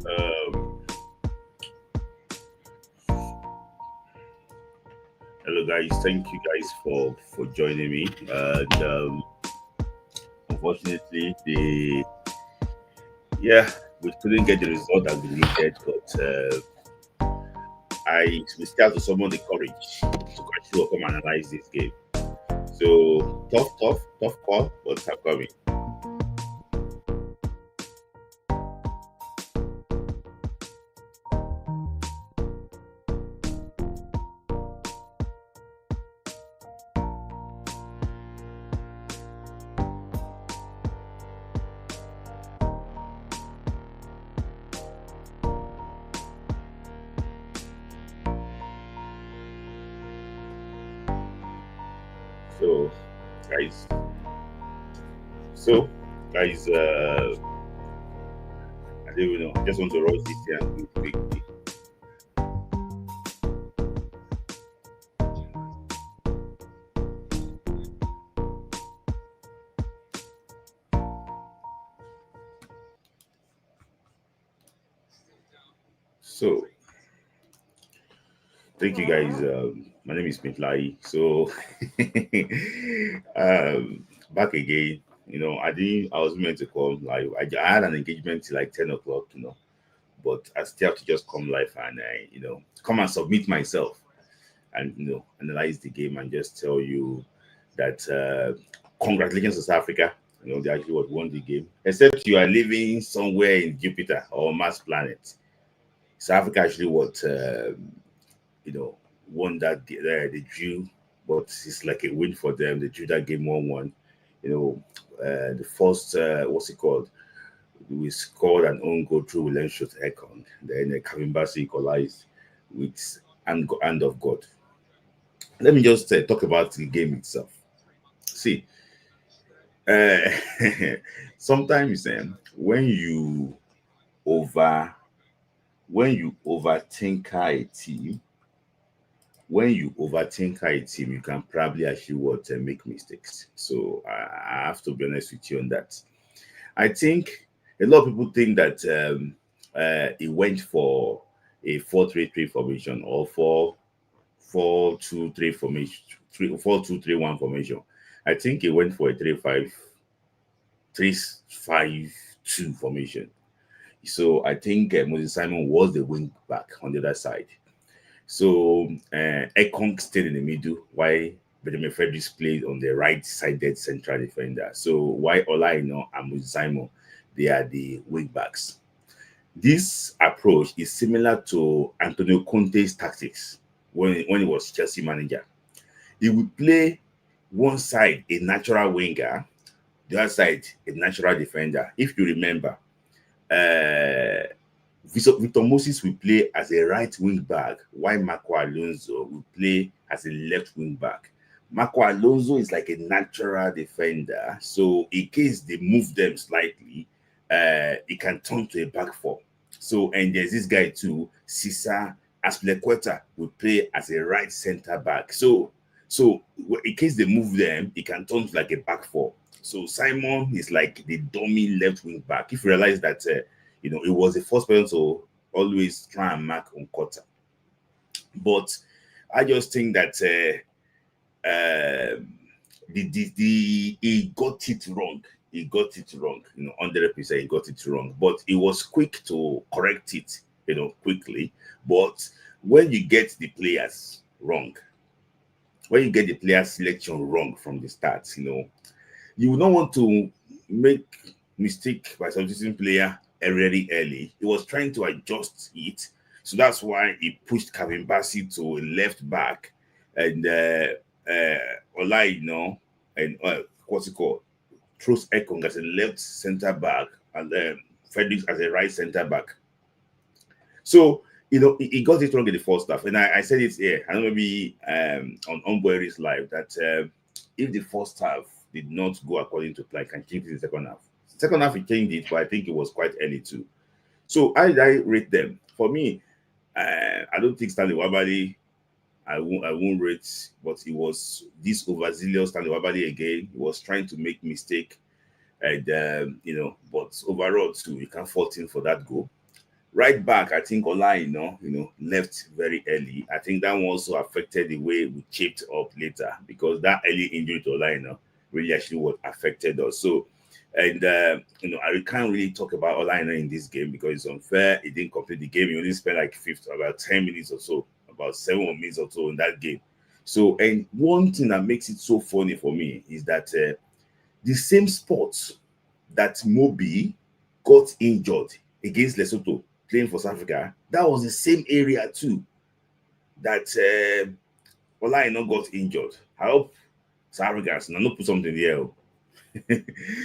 Um, Hello, guys. Thank you guys for joining me. And unfortunately, the yeah, we couldn't get the result that we needed, but we still have to summon the courage to actually come and analyze this game. So tough call, but I'm coming. So, guys, so guys, I don't even know. I just want to rush this here and do it quickly. So, thank you guys. My name is Mitlai. So, back again. I didn't. I was meant to come live. I had an engagement till like 10 o'clock. But I still have to just come live and come and submit myself and analyze the game and just tell you that congratulations to South Africa. They actually what won the game. Except you are living somewhere in Jupiter or Mars planet. South Africa actually you know, won the drew, but it's like a win for them. They drew that game 1-1. The first what's it called? We scored an own goal through William Schultz Ekong. Then Kevin Bassey equalized with hand of God. Let me just talk about the game itself. See, uh, sometimes over when you overthink a team, you can probably actually make mistakes. So I have to be honest with you on that. I think a lot of people think that it went for a 4-3-3 formation or 4-4-2-3 formation, 4-2-3-1 formation. I think it went for a 3-5-3-5-2 formation. So I think Moses Simon was the wing back on the other side. So Ekong stayed in the middle, while Benjamin Fredericks played on the right-sided central defender. So while Olaino and Moses Simon, they are the wing backs. This approach is similar to Antonio Conte's tactics when he was Chelsea manager. He would play one side a natural winger, the other side a natural defender. If you remember, uh, Victor Moses will play as a right wing back, while Marco Alonso will play as a left wing back. Marco Alonso is like a natural defender. So in case they move them slightly, it can turn to a back four. So, and there's this guy too, Cesar Aspilicueta will play as a right center back. So in case they move them, it can turn to like a back four. So Simon is like the dummy left wing back. If you realize that, it was the first person to always try and mark on Kota. But I just think that he got it wrong. He got it wrong. 100% he got it wrong. But he was quick to correct it, quickly. But when you get the players wrong, when you get the player selection wrong from the start, you will not want to make mistake by substituting player very early. He was trying to adjust it. So that's why he pushed Kevin Bassey to a left back and Olai, and what's it called? Throws Ekong as a left center back and Fredericks as a right center back. So, he got it wrong in the first half. And I said it here, I know maybe on Onboyeri's live, that if the first half did not go according to plan, can change it in the second half. Second half, he changed it, but I think it was quite early too. So I rate them. For me, I don't think Stanley Wabali, I won't rate, but it was this overzealous Stanley Wabali again. He was trying to make mistake, and but overall too, you can't fault him for that goal. Right back, I think Olai, left very early. I think that one also affected the way we chipped up later, because that early injury to Olai, really actually what affected us. So, and I can't really talk about Olai in this game because it's unfair. He didn't complete the game. He only spent like about 10 minutes or so, about 7 minutes or so in that game. So, and one thing that makes it so funny for me is that the same spot that Mobi got injured against Lesotho, playing for South Africa, that was the same area too that Olaino got injured. I hope South Africans not put something there.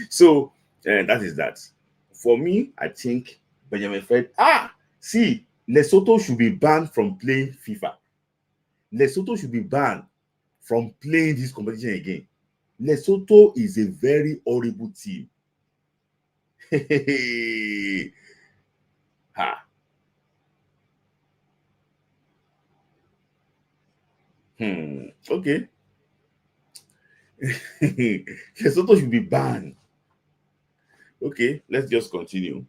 So that is that. For me, I think Benjamin Fred. See, Lesotho should be banned from playing FIFA. Lesotho should be banned from playing this competition again. Lesotho is a very horrible team. Ha. Okay. Lesotho should be banned. Okay, let's just continue.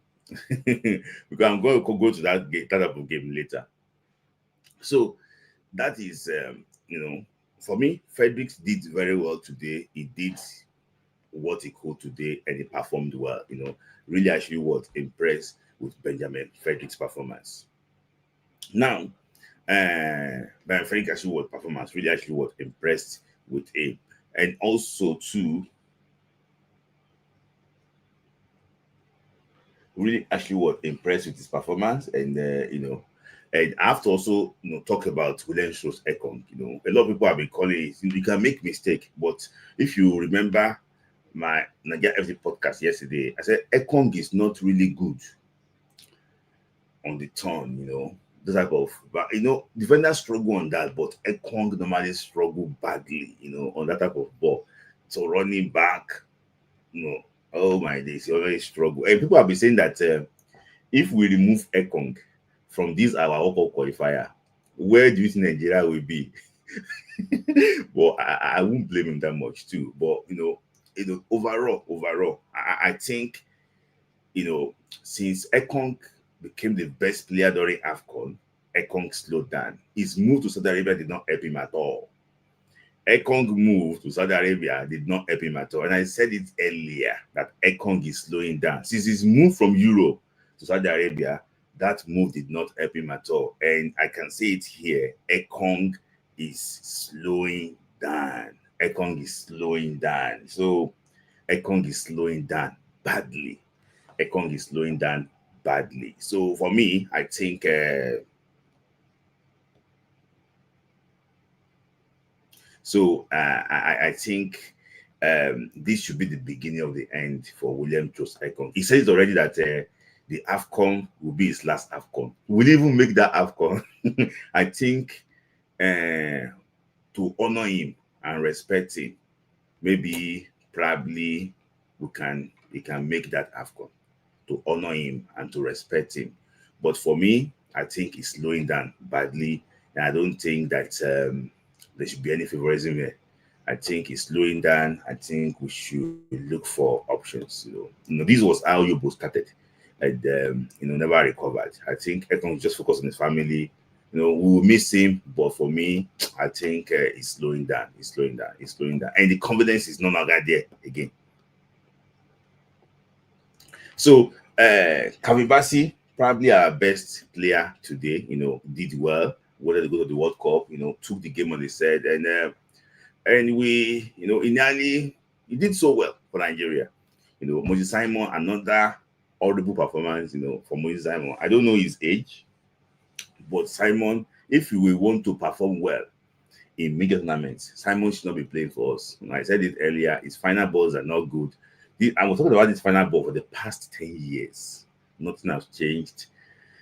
Because I'm going to go to that type of game later. So that is, for me, Fredericks did very well today. He did what he could today and he performed well. Really actually was impressed with Benjamin Fredericks' performance. Now, Benjamin Fredericks actually was performance, really actually was impressed with him. And also too, really actually was impressed with his performance. And and I have to also talk about William Schultz Ekong. A lot of people have been calling it, you can make mistake, but if you remember my Nigeria FC podcast yesterday, I said Ekong is not really good on the turn, the type of, but defenders struggle on that, but Ekong normally struggle badly, on that type of ball. So running back, oh my days, he always struggle. And people have been saying that if we remove Ekong from this our World Cup qualifier, where do you think Nigeria will be? Well, I won't blame him that much too. But overall, I think since Ekong became the best player during AFCON, Ekong slowed down. His move to Saudi Arabia did not help him at all. Ekong move to Saudi Arabia did not help him at all. And I said it earlier that Ekong is slowing down. Since his move from Europe to Saudi Arabia, that move did not help him at all. And I can say it here, Ekong is slowing down. Ekong is slowing down. So Ekong is slowing down badly. Ekong is slowing down badly. So for me, I think I think this should be the beginning of the end for William Schultz Ekong. He says already that the AFCON will be his last AFCON. Will even make that AFCON. I think to honor him, and respect him, maybe probably we can make that AFCON to honor him and to respect him. But for me, I think he's slowing down badly, and I don't think that there should be any favoritism here. I think he's slowing down. I think we should look for options. This was how Yobo started, and never recovered. I think Ekong just focus on his family. We will miss him, but for me, I think he's slowing down. He's slowing down. He's slowing down, and the confidence is no longer there again. So Kavibasi, probably our best player today, did well, wanted to go to the World Cup, took the game on his head, and we, initially he did so well for Nigeria. Moses Simon, another audible performance, for Moses Simon. I don't know his age, but Simon, if we want to perform well in major tournaments, Simon should not be playing for us. I said it earlier, his final balls are not good. I was talking about this final ball for the past 10 years. Nothing has changed.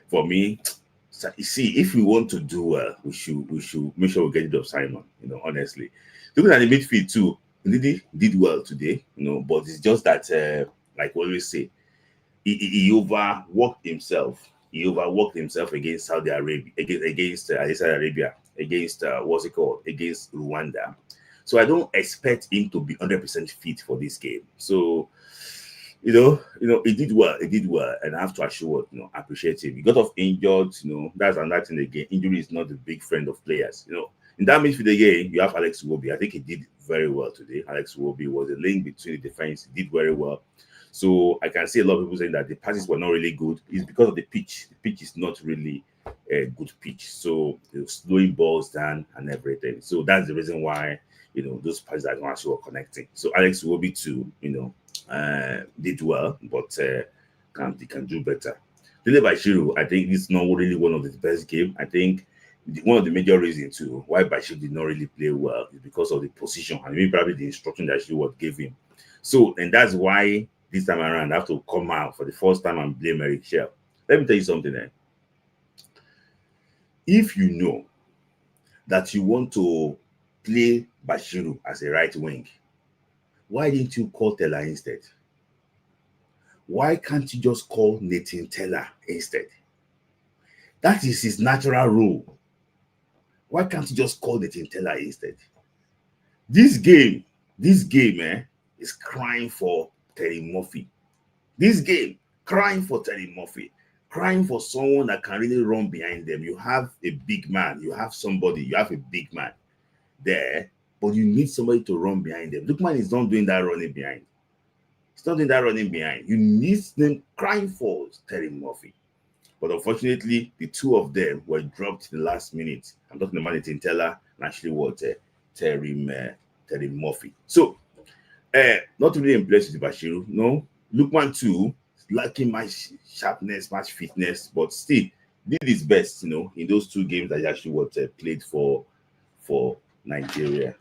For me, so you see, if we want to do well, we should make sure we get rid of Simon, honestly. Looking at the midfield too, Ndidi did well today, but it's just that, like we always say, he overworked himself. He overworked himself against Saudi Arabia, against Saudi Arabia, against what's it called, against Rwanda. So I don't expect him to be 100% fit for this game. So, he did well. He did well, and I have to assure appreciate him. He got off injured. That's another thing again. Injury is not a big friend of players. In that midfield again, you have Alex Iwobi. I think he did very well today. Alex Iwobi was a link between the defense. He did very well. So I can see a lot of people saying that the passes were not really good. It's because of the pitch. The pitch is not really a good pitch. So slowing balls down and everything. So that's the reason why those passes that actually were connecting. So Alex Iwobi too, did well, but can do better. Dele Bashiru, I think this is not really one of his best games. I think one of the major reasons too why Bashir did not really play well is because of the position and maybe probably the instruction that Stewart gave him. So, and that's why this time around I have to come out for the first time and blame Eric Shell. Let me tell you something then. If you know that you want to play Bashiru as a right wing, why didn't you call Teller instead? Why can't you just call Nathan Teller instead? That is his natural role. Why can't you just call Nathan Teller instead? This game, is crying for Terry Murphy. This game, crying for Terry Murphy, crying for someone that can really run behind them. You have a big man, you have a big man there, but you need somebody to run behind them. Lookman is not doing that running behind. He's not doing that running behind. You need them crying for Terry Murphy. But unfortunately, the two of them were dropped in the last minute. I'm talking about Nathan Teller and actually Terry Murphy. So, not really impressed with Bashiru. No, Lookman too, lacking much sharpness, much fitness, but still did his best, in those two games that he actually played for Nigeria.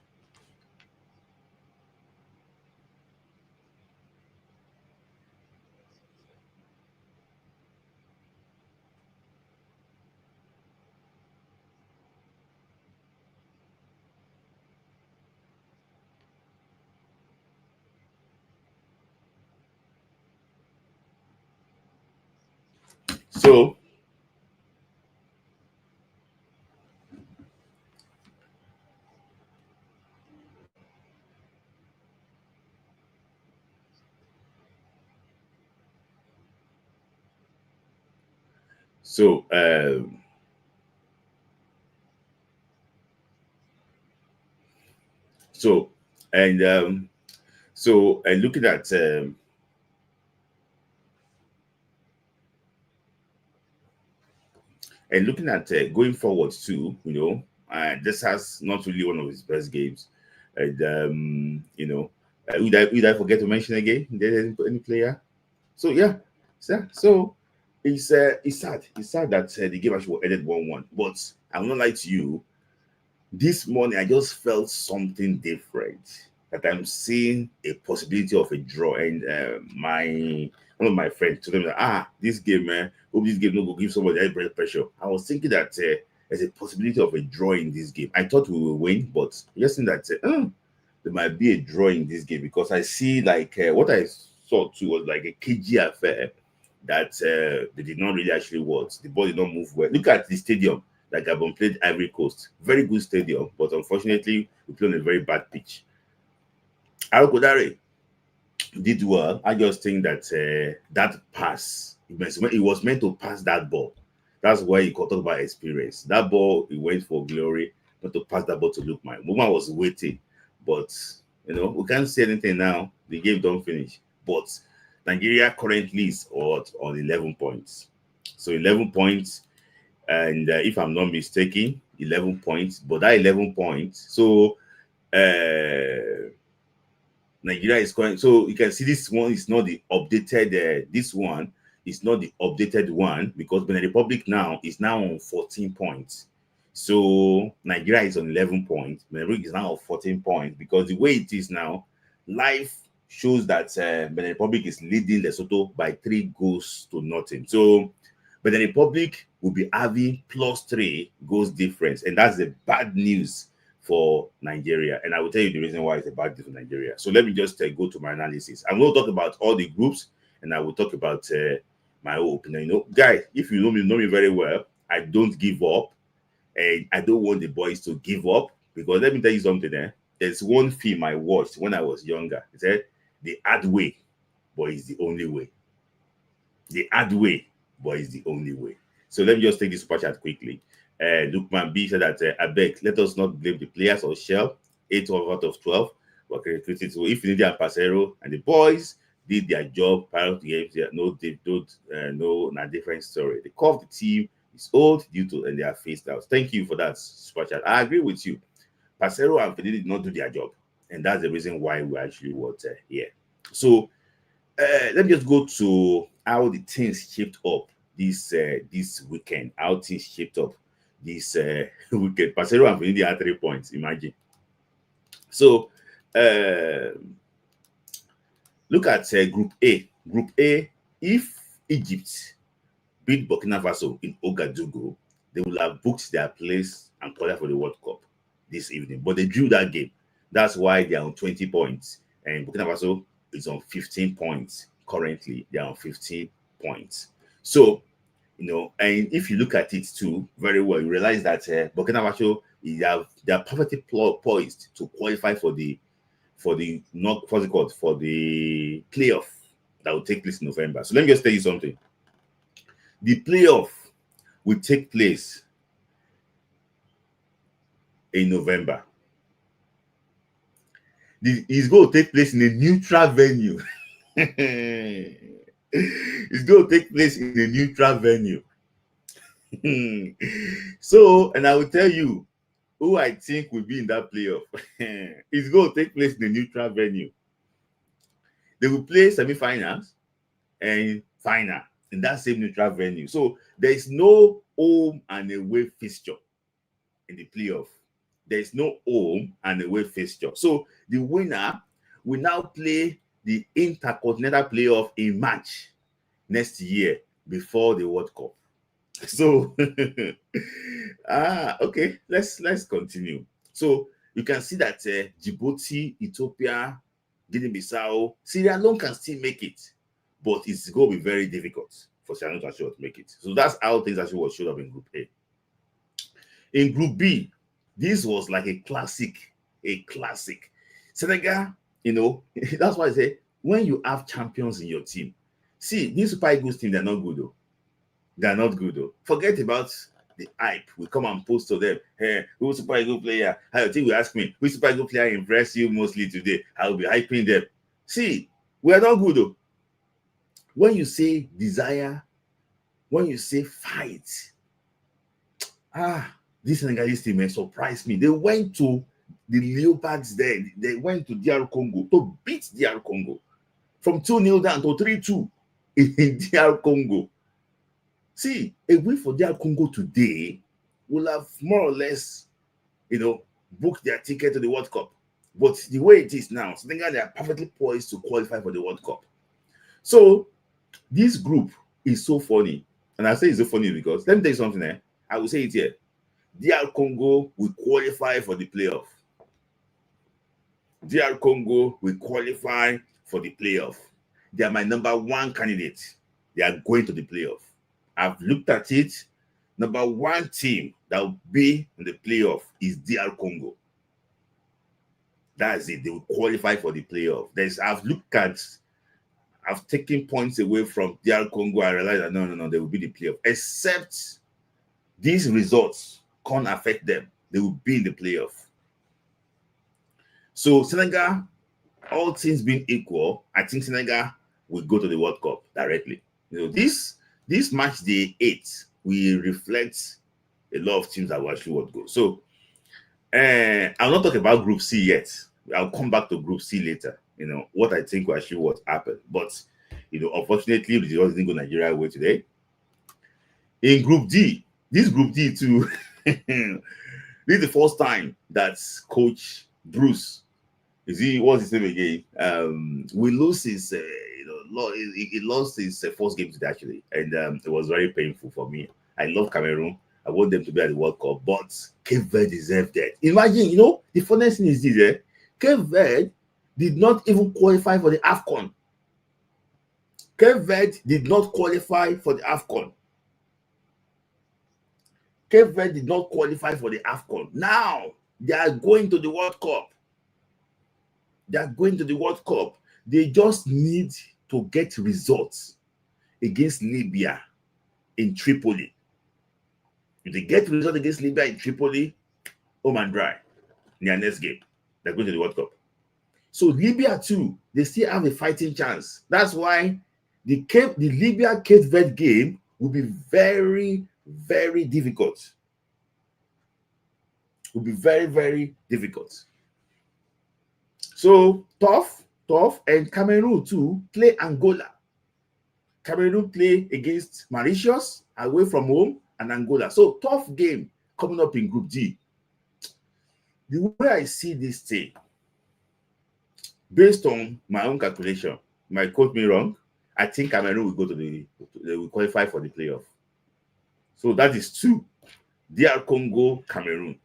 So, so so and looking at going forward too, this has not really one of his best games, and who did I forget to mention again? Did any player? So yeah, so it's sad. It's sad that the game actually ended 1-1. But I will not lie to you. This morning I just felt something different. That I'm seeing a possibility of a draw, and one of my friends told me that this game, man, hope this game no go give somebody high blood pressure. I was thinking that there's a possibility of a draw in this game. I thought we will win, but just think that there might be a draw in this game because I see like what I saw too was like a KG affair that they did not really actually watch. The ball did not move well. Look at the stadium that Gabon played Ivory Coast. Very good stadium, but unfortunately, we played on a very bad pitch. Arokodare did well. I just think that that pass, it was meant to pass that ball. That's why you could talk about experience. That ball, he went for glory, not to pass that ball to Lookman. Lookman was waiting, but we can't say anything now. The game don't finish. But Nigeria currently is on 11 points. So 11 points, and if I'm not mistaken, 11 points. But that 11 points, so Nigeria is going. So you can see this one is not the updated. This one is not the updated one because Benin Republic now is now on 14 points. So Nigeria is on 11 points. Benin Republic is now on 14 points because the way it is now, life shows that Benin Republic is leading Lesotho by 3 goals to nothing. So Benin Republic will be having +3 goals difference, and that's the bad news for Nigeria. And I will tell you the reason why it's a bad news for Nigeria. So let me just go to my analysis. I'm going to talk about all the groups, and I will talk about my own opinion. Guys, if you know me very well, I don't give up, and I don't want the boys to give up because let me tell you something. There's one film I watched when I was younger. It said, "The hard way, but it's the only way." The hard way, but it's the only way. So let me just take this super chat quickly. Lukman B said that I beg, let us not blame the players or Shell. 8 out of 12 were credited to Infinity and Passero, and the boys did their job prior to games. No, not different story. The core of the team is old due to and they are phased out. Thank you for that super chat. I agree with you. Passero and Infinity did not do their job, and that's the reason why we actually were here. So let me just go to how the things shaped up this weekend. How things shaped up this weekend. Passero and Infinity had 3 points. Imagine. So look at Group A. Group A. If Egypt beat Burkina Faso in Ouagadougou, they will have booked their place and qualified for the World Cup this evening. But they drew that game. That's why they are on 20 points, and Burkina Faso is on 15 points. Currently, they are on 15 points. So, and if you look at it too very well, you realize that Burkina Faso they are perfectly poised to qualify for the playoff that will take place in November. So let me just tell you something. The playoff will take place in November. It's going to take place in a neutral venue. It's going to take place in a neutral venue. So, and I will tell you who I think will be in that playoff. It's going to take place in a neutral venue. They will play semi-finals and final in that same neutral venue. So there is no home and away fixture in the playoff. There is no home and away fixture. So the winner will now play the Intercontinental Playoff in March next year before the World Cup. So okay, let's continue. So you can see that Djibouti, Ethiopia, Guinea-Bissau, Sierra Leone can still make it, but it's going to be very difficult for Sierra Leone to make it. So that's how things actually was showed up in Group A. In Group B, this was like a classic. Senegal, that's why I say when you have champions in your team, see, these Super Eagles team, they're not good though. They're not good though. Forget about the hype. We come and post to them. Hey, who's Super Eagle player? I think we ask me, which Super Eagle player impressed you mostly today? I will be hyping them. See, we are not good though. When you say desire, when you say fight, this Senegalese team may surprise me. They went to the Leopards there. They went to DR Congo to beat DR Congo from 2-0 down to 3-2 in DR Congo. See, a win for DR Congo today will have more or less, booked their ticket to the World Cup. But the way it is now, Senegal, they are perfectly poised to qualify for the World Cup. So this group is so funny. And I say it's so funny because, let me tell you something. I will say it here. DR Congo will qualify for the playoff. DR Congo will qualify for the playoff. They are my number one candidate. They are going to the playoff. I've looked at it. Number one team that will be in the playoff is DR Congo. That's it. They will qualify for the playoff. I've taken points away from DR Congo. I realized that no, they will be the playoff. Except these results can't affect them. They will be in the playoff. So Senegal, all things being equal, I think Senegal will go to the World Cup directly. This match day 8 will reflect a lot of teams that will actually want to go. So I'll not talk about Group C yet. I'll come back to Group C later. What I think will actually what happened. But unfortunately, the results didn't go Nigeria way today. In Group D, this Group D too, this is the first time that Coach Bruce, what's his name again? We lose his, he lost his first game today actually, and it was very painful for me. I love Cameroon. I want them to be at the World Cup, but Cape Verde deserved that. Imagine, the funniest thing is this: Cape Verde did not even qualify for the AFCON. Cape Verde did not qualify for the AFCON. Cape Verde did not qualify for the AFCON. Now they are going to the World Cup. They are going to the World Cup. They just need to get results against Libya in Tripoli. If they get results against Libya in Tripoli, home and dry in their next game, they're going to the World Cup. So Libya too, they still have a fighting chance. That's why the Libya-Cape Verde game will be very, very difficult. Will be very, very difficult. So tough, and Cameroon too play Angola. Cameroon play against Mauritius away from home and Angola. So tough game coming up in Group D. The way I see this thing, based on my own calculation, might quote me wrong, I think Cameroon will they will qualify for the playoff. So that is 2. DR Congo, Cameroon.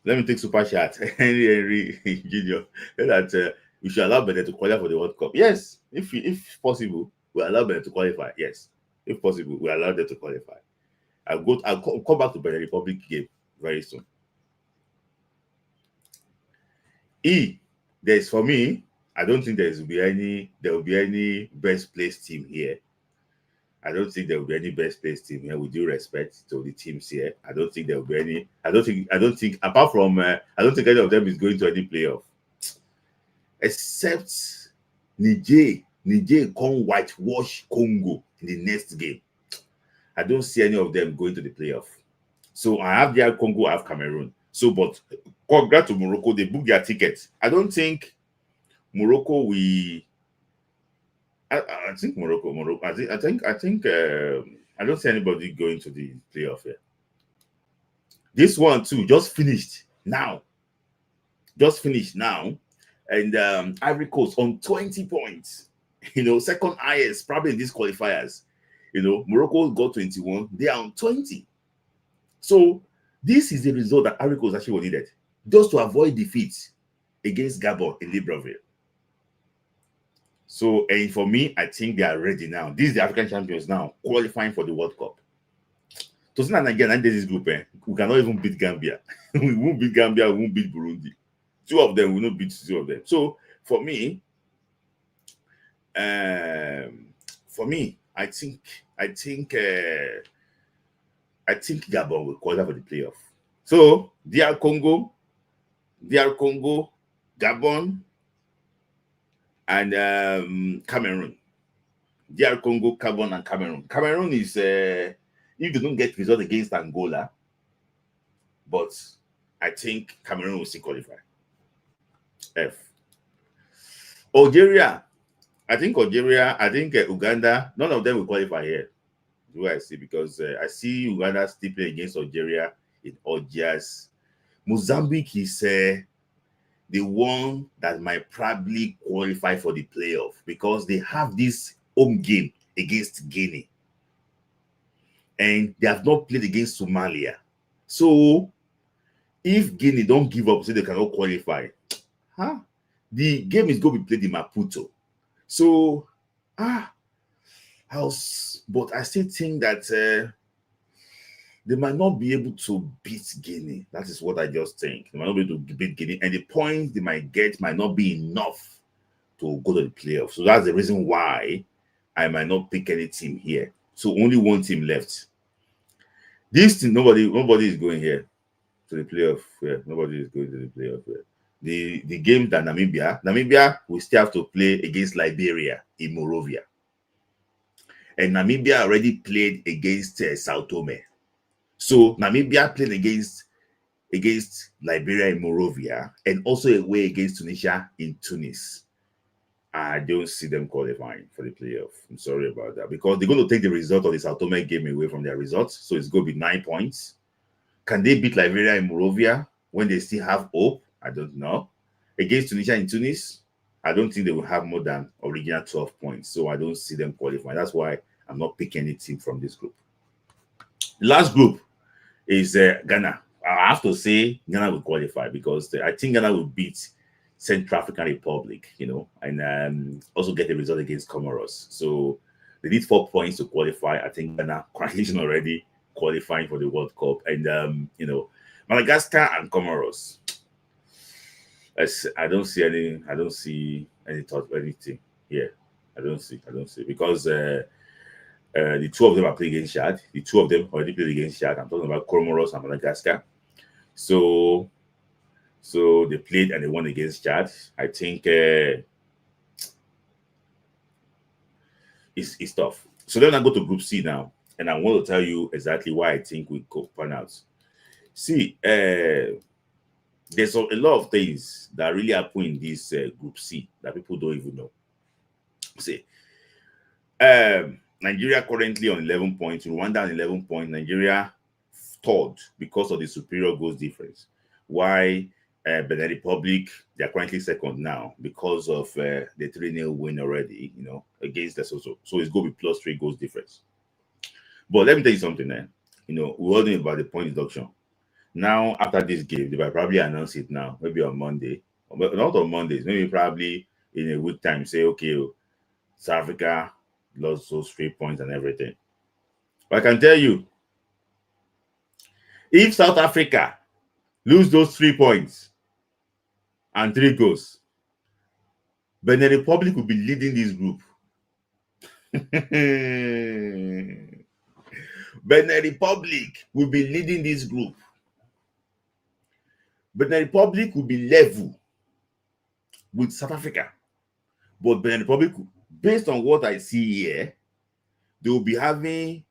Let me take super chat. Henry Junior, that we should allow Benin to qualify for the World Cup. Yes, if possible, we allow Benin to qualify. Yes, if possible, we allow them to qualify. I'll come back to Benin Republic game very soon. For me, I don't think there will be any best placed team here. I don't think there will be any best placed team here. With due respect to the teams here, I don't think there will be any. I don't think apart from I don't think any of them is going to any playoff, except Niger come whitewash Congo in the next game. I don't see any of them going to the playoff. So I have their Congo, I have Cameroon. So, but congrats to Morocco, they booked their tickets. I don't think Morocco will. I think Morocco. I think I don't see anybody going to the playoff here. This one too just finished now. And Ivory Coast on 20 points. Second highest probably in these qualifiers. Morocco got 21. They are on 20. So this is the result that Ivory Coast actually needed just to avoid defeat against Gabon in Libreville. So, and for me, I think they are ready now. These are the African champions now qualifying for the World Cup. To see that again, this group, we cannot even beat Gambia. We won't beat Gambia, we won't beat Burundi. 2 of them will not beat 2 of them. So, for me, I think Gabon will qualify for the playoff. So, DR Congo, Gabon, and Cameroon. DR Congo, Gabon, and Cameroon. Cameroon is if they don't get result against Angola, but I think Cameroon will still qualify. F. Algeria. I think Uganda, none of them will qualify here. Do I see? Because I see Uganda still play against Algeria in Algiers. Mozambique is the one that might probably qualify for the playoff because they have this home game against Guinea. and they have not played against Somalia. So if Guinea don't give up, so they cannot qualify, huh? The game is going to be played in Maputo. So, but I still think that they might not be able to beat Guinea. That is what I just think. They might not be able to beat Guinea, and the points they might get might not be enough to go to the playoffs. So that's the reason why I might not pick any team here. So only one team left. This team, nobody is going here to the playoff. Yeah, nobody is going to the playoff. Yeah. The game that Namibia will still have to play against Liberia in Monrovia, and Namibia already played against Sao Tome. So Namibia played against Liberia in Monrovia, and also away against Tunisia in Tunis. I don't see them qualifying for the playoff. I'm sorry about that, because they're going to take the result of the Sao Tome game away from their results. So it's going to be 9 points. Can they beat Liberia in Monrovia when they still have hope? I don't know. Against Tunisia in Tunis, I don't think they will have more than original 12 points. So I don't see them qualifying. That's why I'm not picking any team from this group. The last group is Ghana. I have to say Ghana will qualify, because I think Ghana will beat Central African Republic, and also get a result against Comoros. So they need 4 points to qualify. I think Ghana, congratulations already qualifying for the World Cup. And Madagascar and Comoros, I don't see any thought of anything here. I don't see, because the two of them are playing against Chad. The two of them already played against Chad. I'm talking about Comoros and Madagascar. So they played and they won against Chad. I think it's tough. So then I go to Group C now, and I want to tell you exactly why I think we could pan out. See, there's a lot of things that really happen in this Group C that people don't even know. See, Nigeria currently on 11 points, Rwanda on 11 points, Nigeria third because of the superior goals difference. Why Benin Republic, they are currently second now because of the 3-0 win already, against Lesotho. So it's going to be +3 goals difference. But let me tell you something, we're all knowing about the point deduction. Now, after this game, they might probably announce it now, maybe on Monday, but not on Mondays, maybe probably in a week time, say, okay, South Africa lost those 3 points and everything. But I can tell you, if South Africa lose those 3 points and 3 goals, Benin Republic will be leading this group. Benin Republic will be leading this group. Benin Republic will be level with South Africa. But Benin Republic, based on what I see here, they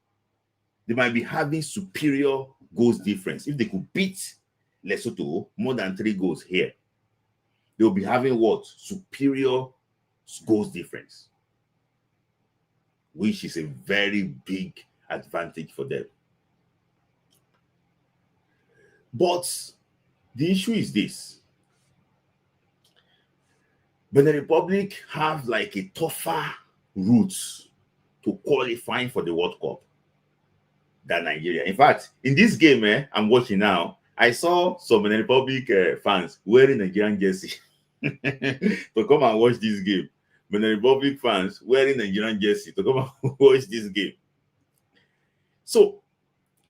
might be having superior goals difference. If they could beat Lesotho more than 3 goals here, they'll be having what? Superior goals difference, which is a very big advantage for them. But the issue is this. Benin Republic have like a tougher route to qualifying for the World Cup than Nigeria. In fact, in this game I'm watching now, I saw some Benin Republic fans wearing Nigerian jersey to come and watch this game. Benin Republic fans wearing Nigerian jersey to come and watch this game. So,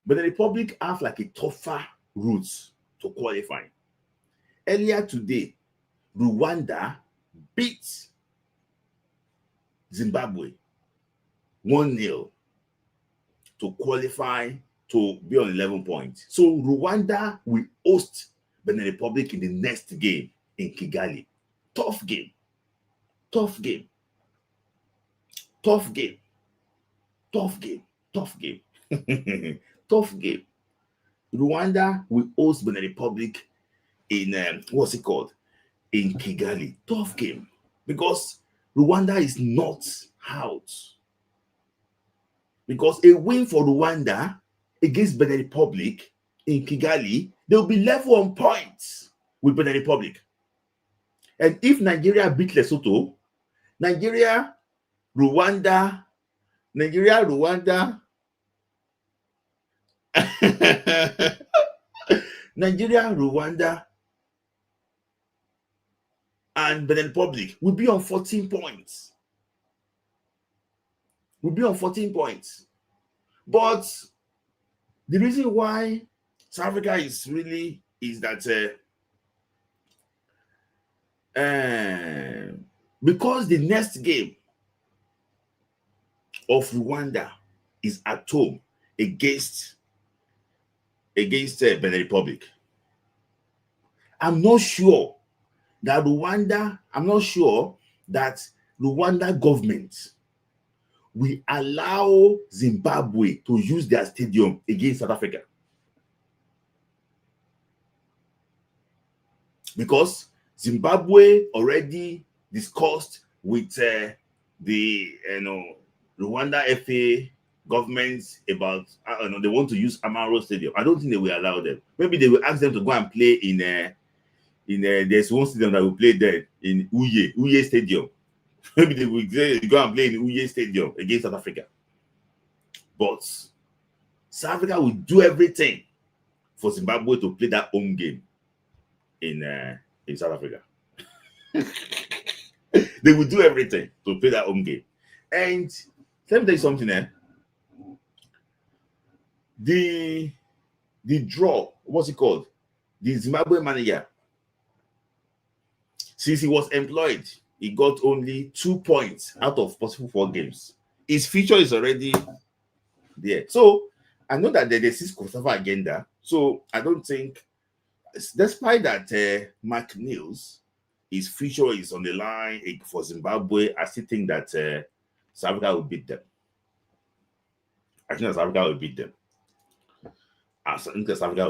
Benin Republic have like a tougher route to qualify. Earlier today, Rwanda beat Zimbabwe 1-0 to qualify to be on 11 points. So Rwanda will host Benin Republic in the next game in Kigali. Tough game. Tough game. Tough game. Tough game. Tough game. Tough game. Rwanda will host Benin Republic in what's it called? In Kigali. Tough game. Because Rwanda is not out. Because a win for Rwanda against Benin Republic in Kigali, they'll be level on points with Benin Republic. And if Nigeria beat Lesotho, Nigeria, Rwanda, Nigeria, Rwanda, and Benin Republic will be on 14 points. Will be on 14 points. But the reason why South Africa is that because the next game of Rwanda is at home against Benin Republic. I'm not sure that Rwanda government will allow Zimbabwe to use their stadium against South Africa. Because Zimbabwe already discussed with the Rwanda FA government about they want to use Amaro Stadium. I don't think they will allow them. Maybe they will ask them to go and play in there's one stadium that will play there in Uye Stadium. Maybe they will go and play in Uye Stadium against South Africa. But South Africa will do everything for Zimbabwe to play that home game in South Africa. They will do everything to play that home game. And let me tell you something, the draw, what's it called? The Zimbabwe manager, since he was employed, he got only 2 points out of possible 4 games. His future is already there. So I know that there's this Kosovo agenda. So I don't think, despite that Mark Niels, his future is on the line for Zimbabwe, I still think that South Africa will beat them. I think that South Africa will beat them. I think that South Africa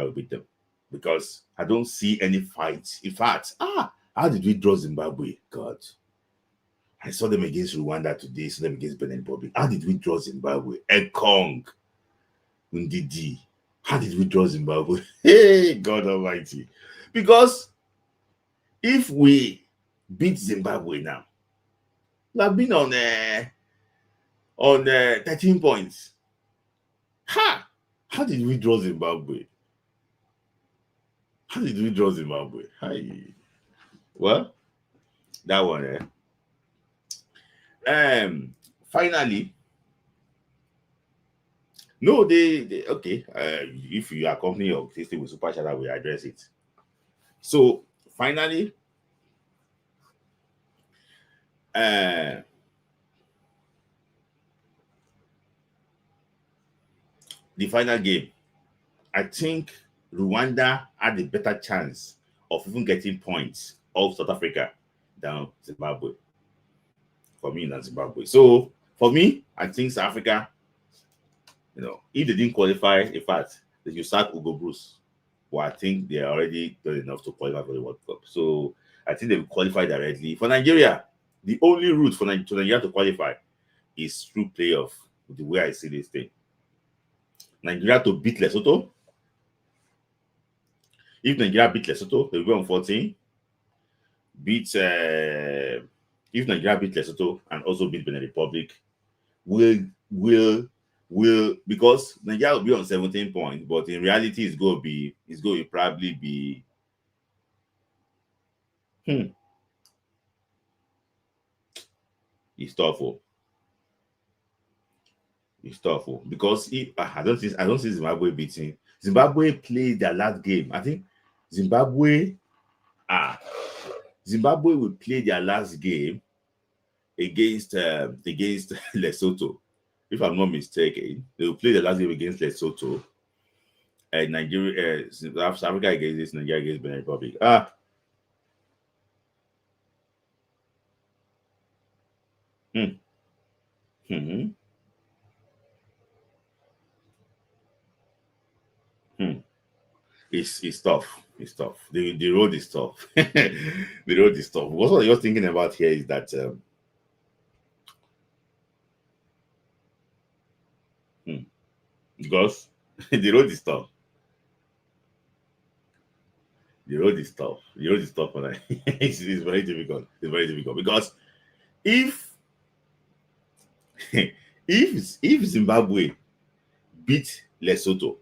will beat them. Because I don't see any fight. In fact, how did we draw Zimbabwe? God. I saw them against Rwanda today, saw them against Benin Republic. How did we draw Zimbabwe? Ekong. Ndidi. How did we draw Zimbabwe? Hey, God Almighty. Because if we beat Zimbabwe now, we have been on 13 points. How did we draw Zimbabwe? How did we draw Zimbabwe? Well, that one. Finally, no, they okay. If you accompany your system with Super Chat, we address it. So finally, the final game, I think Rwanda had a better chance of even getting points of South Africa than Zimbabwe. For me, than Zimbabwe. So for me, I think South Africa, if they didn't qualify, in fact, they should sack Hugo Bruce. Well, I think they are already done enough to qualify for the World Cup. So I think they will qualify directly. For Nigeria, the only route for Nigeria to qualify is through playoff, the way I see this thing. Nigeria to beat Lesotho. If Nigeria beat Lesotho, they'll go on 14. If Nigeria beat Lesotho and also beat Benin Republic, will because Nigeria will be on 17 points, but in reality it's going to probably be it's tough. It's tough because I don't see Zimbabwe beating. Zimbabwe played their last game. I think Zimbabwe will play their last game against Lesotho. If I'm not mistaken, they will play the last game against Lesotho. And Nigeria, South Africa against Nigeria against Benin Republic. It's tough. It's tough. The road is tough. The road is tough. What you're thinking about here is that because the road is tough. The road is tough. The road is tough, and it's very difficult. It's very difficult because if if Zimbabwe beat Lesotho,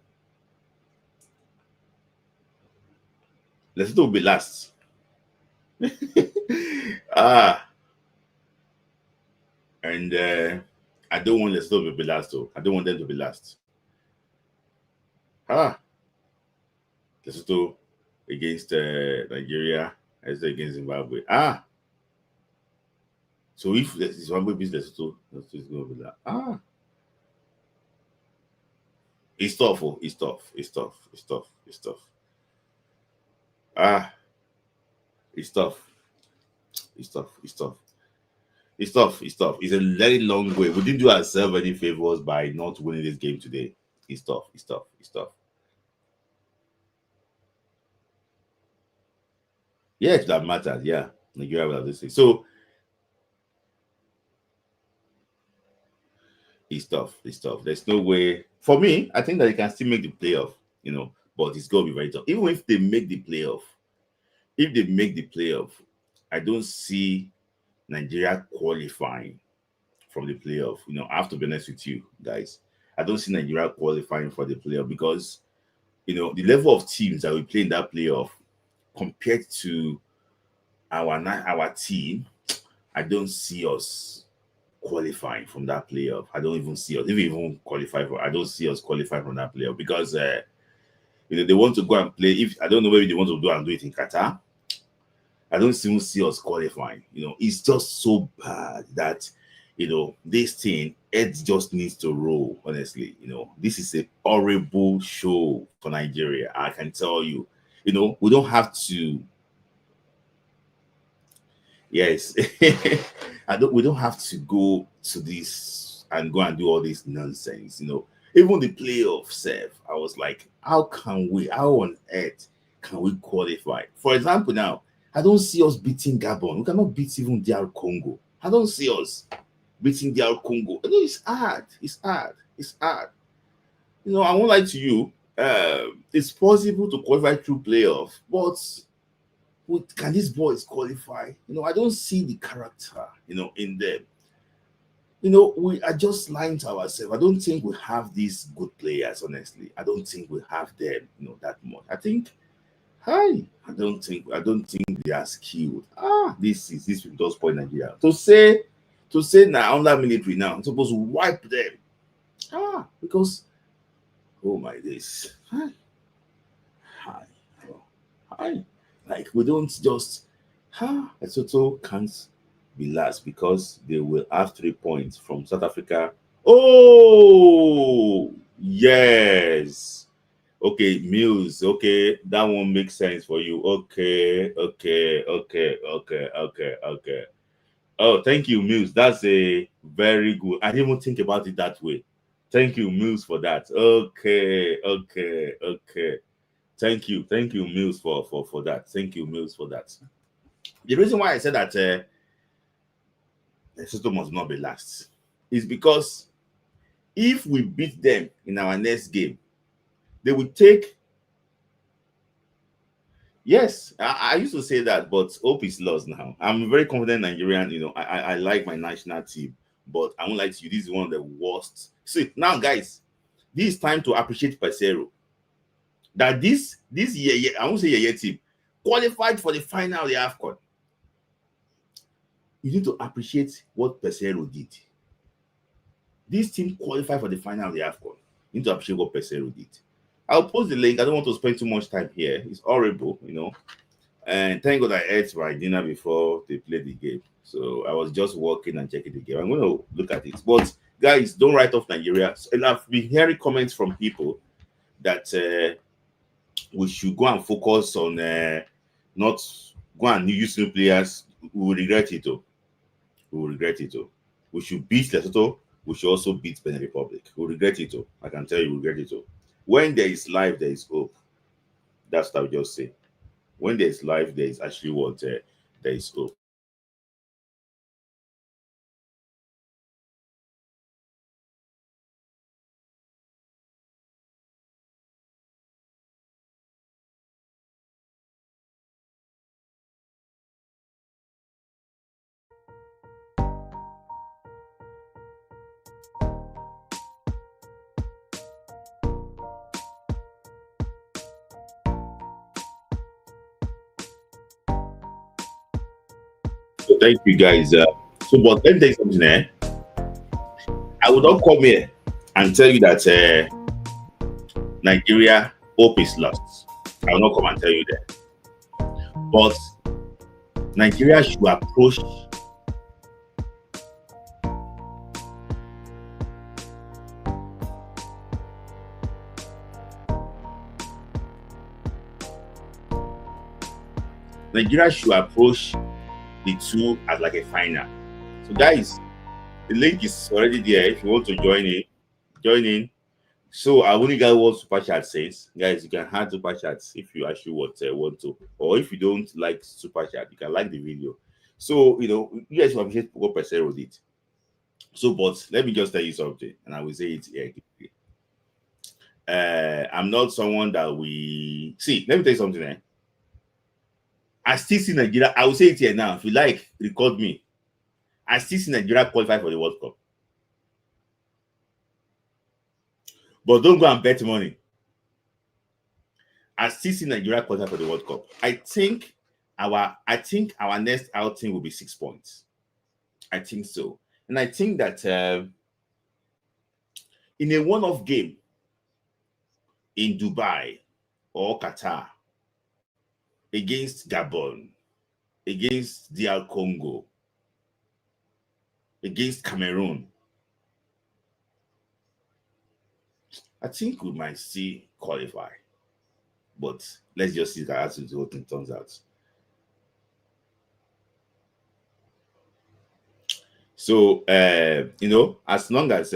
Lesotho will be last. ah, and I don't want Lesotho to be last, though. I don't want them to be last. Ah, Lesotho against Nigeria, as against Zimbabwe. So if Zimbabwe beats Lesotho, Lesotho is going to be last. It's tough. Oh, it's tough. It's tough. It's tough. It's tough. Ah, it's tough. It's tough. It's tough. It's tough. It's tough. It's a very long way. We didn't do ourselves any favors by not winning this game today. It's tough. It's tough. It's tough. Yeah, that matters. Yeah, Nigeria will have this thing. So it's tough. It's tough. There's no way for me. I think that they can still make the playoff. But it's gonna be very tough. Even if they make the playoff, if they make the playoff, I don't see Nigeria qualifying from the playoff. I have to be honest with you guys. I don't see Nigeria qualifying for the playoff because the level of teams that we play in that playoff compared to our team, I don't see us qualifying from that playoff. I don't even see us. If we even qualify for, I don't see us qualifying from that playoff because they want to go and play. If I don't know, maybe they want to do it in Qatar. I don't even see us qualifying. It's just so bad that this thing, it just needs to roll. Honestly, this is a horrible show for Nigeria. I can tell you. We don't have to. Yes, I don't. We don't have to go to this and go and do all this nonsense. Even the playoff self, I was like, how can we? How on earth can we qualify? For example, now I don't see us beating Gabon. We cannot beat even DR Congo. I don't see us beating DR Congo. It's hard. It's hard. It's hard. I won't lie to you. It's possible to qualify through playoff, but can these boys qualify? I don't see the character, in them. We are just lying to ourselves. I don't think we have these good players, honestly. I don't think we have them, that much. I think, hi, I don't think they are skilled. This will just point Nigeria. To say now under military now, I'm supposed to wipe them. Because oh my days. Hi. Oh, hi. Like we don't just Lesotho can't be last because they will have 3 points from South Africa. Oh yes. Okay, Mills. Okay, that one makes sense for you. Okay, okay, okay, okay, okay, okay. Oh, thank you, Mills. That's a very good. I didn't even think about it that way. Thank you, Mills, for that. Okay, okay, okay. Thank you, Mills, for that. Thank you, Mills, for that. The reason why I said that Lesotho must not be last is because if we beat them in our next game, they will take. Yes, I used to say that, but hope is lost now. I'm very confident Nigerian. I like my national team, but I won't lie to you. This is one of the worst. See now, guys, this is time to appreciate Pesero. That this year, I won't say year team qualified for the final of the AFCON. You need to appreciate what Pesero did. This team qualified for the final of the AFCON. You need to appreciate what Pesero did. I'll post the link. I don't want to spend too much time here. It's horrible. And thank God I ate my dinner before they played the game. So I was just walking and checking the game. I'm going to look at it. But guys, don't write off Nigeria. And I've been hearing comments from people that we should go and focus on not go and use new players. We will regret it. Oh. We will regret it. Oh. We should beat Lesotho. We should also beat Benin Republic. We will regret it. Oh. I can tell you, we will regret it. Oh. When there is life, there is hope. That's what I would just say. When there is life, there is actually what there is hope. Thank you, guys. So, but let me tell you something. I would not come here and tell you that Nigeria hope is lost. I will not come and tell you that. But Nigeria should approach Nigeria should approach the two as like a final. So, guys, the link is already there. If you want to join in, join in. So I only got what super chat says, guys. You can add super chats if you actually want to, or if you don't like super chat, you can like the video. So you guys will appreciate what percent with it. So, but let me just tell you something, and I will say it here. I'm not someone that we see. Let me tell you something. I still see Nigeria. I will say it here now. If you like, record me. I still see Nigeria qualify for the World Cup. But don't go and bet money. I still see Nigeria qualify for the World Cup. I think our next outing will be 6 points. I think so. And I think that in a one-off game in Dubai or Qatar against Gabon, against DR Congo, against Cameroon, I think we might still qualify. But let's just see that as what it turns out. So, as long as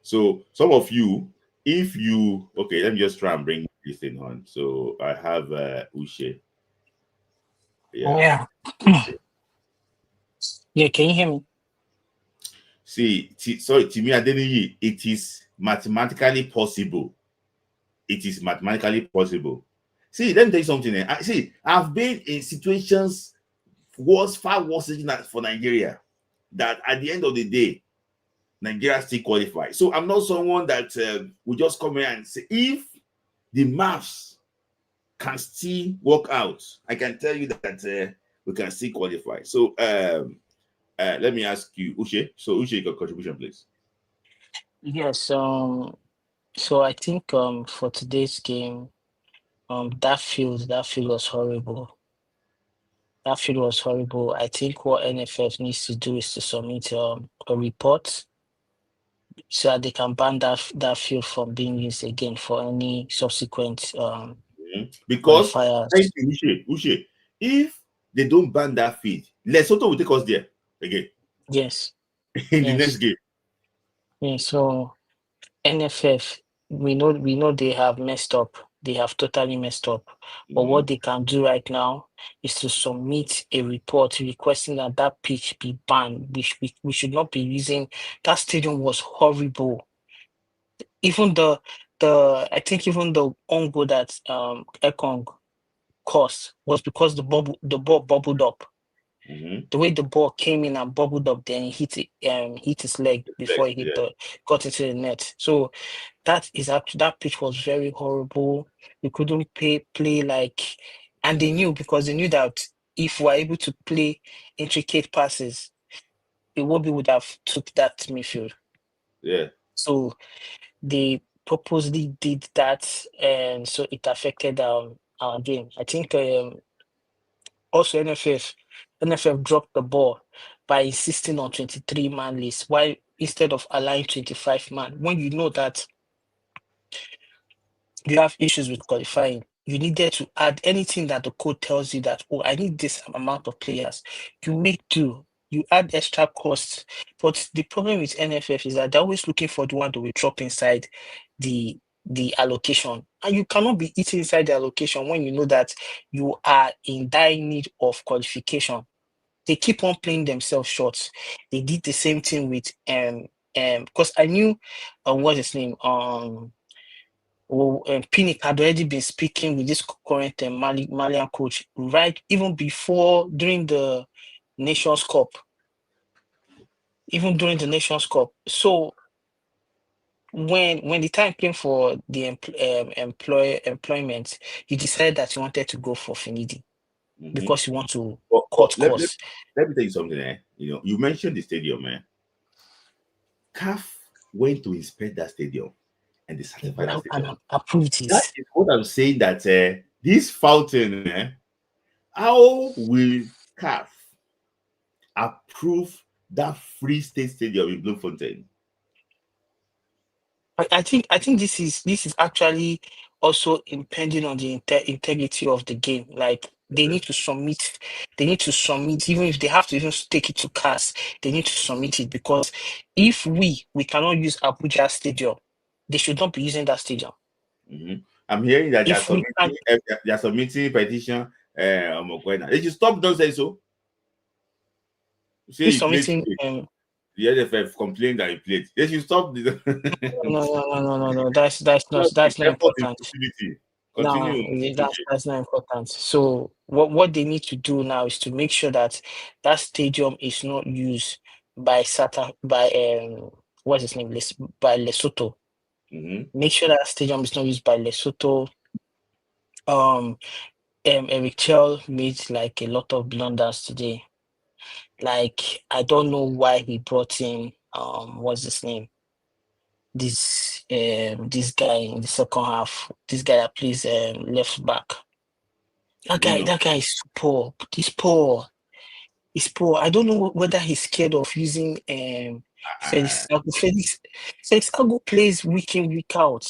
so some of you, if you okay, let me just try and bring this thing on. So I have Ushe. Yeah. Yeah, can you hear me? See, sorry, Timi Adeniyi, it is mathematically possible. It is mathematically possible. See, let me tell you something. I've been in situations far worse for Nigeria, that at the end of the day, Nigeria still qualify. So I'm not someone that will just come here and say, if the maths can still work out, I can tell you that we can still qualify. So let me ask you, Ushe. So Ushe, your contribution, please. Yes. So I think for today's game, that field was horrible. That field was horrible. I think what NFF needs to do is to submit a report so that they can ban that field from being used again for any subsequent Because thank qualifiers. you, Ushe. If they don't ban that feed, Lesotho will take us there again Yes. in the next Yes. game. Yeah, so NFF, we know they have messed up. They have totally messed up. But what they can do right now is to submit a report requesting that pitch be banned. We should not be using that stadium was horrible. Even I think even the own goal that Ekong caused was because the ball bubbled up. The way the ball came in and bubbled up, then hit his leg before he got into the net. So that pitch was very horrible. We couldn't play like, and they knew because they knew that if we're able to play intricate passes, Iwobi would have took that midfield. Yeah. So they purposely did that, and so it affected our game. I think also NFF dropped the ball by insisting on 23-man list. Why instead of allowing 25-man? When you know that you have issues with qualifying, you needed to add anything that the code tells you that, oh, I need this amount of players. You make do. You add extra costs. But the problem with NFF is that they're always looking for the one that will drop inside the allocation. And you cannot be eating inside the allocation when you know that you are in dire need of qualification. They keep on playing themselves short. They did the same thing with because I knew what's his name? Pinnick had already been speaking with this current Malian coach right even before during the Nations Cup. Even during the Nations Cup. So when the time came for the employment, you decided that you wanted to go for Finidi Mm-hmm. because you want to But cut costs. let me tell you something. You mentioned the stadium, man. CAF went to inspect that stadium and they certified that stadium. And approve That this. is what I'm saying. That this fountain, how will CAF approve that Free State Stadium in Bloemfontein? I think this is actually also impending on the integrity of the game. Like they need to submit, even if they have to even take it to CAS, they need to submit it because if we cannot use Abuja Stadium, they should not be using that stadium. Mm-hmm. I'm hearing that If we can they are submitting petition. They should stop. Don't say so. Say be you played submitting today. The NFF complained that he played. They should stop the no, that's not effort in important. futility. No, Continue. that's not important. So what they need to do now is to make sure that that stadium is not used by what's his name, by Lesotho. Mm-hmm. Make sure that stadium is not used by Lesotho. Um, Eric Chell made like a lot of blunders today. Like I don't know why he brought in what's his name, this guy in the second half. This guy that plays left back. I don't know. That guy is poor. He's poor. He's poor. I don't know whether he's scared of using I, Felix. Felix Agu plays week in, week out.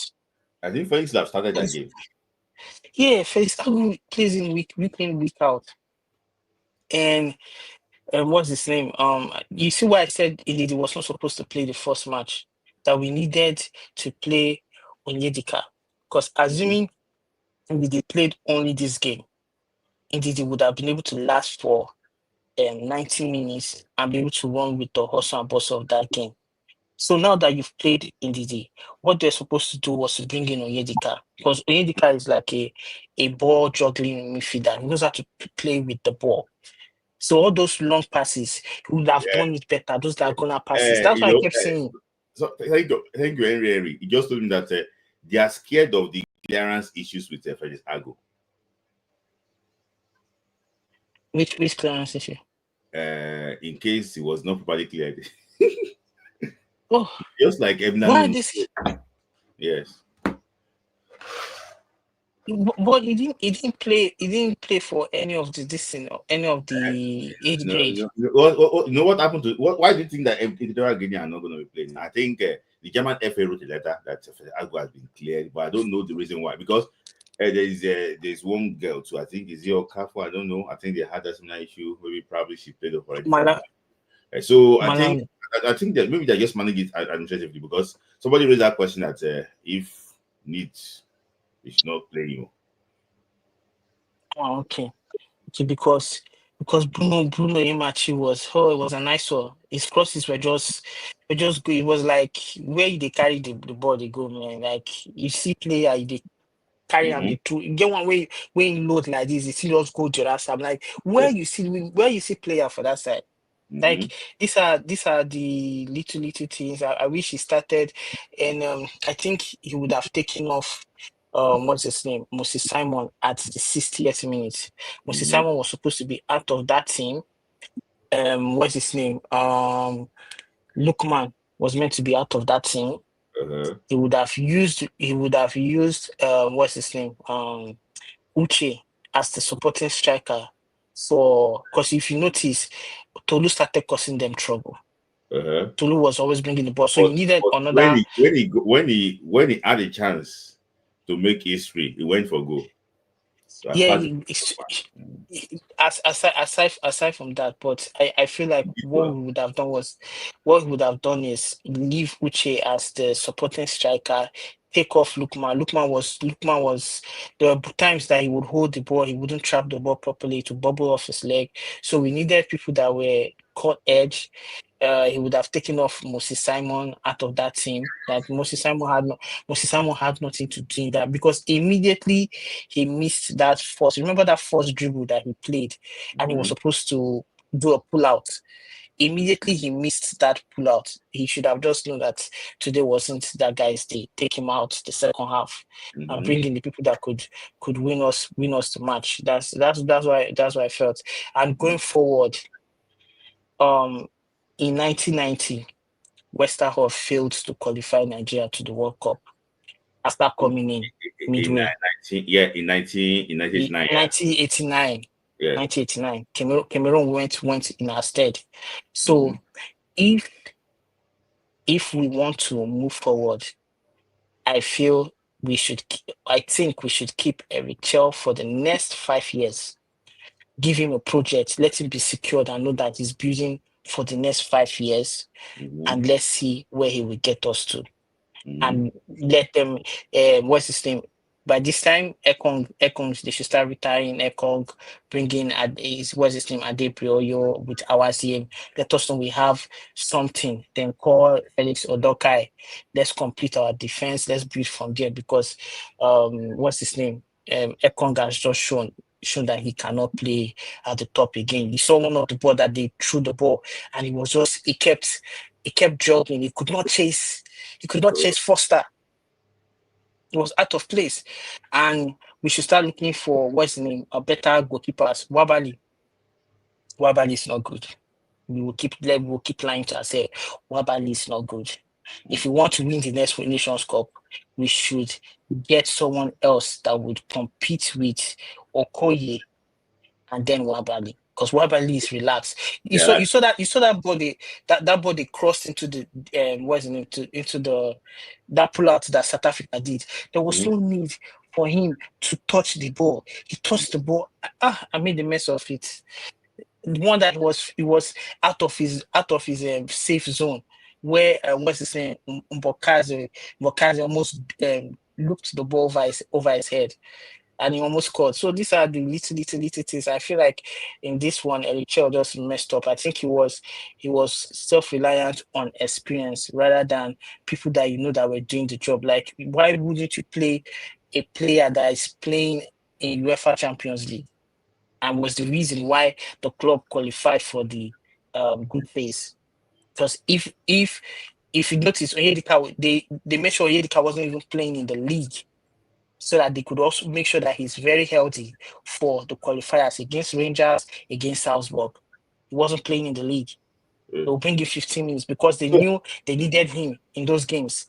I think Felix have started that Felix- game. Yeah, Felix Agu plays in week in, week out. And what's his name? You see why I said he was not supposed to play the first match, that we needed to play Onyedika. Because assuming they played only this game, indeed he would have been able to last for 90 minutes and be able to run with the hustle and bustle of that game. So now that you've played Ndidi, what they're supposed to do was to bring in Onyedika because Onyedika is like a ball juggling midfielder. He knows how to play with the ball. So all those long passes, he would have Yeah. done it better. Those diagonal passes. That's You why I know, kept saying, so thank you, Henry. He just told me that they are scared of the clearance issues with Felix Agu. which clearance issue? In case he was not properly cleared. Oh, Just like why Eminem. this? Yes. But he didn't play for any of the this thing, any of the age No, grade. no, no, you know what happened to why do you think that Equatorial Guinea are not going to be playing? I think the German FA wrote a letter that Agu has been cleared, but I don't know the reason why. Because there's one girl too. I think is your Kafu. I don't know. I think they had a similar issue. Maybe probably she played already for Mala, them. So Malang. I think that maybe they just manage it administratively because somebody raised that question that if needs they should not play you. Oh, okay. Okay, because Bruno Imachi it was a nice one. His crosses were just good. It was like where they carry the ball, they go, man. Like you see player, they carry on Mm-hmm. the two. You get one way when you load like this, you see just go to that side. I'm like, Yeah. where you see player for that side. Mm-hmm. Like these are the little things. I wish he started, and I think he would have taken off. What's his name? Moses Simon at the 60th minute. Moses Mm-hmm. Simon was supposed to be out of that team. What's his name? Lookman was meant to be out of that team. Uh-huh. He would have used what's his name? Uche as the supporting striker for because if you notice, Tolu started causing them trouble. Uh-huh. Tolu was always bringing the ball, so you But, needed but another. when he had a chance to make history, he went for goal. So Yeah, apart aside from that, but I feel like well. what we would have done is leave Uche as the supporting striker, take off Lukman. Lukman was there were times that he would hold the ball, he wouldn't trap the ball properly to bubble off his leg. So we needed people that were caught edge. He would have taken off Moses Simon out of that team. That Moses Simon had nothing to do in that because immediately he missed that first. Remember that first dribble that he played, and he was Mhm. supposed to do a pull out. immediately he missed that pull out. He should have just known that today wasn't that guy's day. Take him out the second half and Mm-hmm. bring in the people that could win us the match. That's why I felt. And going forward, um, in 1990, Westerhoff failed to qualify Nigeria to the World Cup after coming in In midway. 19, yeah, in 1989, yeah. 1989, Yeah. 1989, Cameroon went in our stead. Mm-hmm. So if if we want to move forward, I think we should keep Eric Chell for the next 5 years. Give him a project, let him be secured and know that he's building for the next 5 years, Mm-hmm. and let's see where he will get us to. Mm-hmm. And let them, what's his name? By this time, Ekong, they should start retiring Ekong, bringing what's his name, Adeprioyo with Awasiem. Let us know we have something. Then call Felix Odokai. Let's complete our defense. Let's build from there because, what's his name? Ekong has just shown that he cannot play at the top again. You saw one of the ball that they threw the ball, and he kept jogging. He could not chase Foster. It was out of place. And we should start looking for what's the name, a better goalkeepers. Wabali is not good. We will keep lying to ourselves. Wabali is not good. If we want to win the next Nations Cup, we should get someone else that would compete with Okoye and then Wabali. Because Wabali is relaxed. You Yeah, saw you saw that you saw that body crossed into the what's the name into the that pull out that South Africa did. There was mhm. no need for him to touch the ball. He touched the ball. I made a mess of it. The one that he was out of his safe zone where what's his name Mbokazi almost looked the ball over his head and he almost scored. So these are the little things. I feel like in this one, Eric Chell just messed up. I think he was self-reliant on experience rather than people that that were doing the job. Like, why wouldn't you play a player that is playing in UEFA Champions League? And was the reason why the club qualified for the group phase. Because if you notice, Onyedika, they made sure Onyedika wasn't even playing in the league so that they could also make sure that he's very healthy for the qualifiers against Rangers, against Salzburg. He wasn't playing in the league. Uh, They'll bring you 15 minutes because they So, knew they needed him in those games.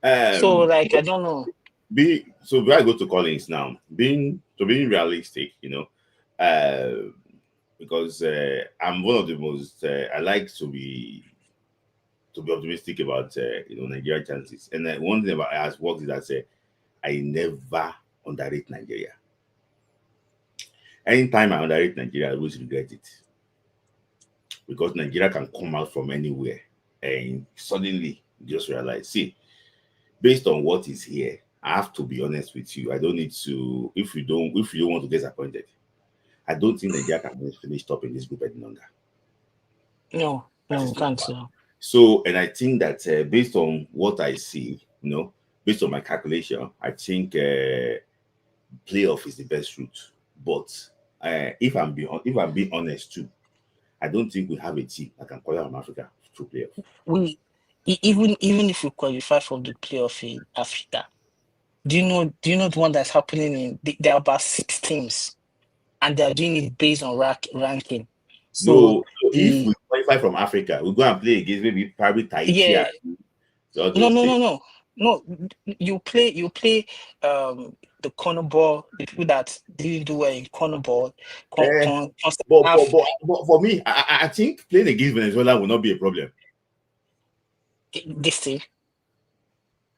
So, um, like, I don't know. before I go to Collins now, being realistic, because I'm one of the most I like to be optimistic about Nigeria chances. And one thing about as worked is that I never underrate Nigeria. Anytime I underrate Nigeria, I always regret it because Nigeria can come out from anywhere and suddenly just realize, see, based on what is here, I have to be honest with you. I don't need to if you don't want to get disappointed. I don't think Nigeria can finish top in this group any longer. No, That no, is we number can't. one. So, and I think that based on what I see, based on my calculation, I think playoff is the best route. But if I'm being honest too, I don't think we have a team that can qualify from Africa through playoff. We even if we qualify for the playoff in Africa, do you know the one that's happening there are about 6 teams and they're doing it based on ranking. So No, if the we qualify from Africa, we go and play against maybe probably Tahiti yeah, and all no, those no, things. no, no, no. You play the corner ball, the people that didn't do well in corner ball, Eh, but, but, half but, but for me, I think playing against Venezuela will not be a problem. this team,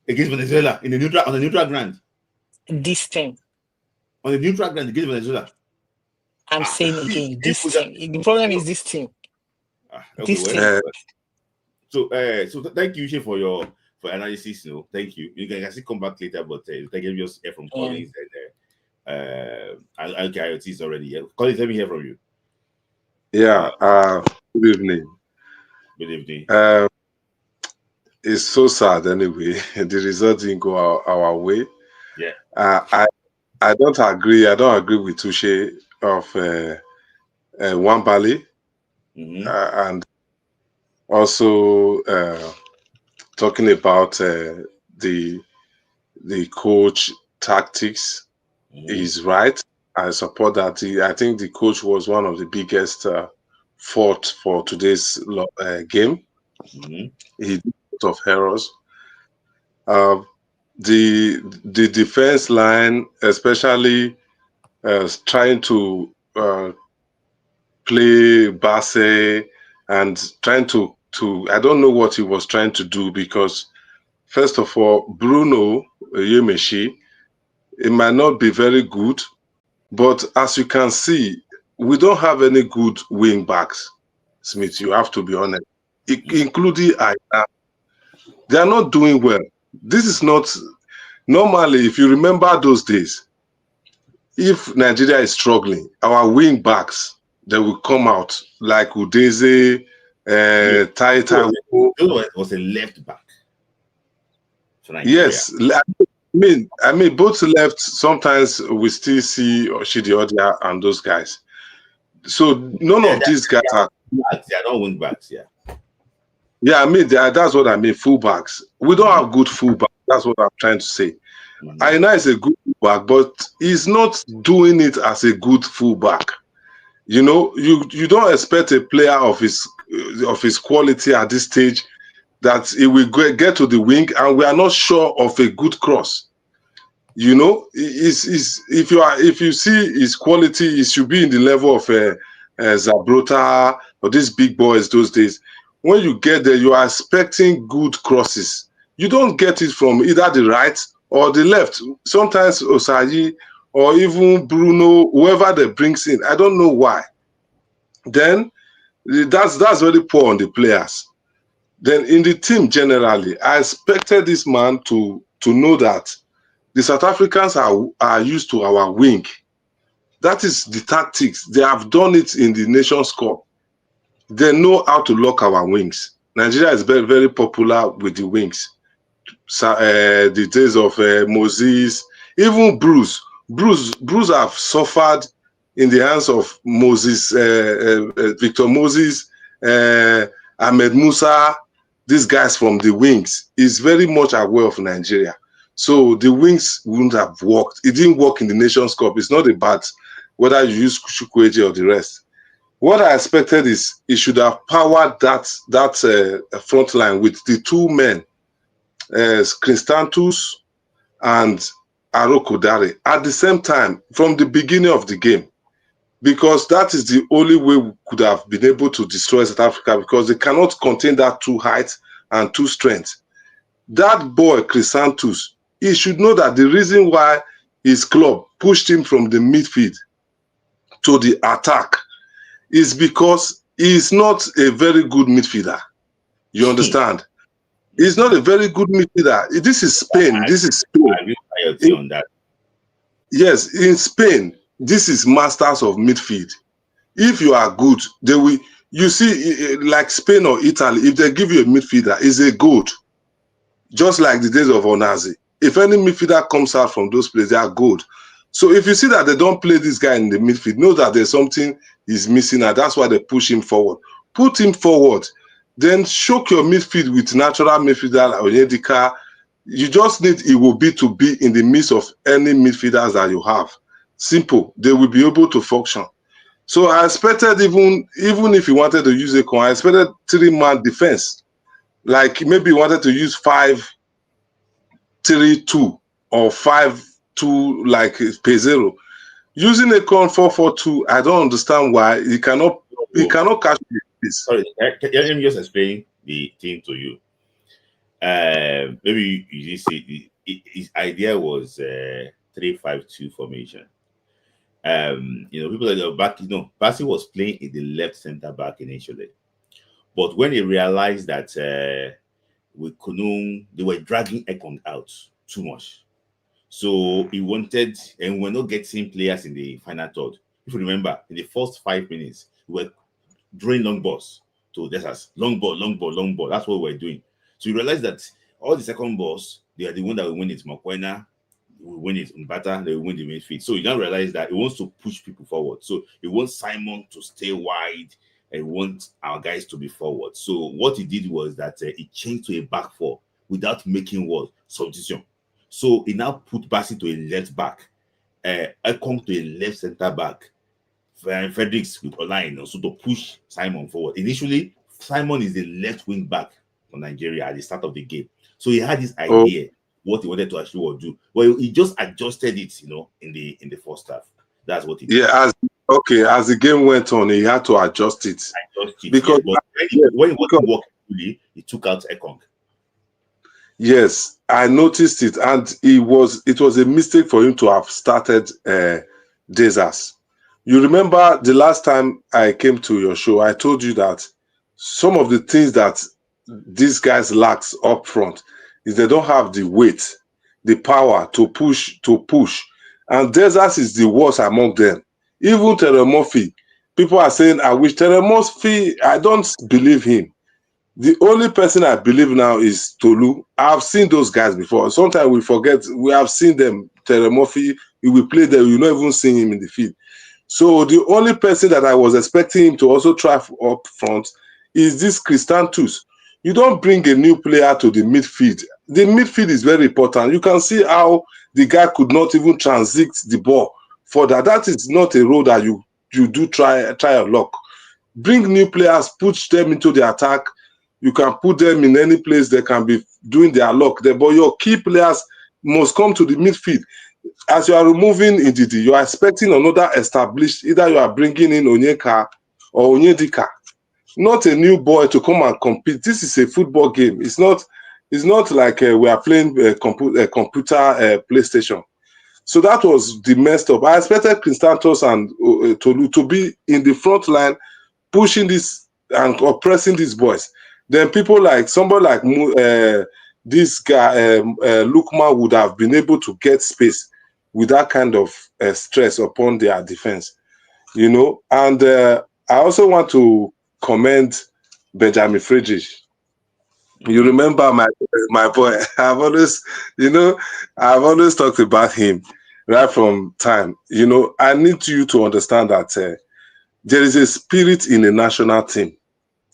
Against Venezuela in the neutral on the neutral ground. this team. On the neutral ground against Venezuela. I'm saying See, again, if this we can, team. The problem no, is this team. okay, This well, team. Uh, so thank you, Shay, for analysis. Thank you. You can still come back later, but thank you just hear from Collins and okay, IoT is already here. Collins, let me hear from you. yeah, good evening. Good evening. It's so sad anyway. The result didn't go our way. Yeah. I don't agree. I don't agree with Touche of Wambali. Mm-hmm. And Also, talking about the coach tactics Mm-hmm. is right. I support that. I think the coach was one of the biggest fault for today's game. Mm-hmm. He did a lot of errors. Uh, the defense line, especially trying to play Basse and trying to I don't know what he was trying to do because first of all, Bruno Yemeshi, it might not be very good, but as you can see, we don't have any good wing backs. Smith, you have to be honest, including Aina. They are not doing well. This is not normally. If you remember those days, if Nigeria is struggling, our wing backs they will come out like Udeze, Yeah. Tai So, Taiwo. it was a left back for Nigeria. Yes, I mean, both left. Sometimes we still see Oshidi Odia and those guys. So none Yeah, of these guys are. they are not wing backs. Yeah. Yeah, I mean, that's what I mean. Fullbacks. We don't Mm-hmm. have good fullbacks. That's what I'm trying to say. Mm-hmm. Aina is a good fullback, but he's not doing it as a good fullback. You know, you don't expect a player of his quality at this stage that he will get to the wing, and we are not sure of a good cross. You know, is if you see his quality, he should be in the level of Zabrota or these big boys those days. When you get there, you are expecting good crosses. You don't get it from either the right or the left. Sometimes Osayi or even Bruno, whoever they brings in, I don't know why. Then that's very poor on the players. Then in the team generally, I expected this man to know that the South Africans are used to our wing. That is the tactics. They have done it in the Nations Cup. They know how to lock our wings. Nigeria is very, very popular with the wings. So, the days of Moses, even Bruce have suffered in the hands of Moses, Victor Moses, Ahmed Musa, these guys from the wings. Is very much aware of Nigeria. So the wings wouldn't have worked. It didn't work in the Nations Cup. It's not about whether you use Chukwueje or the rest. What I expected is he should have powered that front line with the two men, Christantus and Arokodare, at the same time from the beginning of the game, because that is the only way we could have been able to destroy South Africa, because they cannot contain that two height and two strength. That boy, Christantus, he should know that the reason why his club pushed him from the midfield to the attack is because he is not a very good midfielder. You understand? He's not a very good midfielder. This is Spain. This is Spain. I agree with you on that. Yes, in Spain, this is masters of midfield. If you are good, they will. You see, like Spain or Italy, if they give you a midfielder, is a gold. Just like the days of Onazi. If any midfielder comes out from those places, they are good. So if you see that they don't play this guy in the midfield, know that there's something he's missing, and that's why they push him forward. Put him forward. Then shock your midfield with natural midfielder like Onyedika. You just need Iwobi to be in the midst of any midfielders that you have. Simple. They will be able to function. So I expected even if you wanted to use a con, I expected 3-man defense. Like maybe you wanted to use 5-3-2 or 5-2 like P0. Using a con 4-4-2, I don't understand why he cannot Oh, catch this. sorry, let me just explain the thing to you. Maybe you just see his idea was 3-5-2 formation. People that are back, Bassi was playing in the left center back initially, but when he realized that with Kunung, they were dragging Ekong out too much. So he wanted, and we're not getting players in the final third. If you remember, in the first 5 minutes, we were drawing long balls to this as long ball, long ball, long ball. That's what we're doing. So you realize that all the second balls, they are the one that will win it. Mokwena will win it. Mbata, they will win the midfield. So you now realize that he wants to push people forward. So he wants Simon to stay wide, and want our guys to be forward. So what he did was that he changed to a back four without making what substitution. So he now put Bassi to a left back, Ekong to a left centre back, Fredericks with Olain also to push Simon forward. Initially, Simon is the left wing back for Nigeria at the start of the game. So he had this idea what he wanted to actually do. Well, he just adjusted it, in the first half. That's what he did. Yeah, as the game went on, he had to adjust it. Because when he wasn't working fully, he took out Ekong. Yes, I noticed it, and it was a mistake for him to have started Jesus. You remember the last time I came to your show, I told you that some of the things that these guys lacks up front is they don't have the weight, the power to push. And Jesus is the worst among them. Even Teremorphy, people are saying, I wish Teremorphy, I don't believe him. The only person I believe now is Tolu. I've seen those guys before. Sometimes we forget, we have seen them. Teremorphy, we will play them, you not even see him in the field. So the only person that I was expecting him to also try up front is this Christantus. You don't bring a new player to the midfield. The midfield is very important. You can see how the guy could not even transit the ball further. That is not a role that you do try your luck. Bring new players, push them into the attack. You can put them in any place they can be doing their luck there. But your key players must come to the midfield. As you are removing Ndidi, you are expecting another established, either you are bringing in Onyeka or Onyedika, not a new boy to come and compete. This is a football game. It's not like we are playing a computer PlayStation. So that was the messed up. I expected Cristantos and Tolu to be in the front line, pushing this and oppressing these boys. Then people like somebody like this guy, Lukman, would have been able to get space with that kind of stress upon their defense, And I also want to commend Benjamin Friedrich. You remember my boy. I've always talked about him right from time. I need you to understand that there is a spirit in the national team.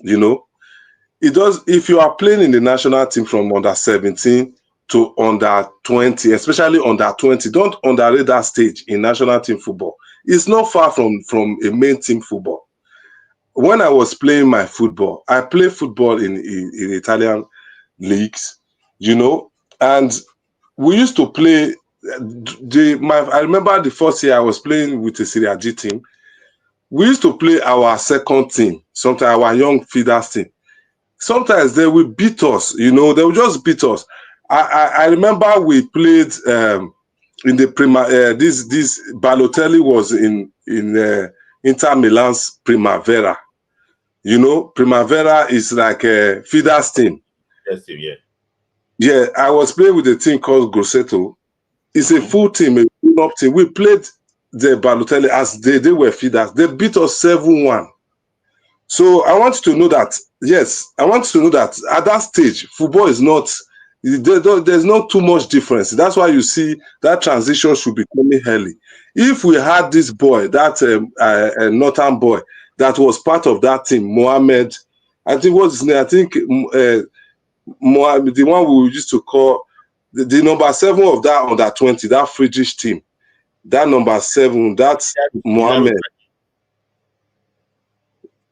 It does. If you are playing in the national team from under 17 to under 20, especially under 20, don't underrate that stage in national team football. It's not far from a main team football. When I was playing my football, I played football in Italian leagues, and we used to play. I remember the first year I was playing with the Serie G team. We used to play our second team, sometimes our young feeders team. Sometimes they will beat us, they will just beat us. I remember we played in the Prima. This Balotelli was in Inter Milan's Primavera. Primavera is like a feeders team. Yes, yeah. Yeah, I was playing with a team called Grosseto. It's a full team, a full-up team. We played the Balotelli as they were feeders. They beat us 7-1. So I want you to know that, yes, I want you to know that at that stage, football is not, there's not too much difference. That's why you see that transition should be coming early. If we had this boy, that Northern boy, that was part of that team, Mohammed, I think what's his name? I think Mohammed, the one we used to call the number 7 of that under 20, that Friedrich team, that number 7, that's Mohammed.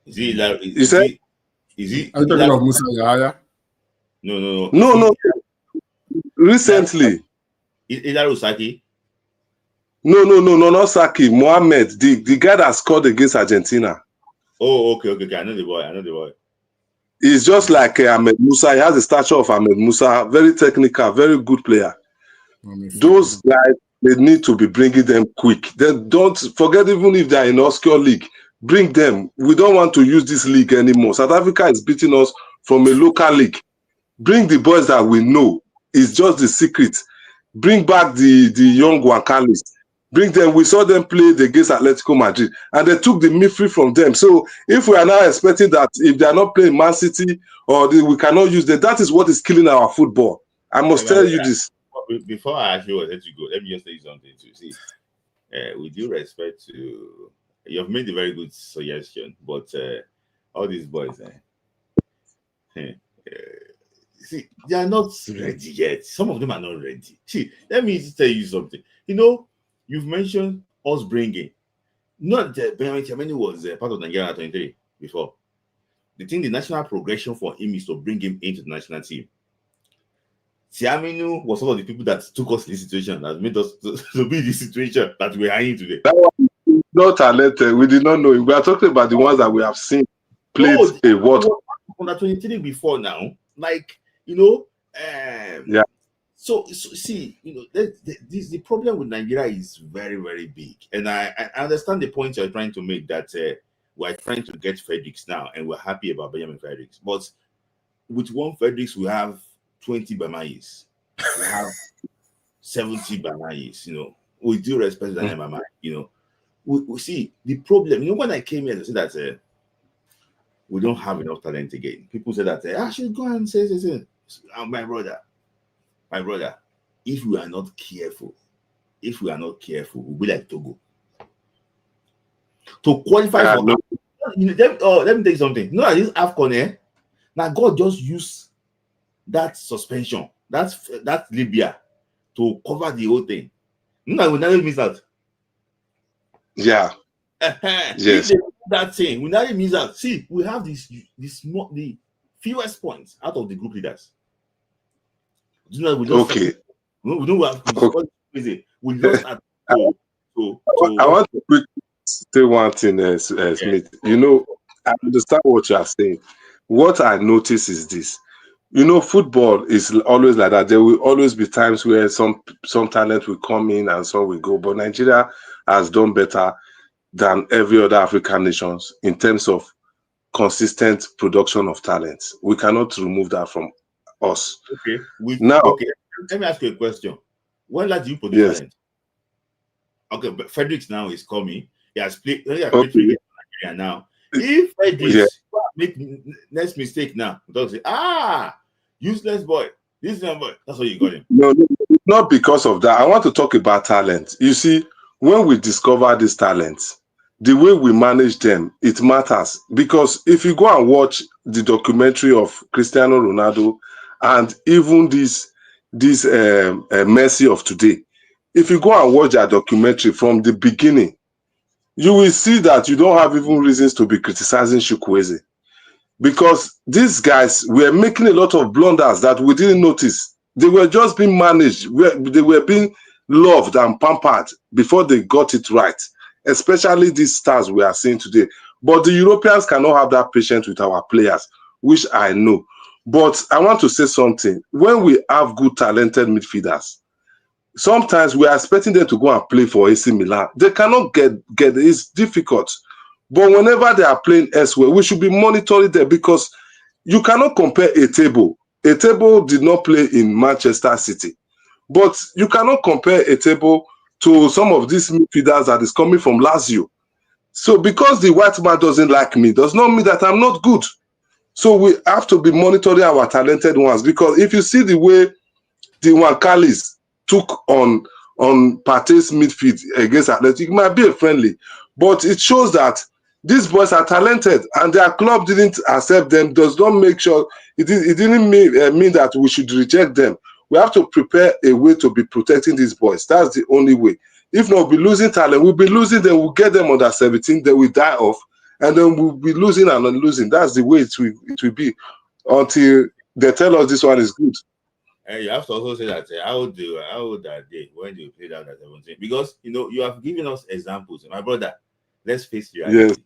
Is he like? Is he? Are you talking of Musa Yahaya? No. Recently. Is that Osaki? No, not Saki. Mohammed, the guy that scored against Argentina. Oh, okay. I know the boy. He's just like Ahmed Musa. He has the stature of Ahmed Musa. Very technical, very good player. Those guys, they need to be bringing them quick. They don't forget, even if they're in Oscar League, bring them. We don't want to use this league anymore. South Africa is beating us from a local league. Bring the boys that we know. It's just the secret. Bring back the young Wakalis. Bring them. We saw them play against Atletico Madrid, and they took the midfield from them. So if we are now expecting that if they are not playing Man City or we cannot use them, that is what is killing our football. I must tell you this. Before I actually let you go, let me just say something to see. With due respect to, you've made a very good suggestion, but all these boys, see, they are not ready yet. Some of them are not ready. See, let me tell you something. You've mentioned us bringing. Not that Benjamin Chameni was part of Nigeria 23 before. The national progression for him is to bring him into the national team. Siaminu was one of the people that took us in this situation, that made us to be in this situation that we are in today. That one is not talented. We did not know him. We are talking about the ones that we have seen played a what under 23 before now. Like, yeah. So see, the problem with Nigeria is very, very big. And I understand the point you're trying to make, that we're trying to get Fredericks now and we're happy about Benjamin Fredericks. But with one Fredericks, we have 20 Bamayis. We have 70 Bamayis, with due respect to Daniel Bamai, we see the problem. When I came here to say that we don't have enough talent again, people say that I should go and say, my brother, if we are not careful, we'll be like Togo. To qualify for let me tell you something. This AFCON, now God just used that suspension, that Libya, to cover the whole thing. No, we never miss out. Yeah. Yes. That thing, we never miss out. See, we have the fewest points out of the group leaders. We don't okay. We don't have to. We just have to. I want to quickly say one thing, Smith. I understand what you are saying. What I notice is this. Football is always like that. There will always be times where some talent will come in and some will go. But Nigeria has done better than every other African nations in terms of consistent production of talent. We cannot remove that from us. Okay. Let me ask you a question. When last did you produce talent? Okay, but Fredericks now is coming. He has played Nigeria now. If Fredericks make next mistake now, don't say, useless boy. This boy. That's what you got him. No, not because of that. I want to talk about talent. You see, when we discover these talents, the way we manage them, it matters. Because if you go and watch the documentary of Cristiano Ronaldo and even this Messi of today, if you go and watch that documentary from the beginning, you will see that you don't have even reasons to be criticizing Chukwueze. Because these guys were making a lot of blunders that we didn't notice. They were just being managed. They were being loved and pampered before they got it right. Especially these stars we are seeing today. But the Europeans cannot have that patience with our players, which I know. But I want to say something. When we have good, talented midfielders, sometimes we are expecting them to go and play for AC Milan. They cannot get it's difficult. But whenever they are playing elsewhere, we should be monitoring them, because you cannot compare a table. A table did not play in Manchester City. But you cannot compare a table to some of these midfielders that is coming from Lazio. So because the white man doesn't like me, does not mean that I'm not good. So we have to be monitoring our talented ones, because if you see the way the Wankalis took on Partey's midfield against Athletic, it might be a friendly, but it shows that these boys are talented and their club didn't accept them. Does not make sure it didn't mean that we should reject them. We have to prepare a way to be protecting these boys. That's the only way. If not, we'll be losing talent. We'll be losing them. We'll get them under 17. Then we die off, and then we'll be losing and losing. That's the way it will be until they tell us this one is good. And you have to also say that how old are they when they played out at 17? Because you have given us examples. My brother, let's face reality. Yes.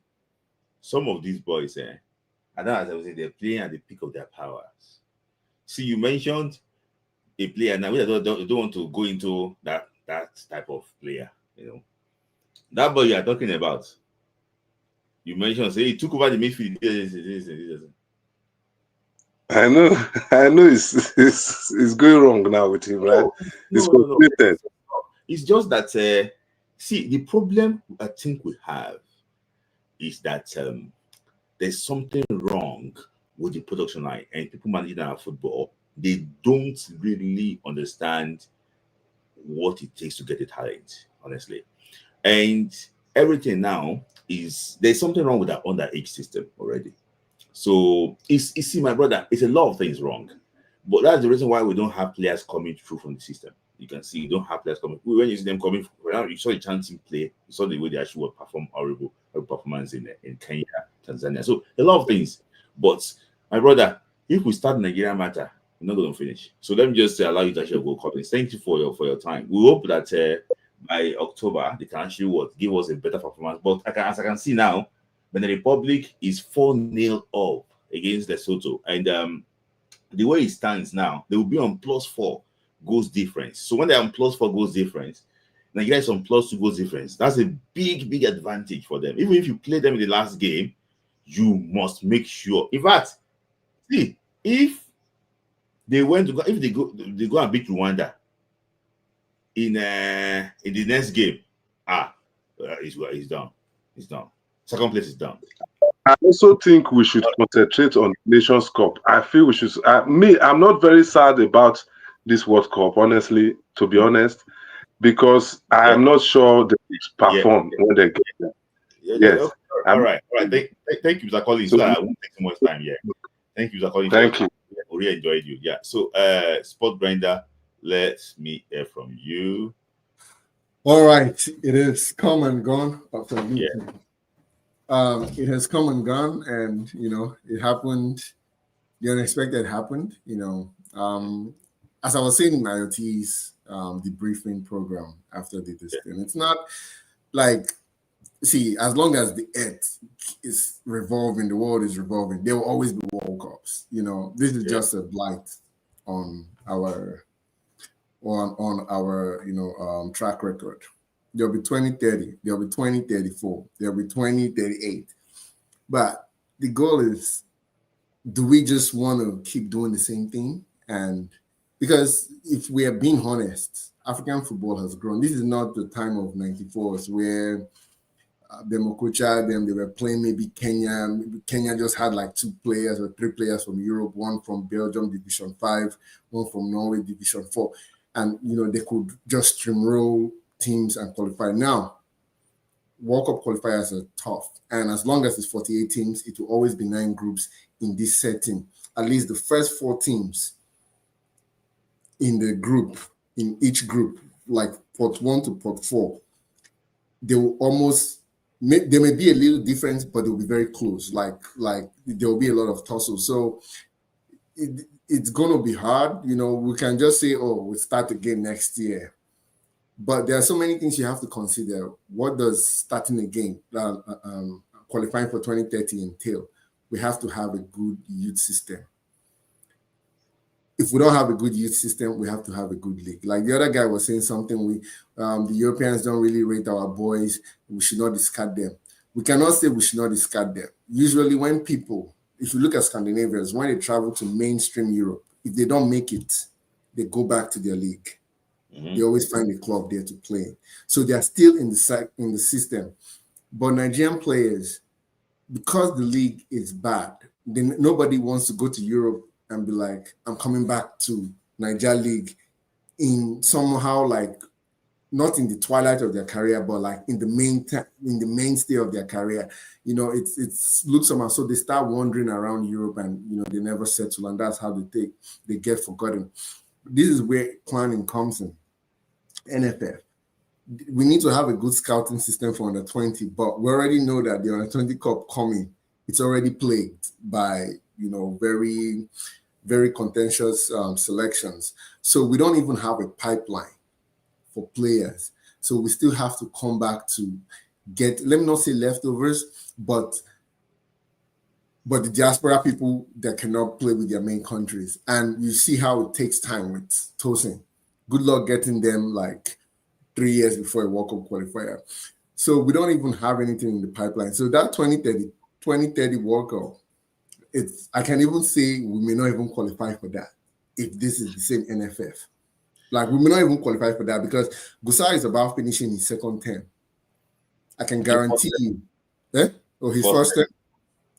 Some of these boys, I don't know, as I was saying, they're playing at the peak of their powers. See, you mentioned a player. Now we don't want to go into that type of player. That boy you are talking about. You mentioned, say he took over the midfield. I know it's going wrong now with him, right? No. It's just that see, the problem I think we have is that there's something wrong with the production line, and people managing our football, they don't really understand what it takes to get the talent, honestly. And everything now there's something wrong with that underage system already. So you see, my brother, it's a lot of things wrong. But that's the reason why we don't have players coming through from the system. You can see you don't have players coming. When you see them coming, you saw the chanting play, you saw the way they actually perform horrible performance in Kenya, Tanzania. So a lot of things. But my brother, if we start Nigeria matter, we're not going to finish. So let me just allow you to actually go comments. Thank you for your time. We hope that by October they can actually give us a better performance. But as I can see now, Benin Republic is 4-0 up against Lesotho, and the way it stands now, they will be on +4 goals difference. So when they're on +4 goals difference, Nigeria is on +2 goals difference. That's a big advantage for them. Even if you play them in the last game, you must make sure. In fact, see, if they go and beat Rwanda in the next game, it's down. It's down. Second place is down. I also think we should concentrate on Nations Cup. I feel we should. I'm not very sad about this World Cup, honestly, to be honest, because I am not sure they perform when they get there. Yes. Okay. All right. Thank you, Mr. Collins. So I won't take too much time here. Thank you, Mr. Collins. Thank you. We really enjoyed you. Yeah. So, Sport Grinder, let me hear from you. All right. It is come and gone. Yeah. It has come and gone, and it happened. The unexpected happened. As I was saying in my IoT's debriefing program after this thing, it's not like, see, as long as the earth is revolving, the world is revolving, there will always be World Cups. This is just a blight on our track record. There'll be 2030, there'll be 2034, there'll be 2038. But the goal is, do we just want to keep doing the same thing? And because if we are being honest, African football has grown. This is not the time of 94s where Demokocha, they were playing maybe Kenya. Maybe Kenya just had like 2 players or 3 players from Europe, one from Belgium Division 5, one from Norway Division 4. And, they could just steamroll teams and qualify. Now, World Cup qualifiers are tough. And as long as it's 48 teams, it will always be 9 groups in this setting. At least the first 4 teams in each group, like pot 1 to pot 4, they will there may be a little difference, but they'll be very close. Like there will be a lot of tussle. So it's going to be hard. We can just say, we'll start again next year. But there are so many things you have to consider. What does starting again, qualifying for 2030 entail? We have to have a good youth system. If we don't have a good youth system, we have to have a good league. Like the other guy was saying something, the Europeans don't really rate our boys. We should not discard them. We cannot say we should not discard them. Usually when people, if you look at Scandinavians, when they travel to mainstream Europe, if they don't make it, they go back to their league. They always find a club there to play. So they are still in the system. But Nigerian players, because the league is bad, then nobody wants to go to Europe and be like, I'm coming back to Niger League in somehow like not in the twilight of their career, but like in the mainstay of their career. It's looks somehow. So they start wandering around Europe and they never settle, and that's how they get forgotten. This is where planning comes in. NFF. We need to have a good scouting system for under 20, but we already know that the under 20 Cup coming, it's already plagued by very, very contentious selections. So we don't even have a pipeline for players. So we still have to come back to get, let me not say leftovers, but the diaspora people that cannot play with their main countries. And you see how it takes time with Tosin. Good luck getting them like 3 years before a World Cup qualifier. So we don't even have anything in the pipeline. So that 2030 World Cup, I can even say we may not even qualify for that if this is the same NFF. Like we may not even qualify for that because Gusau is about finishing his second term. I can guarantee you. His first term?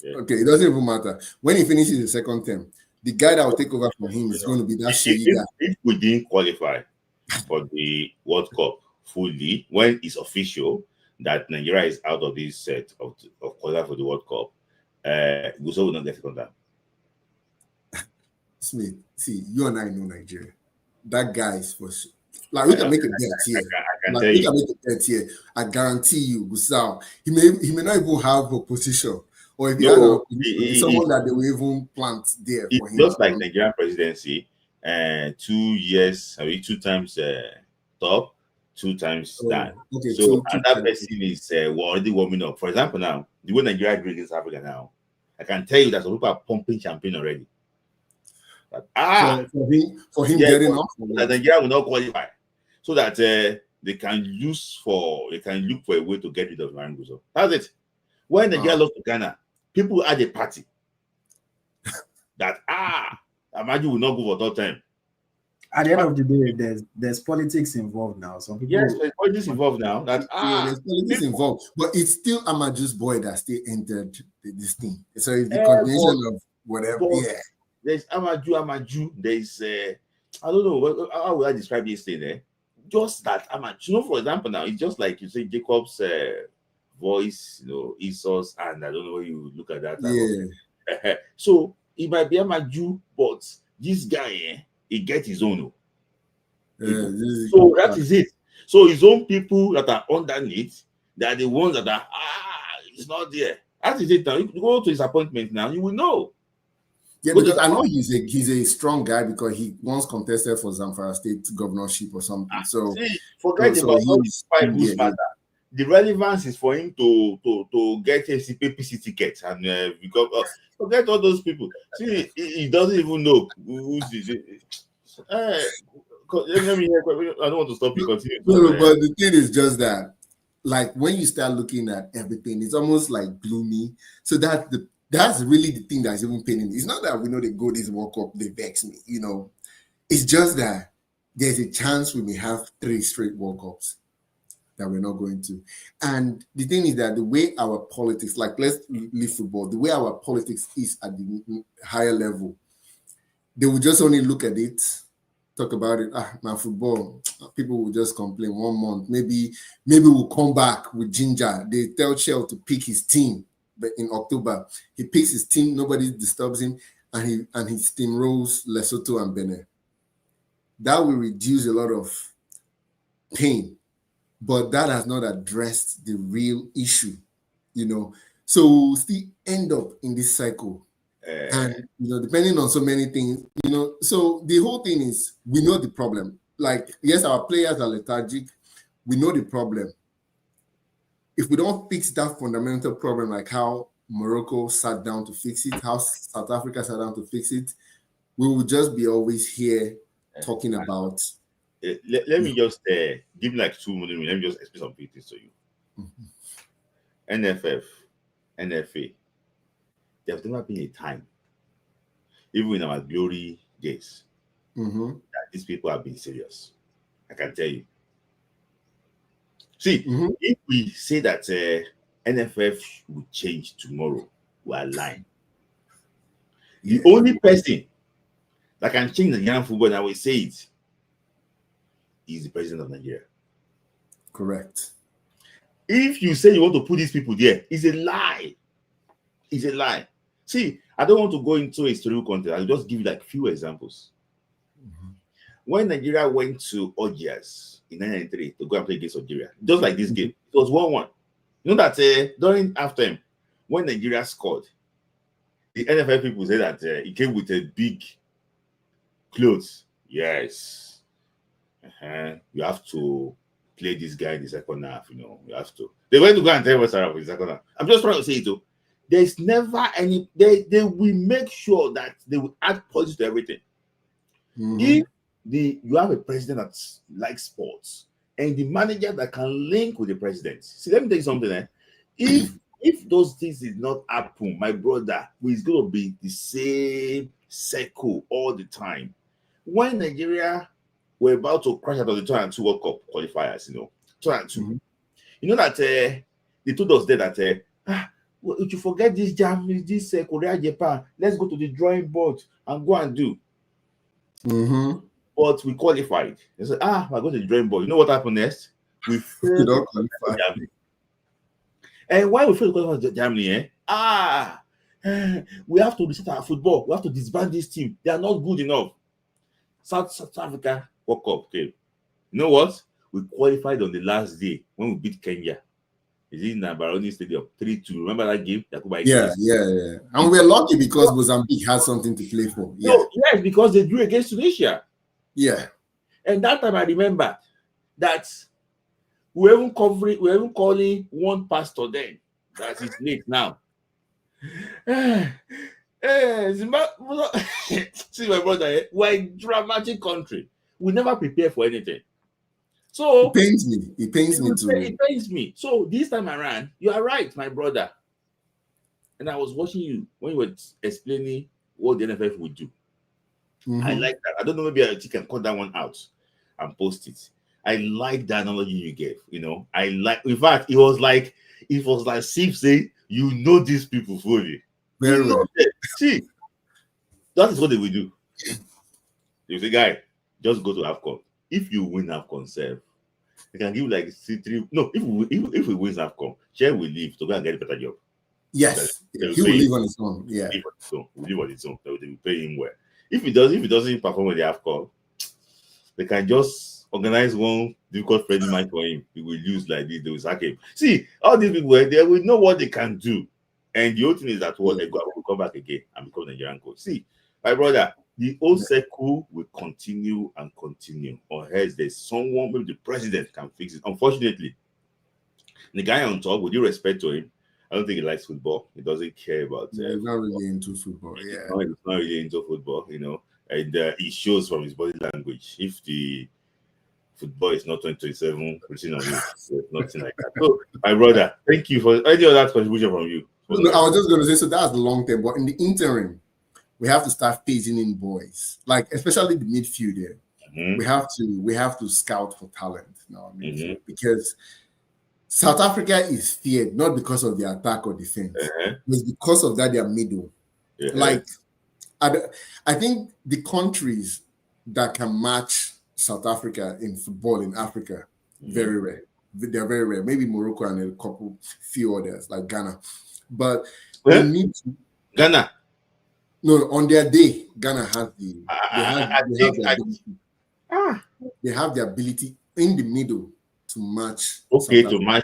Yeah. Okay, it doesn't even matter. When he finishes his second term, the guy that will take over from him is going to be that shady guy. If we didn't qualify for the World Cup fully, when it's official that Nigeria is out of this set of qualify for the World Cup, Guso will not get second term. Smith, see, you and I know Nigeria. That guy is for sure. Like, we can make a bet here. I can Like, tell we you. can make a bet here. I guarantee you, Gusau, he may not even have a position. Or if he has an No, opposition, it's someone that they will even plant there for him. just like Nigerian presidency, 2 years, I mean, 2 times top, 2 times down. Okay, So two another times. person is already warming up. For example, now the way Nigeria drinks against Africa now, I can tell you that some people are pumping champagne already. But, for him getting off, that Nigeria will not qualify, so that they can look for a way to get rid of Maranguzo. That's it. When Nigeria lost to Ghana, people had a party that Amaju will not go for third time. At the end of the day, there's politics involved now. Some people, yes, there's politics involved now. That there's politics involved, but it's still Amaju's boy that still entered this thing. So it's the combination of whatever. Yeah, there's Amaju. There's I don't know how would I describe this thing. Just that Amaju. For example, now it's just like you say Jacob's voice, Esau's, and I don't know where you look at that. Yeah. So it might be Amaju, but this guy, he gets his own. So that is it. So his own people that are underneath, they are the ones that are it's not there. That is it now. You go to his appointment now, you will know. Yeah, because I know he's a strong guy because he once contested for Zamfara State governorship or something. So forget about all these five matter. The relevance is for him to get a PPC ticket and because forget all those people. See, he doesn't even know who's let me hear. I don't want to stop you. Continue. No, but the thing is just that, like when you start looking at everything, it's almost like gloomy. So that's really the thing that's even paining me. It's not that we know they go this World Cup, they vex me. It's just that there's a chance we may have 3 straight World Cups that we're not going to. And the thing is that the way our politics, like let's leave football, the way our politics is at the higher level, they will just only look at it, talk about it. My football, people will just complain 1 month. Maybe we'll come back with ginger. They tell Shell to pick his team, but in October, he picks his team, nobody disturbs him, and he steamrolls Lesotho and Benin. That will reduce a lot of pain. But that has not addressed the real issue, So we'll still end up in this cycle. And, depending on so many things, so the whole thing is, we know the problem. Like, yes, our players are lethargic. We know the problem. If we don't fix that fundamental problem, like how Morocco sat down to fix it, how South Africa sat down to fix it, we will just be always here talking about. Let me just give like 2 minutes. Let me just explain some things to you. NFF, NFA, there's never been a time, even in our glory days, that these people have been serious. I can tell you. See, if we say that NFF will change tomorrow, we are lying. The only person that can change the young football, and I will say it, is the president of Nigeria. Correct. If you say you want to put these people there, it's a lie. It's a lie. See, I don't want to go into a historical context. I'll just give you like few examples. When Nigeria went to Algiers in 1993 to go and play against Algeria, just like this game, it was 1-1. You know that during halftime, when Nigeria scored, the NFL people say that it came with a big clothes. Yes. You have to play this guy in the second half, you have to. They're going to go and tell what's up in the second half. I'm just trying to say it though. There's never any, they will make sure that they will add policy to everything. If you have a president that likes sports and the manager that can link with the president. See, let me tell you something. If those things did not happen, my brother, is going to be the same circle all the time. When Nigeria were about to crash out of the 2002 World Cup qualifiers, 2002. You know that they told us there that if you forget this Korea, Japan, let's go to the drawing board and go and do. But we qualified. They said, we're going to the drawing board. You know what happened next? We failed to qualify Germany. And why we failed to qualify Germany? We have to reset our football. We have to disband this team. They are not good enough. South Africa World Cup came. You know what? We qualified on the last day when we beat Kenya. Is it in Baroni Stadium? 3-2. Remember that game? Yeah. And we're lucky because Mozambique has something to play for. Yeah. No, yes, because they drew against Tunisia. Yeah. And that time I remember that we were even calling one pastor then. That is late now. Zimbabwe, see my brother, we're a dramatic country. We never prepare for anything. So it pains me. It pains me too. It pains me. So this time around, you are right, my brother. And I was watching you when you were explaining what the NFF would do. I like that. I don't know, maybe I can cut that one out and post it. I like the analogy you gave. You know, in fact, it was like Steve saying, you know these people fully. Very well. See, that is what they will do. You say, guy, just go to AFCON. If you win AFCON, serve. They can give like C3. No, if we win AFCON, Share will leave to go and get a better job. Yes, he will leave on his own. Yeah, he will leave on his own. They will pay him well. If he doesn't perform with the AFCON, they can just organize one difficult friendly match for him. He will lose like this. They will sack him. See, all these people, they will know what they can do. And the whole thing is that they will come back again and become Nigerian coach. See, my brother, the old circle will continue and continue, or else there's someone, maybe the president can fix it. Unfortunately, the guy on top, with due respect to him, I don't think he likes football. He doesn't care about. He's not really into football. Yeah, he's not really into football. You know, and it shows from his body language. If the football is not 2027, written on it, nothing like that. So, my brother, thank you for any other contribution from you. No, I was just going to say, so that's the long term, but in the interim, we have to start phasing in boys, like especially the midfield there. We have to scout for talent now, because South Africa is feared not because of their attack or defense, it's because of that their middle. Like, I think the countries that can match South Africa in football in Africa, very rare. They're very rare. Maybe Morocco and a few others like Ghana. But we need to Ghana. No, on their day, Ghana has they have the ability in the middle to match. Rotation. In the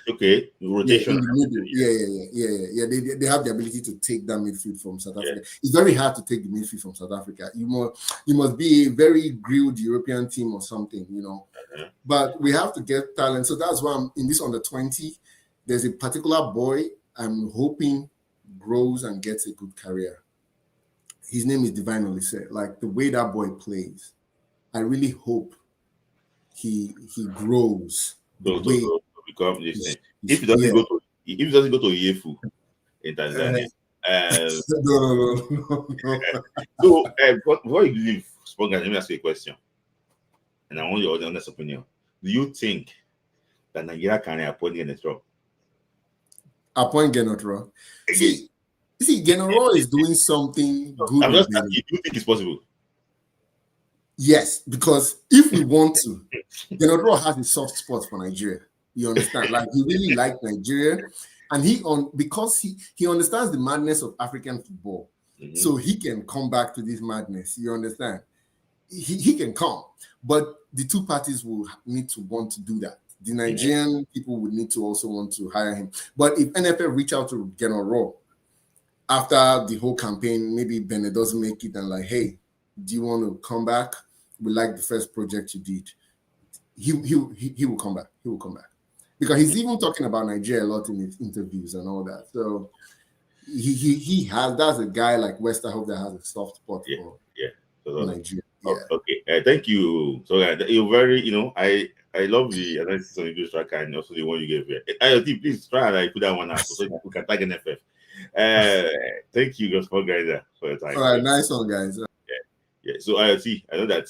middle. They have the ability to take that midfield from South Africa. It's very hard to take the midfield from South Africa. You must be a very grilled European team or something, you know. But we have to get talent. So that's why I'm in this under 20. There's a particular boy I'm hoping grows and gets a good career. His name is Divine Olise. Like the way that boy plays, I really hope he grows. Become this thing. If he doesn't go to Yefu in Tanzania, no. So before you leave, Sponger, let me ask you a question, and I want your honest opinion. Do you think that Nigeria can appoint Genotro? Appoint Genotro? See, Genotro is doing something good. I'm just asking, do you think it's possible? Yes, because if we want to, Genotro has a soft spot for Nigeria. You understand? Like he really likes Nigeria, and because he understands the madness of African football, so he can come back to this madness. You understand? He can come, but the two parties will need to want to do that. The Nigerian people would need to also want to hire him. But if NFL reach out to Genotro after the whole campaign, maybe Bennett doesn't make it and like, hey, do you want to come back? We like the first project you did. He will come back. He will come back. Because he's even talking about Nigeria a lot in his interviews and all that. So that's a guy like Westerhoff that has a soft spot for Nigeria. Okay. Thank you. So you're very, I love the analysis on English tracker and also the one you gave here. IoT, please try and put that one out so we can tag NFF. Thank you, guys, for your time. All right, nice one, guys. Yeah. So IoT, I know that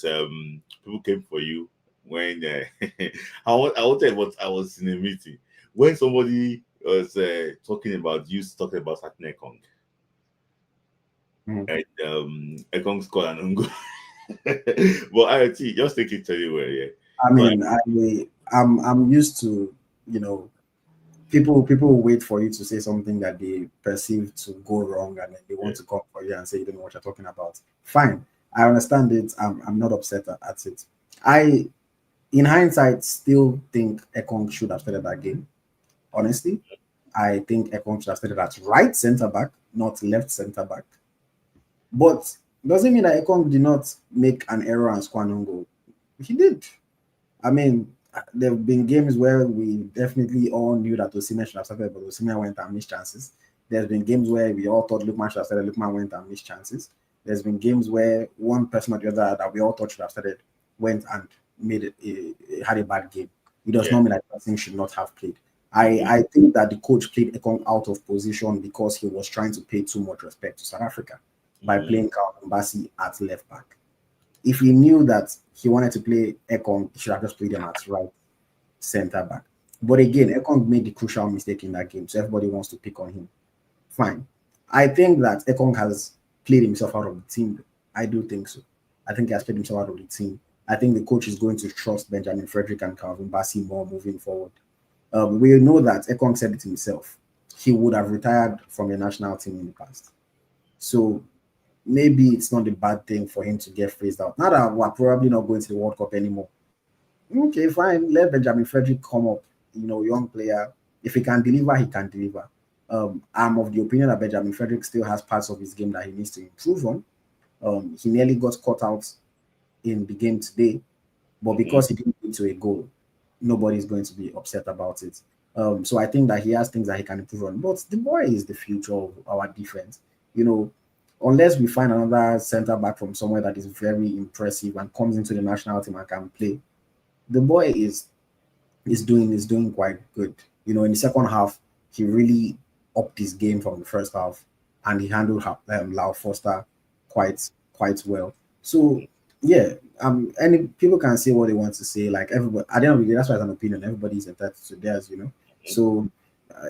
people came for you when I was in a meeting when somebody was talking about Satne Ekong. And Ekong scored an ungo. But IoT, just take it anywhere, I mean, I'm used to, people will wait for you to say something that they perceive to go wrong, and then they want to come for you and say you don't know what you're talking about. Fine, I understand it. I'm not upset at it. I, in hindsight, still think Ekong should have started that game. Honestly, I think Ekong should have started at right centre back, not left centre back. But doesn't mean that Ekong did not make an error and score an own goal. He did. I mean, there have been games where we definitely all knew that Osimhen should have started, but Osimhen went and missed chances. There's been games where we all thought Lookman should have started, Lookman went and missed chances. There's been games where one person or the other that we all thought should have started went and made it, had a bad game. It does not mean that person should not have played. I think that the coach played Ekong out of position because he was trying to pay too much respect to South Africa by playing Calvin Bassey at left back. If he knew that he wanted to play Ekong, he should have just played him at right centre back. But again, Ekong made the crucial mistake in that game, so everybody wants to pick on him. Fine. I think that Ekong has played himself out of the team. I do think so. I think he has played himself out of the team. I think the coach is going to trust Benjamin Frederick and Calvin Bassey more moving forward. We know that Ekong said it himself. He would have retired from the national team in the past. So maybe it's not a bad thing for him to get phased out. Now that we're probably not going to the World Cup anymore. Okay, fine. Let Benjamin Frederick come up, young player. If he can deliver, he can deliver. I'm of the opinion that Benjamin Frederick still has parts of his game that he needs to improve on. He nearly got caught out in the game today, but because he didn't get to a goal, nobody's going to be upset about it. So I think that he has things that he can improve on. But the boy is the future of our defense. Unless we find another centre back from somewhere that is very impressive and comes into the national team and can play, the boy is doing quite good. In the second half, he really upped his game from the first half, and he handled Lau Foster quite well. So yeah, and people can say what they want to say. Like everybody, at the end of the day, that's why it's an opinion. Everybody is entitled to theirs, So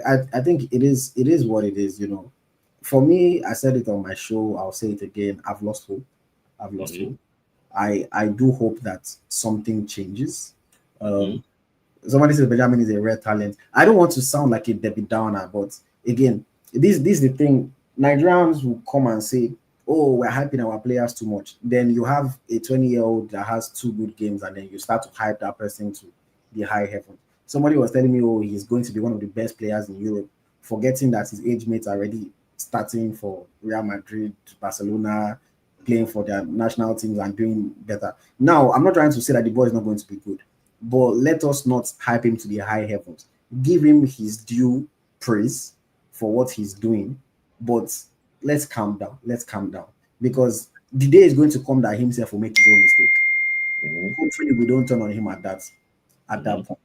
I think it is what it is. For me, I said it on my show. I'll say it again. I've lost hope. Hope. I do hope that something changes. Somebody says Benjamin is a rare talent. I don't want to sound like a Debbie Downer, but again, this is the thing. Nigerians will come and say, "Oh, we're hyping our players too much." Then you have a 20-year-old that has 2 good games, and then you start to hype that person to the high heaven. Somebody was telling me, "Oh, he's going to be one of the best players in Europe," forgetting that his age mates are already starting for Real Madrid, Barcelona, playing for their national teams and doing better. Now, I'm not trying to say that the boy is not going to be good, but let us not hype him to the high heavens. Give him his due praise for what he's doing, but let's calm down. Because the day is going to come that himself will make his own mistake. Hopefully, we don't turn on him at that point.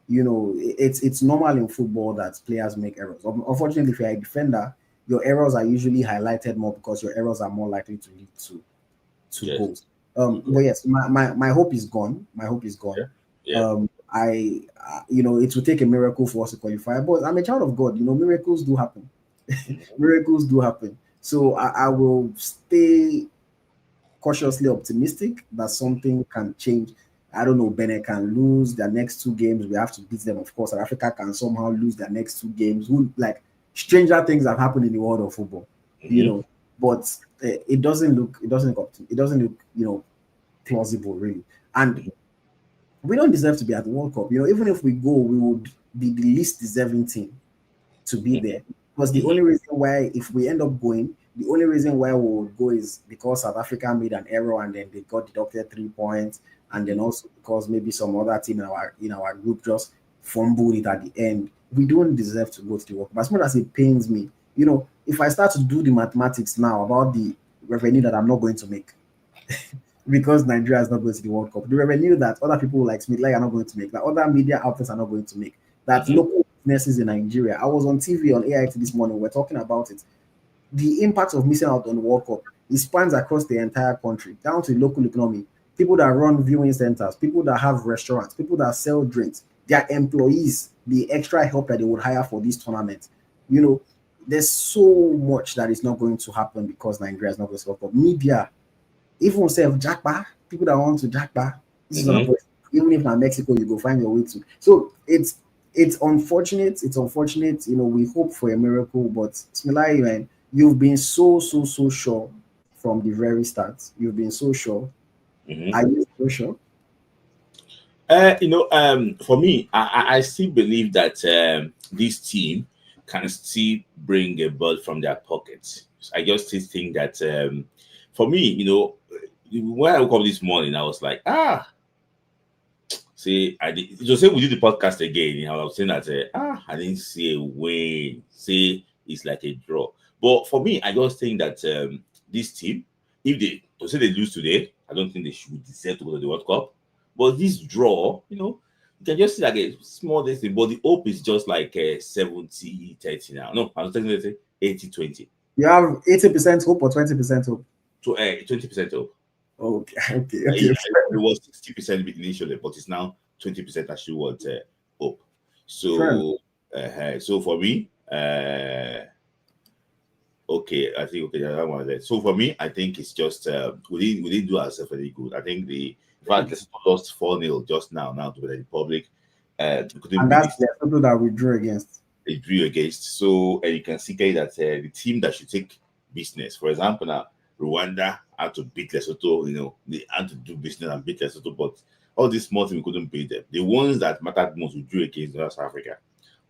It's normal in football that players make errors. Unfortunately, if you're a defender, your errors are usually highlighted more because your errors are more likely to lead to goals. But yes, my hope is gone. It will take a miracle for us to qualify, but I'm a child of God. Miracles do happen. Miracles do happen. So I will stay cautiously optimistic that something can change. I don't know, Benin can lose their next 2 games. We have to beat them, of course. South Africa can somehow lose their next 2 games. Stranger things have happened in the world of football, but it doesn't look plausible really. And we don't deserve to be at the World Cup. Even if we go, we would be the least deserving team to be there. Because the only reason why, if we end up going, the only reason why we would go is because South Africa made an error and then they got deducted 3 points, and then also because maybe some other team in our group just fumbled it at the end. We don't deserve to go to the World Cup. As much as it pains me, if I start to do the mathematics now about the revenue that I'm not going to make because Nigeria is not going to the World Cup, the revenue that other people like Smith are not going to make, that other media outlets are not going to make, that local businesses in Nigeria. I was on TV on AIT this morning. We're talking about it. The impact of missing out on the World Cup, it spans across the entire country, down to the local economy. People that run viewing centers, people that have restaurants, people that sell drinks, their employees, the extra help that they would hire for this tournament. There's so much that is not going to happen because Nigeria is not going to World Cup. Media, even self jackpot, people that want to jackpot, this is an opportunity. Even if in Mexico, you go find your way to. So it's unfortunate. It's unfortunate. We hope for a miracle, but Smilayi, man, you've been so sure from the very start. You've been so sure. Mhm. Are you so sure? For me, I still believe that this team can still bring a ball from their pockets. I just still think that for me, when I woke up this morning, I was like, see, I did. Just say we did the podcast again. I was saying that I didn't see a win. Say it's like a draw. But for me, I just think that this team, if they to say they lose today, I don't think they should deserve to go to the World Cup. But this draw, you can just see like a small thing. But the hope is just like 70-30 now. No, I was thinking 80-20. You have 80% hope or 20% hope? So 20% hope. Okay. It was 60% initially, but it's now 20% actually what up. So so for me, okay, I think that one there. So for me, I think it's just we didn't do ourselves very good. I think in fact Lesotho lost 4-0 just now to the Republic. We couldn't And beat that's the Lesotho that we drew against. They drew against. So you can see that the team that should take business, for example, now Rwanda had to beat Lesotho. They had to do business and beat Lesotho, but all these small teams we couldn't beat them. The ones that mattered most we drew against South Africa.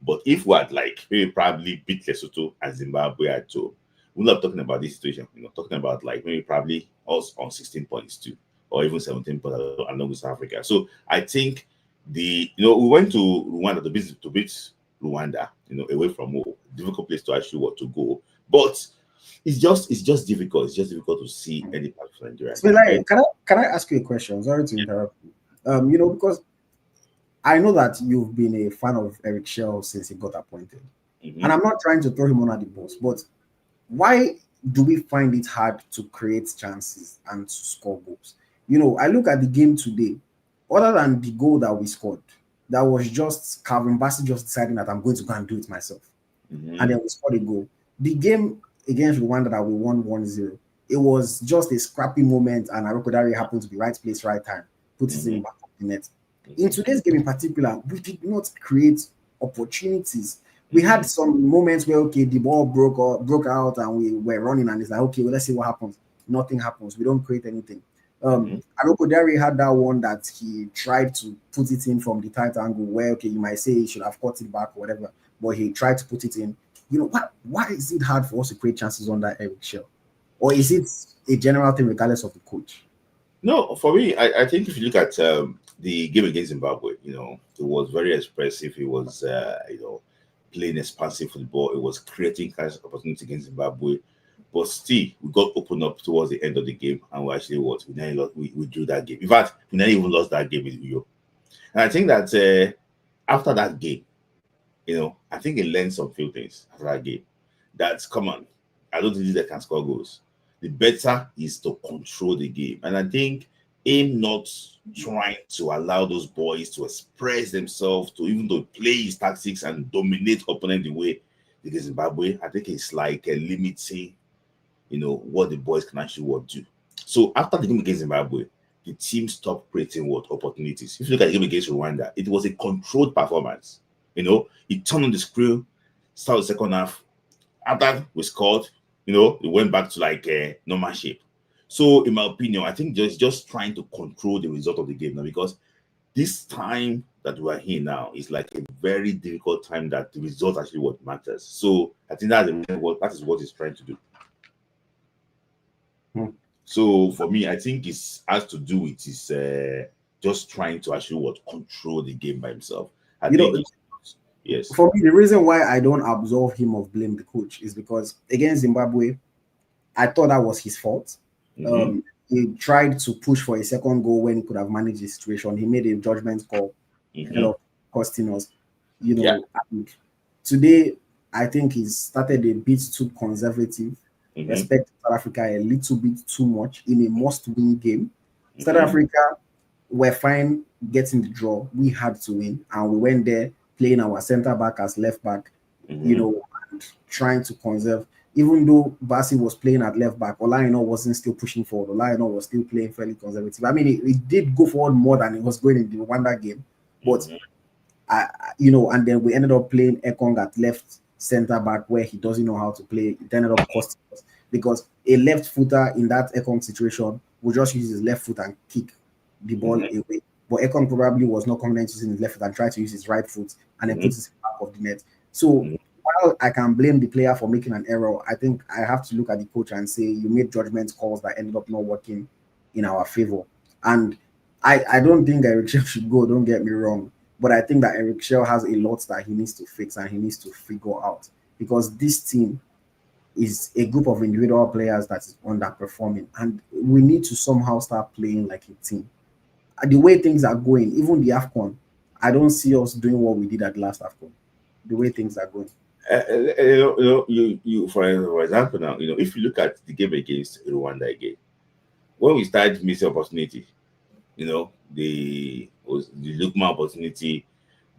But if we had maybe probably beat Lesotho and Zimbabwe at two, we're not talking about this situation. Talking about maybe probably us on 16 points too, or even 17 points along with South Africa. So I think we went to Rwanda to beat Rwanda, away from home. Difficult place to actually want to go. But it's just difficult. It's just difficult to see any part of Nigeria. So can I ask you a question? Sorry to interrupt you. Because I know that you've been a fan of Eric Shell since he got appointed. And I'm not trying to throw him under the bus, but why do we find it hard to create chances and to score goals? I look at the game today, other than the goal that we scored, that was just Calvin Bassey just deciding that I'm going to go and do it myself. And then we scored a goal. The game against Rwanda that we won 1-0, it was just a scrappy moment, and Arokodare happened to be right place, right time, put it in back of the net. In today's game in particular, we did not create opportunities. We had some moments where, okay, the ball broke out and we were running, and it's like, okay, well, let's see what happens. Nothing happens. We don't create anything. Arokodare had that one that he tried to put it in from the tight angle where, okay, you might say he should have caught it back or whatever, but he tried to put it in. Why is it hard for us to create chances under Eric Shell? Or is it a general thing regardless of the coach? No, for me, I think if you look at the game against Zimbabwe, it was very expressive. It was, playing expansive football. It was creating opportunity against Zimbabwe. But still, we got opened up towards the end of the game, and we actually we drew that game. In fact, we never even lost that game with Uyo. And I think that after that game, I think he learned some few things after that game. That's come on. I don't think they can score goals. The better is to control the game. And I think him not trying to allow those boys to express themselves, to even to play his tactics and dominate opponent the way against Zimbabwe, I think it's like a limiting, what the boys can actually do. So after the game against Zimbabwe, the team stopped creating opportunities. If you look at the game against Rwanda, it was a controlled performance. He turned on the screw, started the second half. After we scored, it went back to like a normal shape. So, in my opinion, I think just trying to control the result of the game now, because this time that we are here now is like a very difficult time that the result actually what matters. So, I think that is what he's trying to do. So, for me, I think it has to do with his just trying to actually control the game by himself. Yes. For me, the reason why I don't absolve him of blame the coach is because against Zimbabwe, I thought that was his fault. He tried to push for a second goal when he could have managed the situation. He made a judgment call, costing us. And today I think he started a bit too conservative. Respect South Africa a little bit too much in a must-win game. South Africa were fine getting the draw. We had to win, and we went there playing our center back as left back, and trying to conserve. Even though Bassey was playing at left back, Olajuwon wasn't still pushing forward. Olajuwon was still playing fairly conservative. I mean, he did go forward more than he was going in the Rwanda game, but And then we ended up playing Ekong at left center back where he doesn't know how to play. It ended up costing us because a left footer in that Ekong situation will just use his left foot and kick the ball away. But Ekong probably was not confident using his left foot and tried to use his right foot and then put his back of the net. So while I can blame the player for making an error, I think I have to look at the coach and say you made judgment calls that ended up not working in our favor. And I don't think Eric Shell should go, don't get me wrong. But I think that Eric Shell has a lot that he needs to fix and he needs to figure out because this team is a group of individual players that is underperforming and we need to somehow start playing like a team. The way things are going, even the AFCON, I don't see us doing what we did at the last AFCON. The way things are going. For example, now, if you look at the game against Rwanda again, when we started missing opportunity, the Lukman opportunity,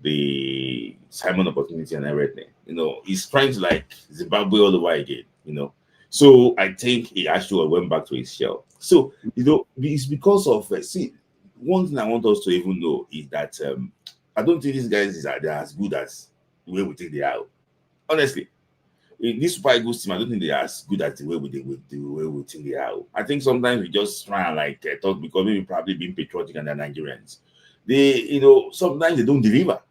the Simon opportunity, and everything, he's trying to like Zimbabwe all over again, So I think he actually went back to his shell. So, it's because of, one thing I want us to even know is that I don't think these guys they're as good as the way we think they are. Honestly, in this Super Eagles team, I don't think they are as good as the way we think they are. I think sometimes we just try and talk because maybe probably being patriotic and they're Nigerians. They, sometimes they don't deliver.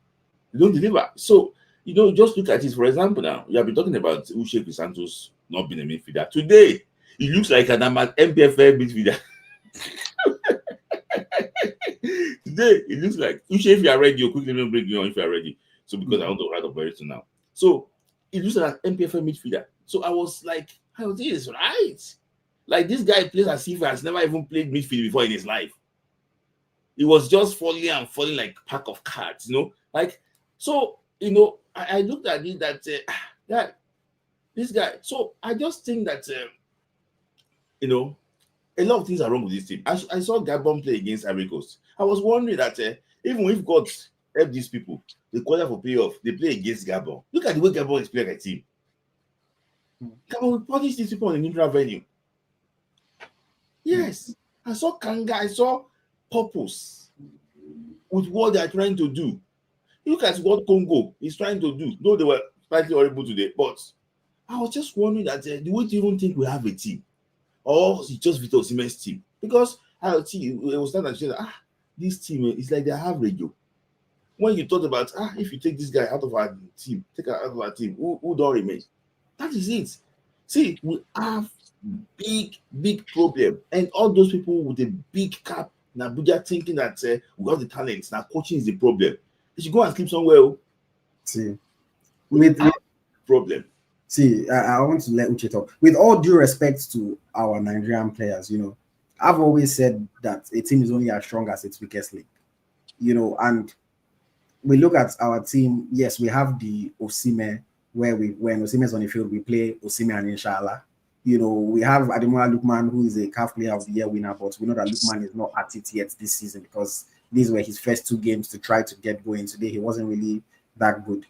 They don't deliver. So, just look at it. For example, now you have been talking about Uche Santos not being a midfielder. Today, he looks like an MPFL midfielder. Today, it looks like Uche, if you are ready, you quickly bring you on if you are ready. So because I want to write up very soon now. So it looks like an MPFL midfielder. So I was like, how is this right? Like this guy plays as if he has never even played midfield before in his life. He was just falling like a pack of cards, So I looked at it that this guy. So I just think that a lot of things are wrong with this team. I saw Gabon play against Ivory Coast. I was wondering that even if God help these people, they qualify for playoff, they play against Gabon. Look at the way Gabon is playing like a team. Gabon will punish these people on a neutral venue. Yes, I saw Kanga, I saw purpose with what they are trying to do. Look at what Congo is trying to do. Though they were slightly horrible today, but I was just wondering that do we even think we have a team? Or it's just Victor Osimhen's team? Because I see it was starting to say that this team is like they have radio. When you thought about if you take this guy out of our team, take her out of our team, who don't remain? That is it. See, we have big problem, and all those people with a big cap in Abuja thinking that we have the talent. Now coaching is the problem. They should go and sleep somewhere. See, with problem. See, I want to let Uche talk. With all due respect to our Nigerian players, I've always said that a team is only as strong as its weakest link. And we look at our team. Yes, we have the Osimhen, where when Osimhen is on the field, we play Osimhen and Inshallah. We have Ademola Lookman, who is a CAF Player of the Year winner, but we know that Lookman is not at it yet this season because these were his first 2 games to try to get going. Today, he wasn't really that good.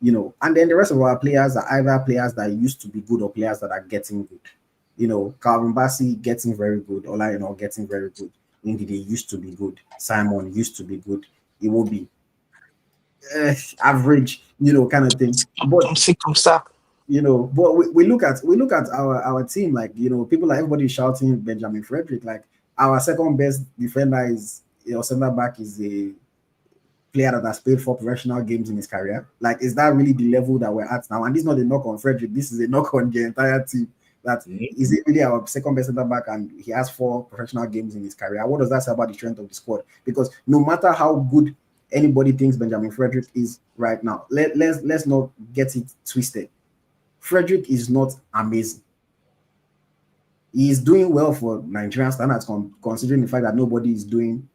And then the rest of our players are either players that used to be good or players that are getting good. Calvin Bassey getting very good, Ola getting very good. Ndidi used to be good. Simon used to be good. It will be average, kind of thing. But but we look at our team, like people like everybody shouting Benjamin Frederick, like our second best defender is center back is a player that has played 4 professional games in his career. Like, is that really the level that we're at now? And this is not a knock on Frederick, this is a knock on the entire team. That is it really our second best center back and he has 4 professional games in his career? What does that say about the strength of the squad? Because no matter how good anybody thinks Benjamin Frederick is right now, let's not get it twisted. Frederick is not amazing. He is doing well for Nigerian standards, considering the fact that nobody is doing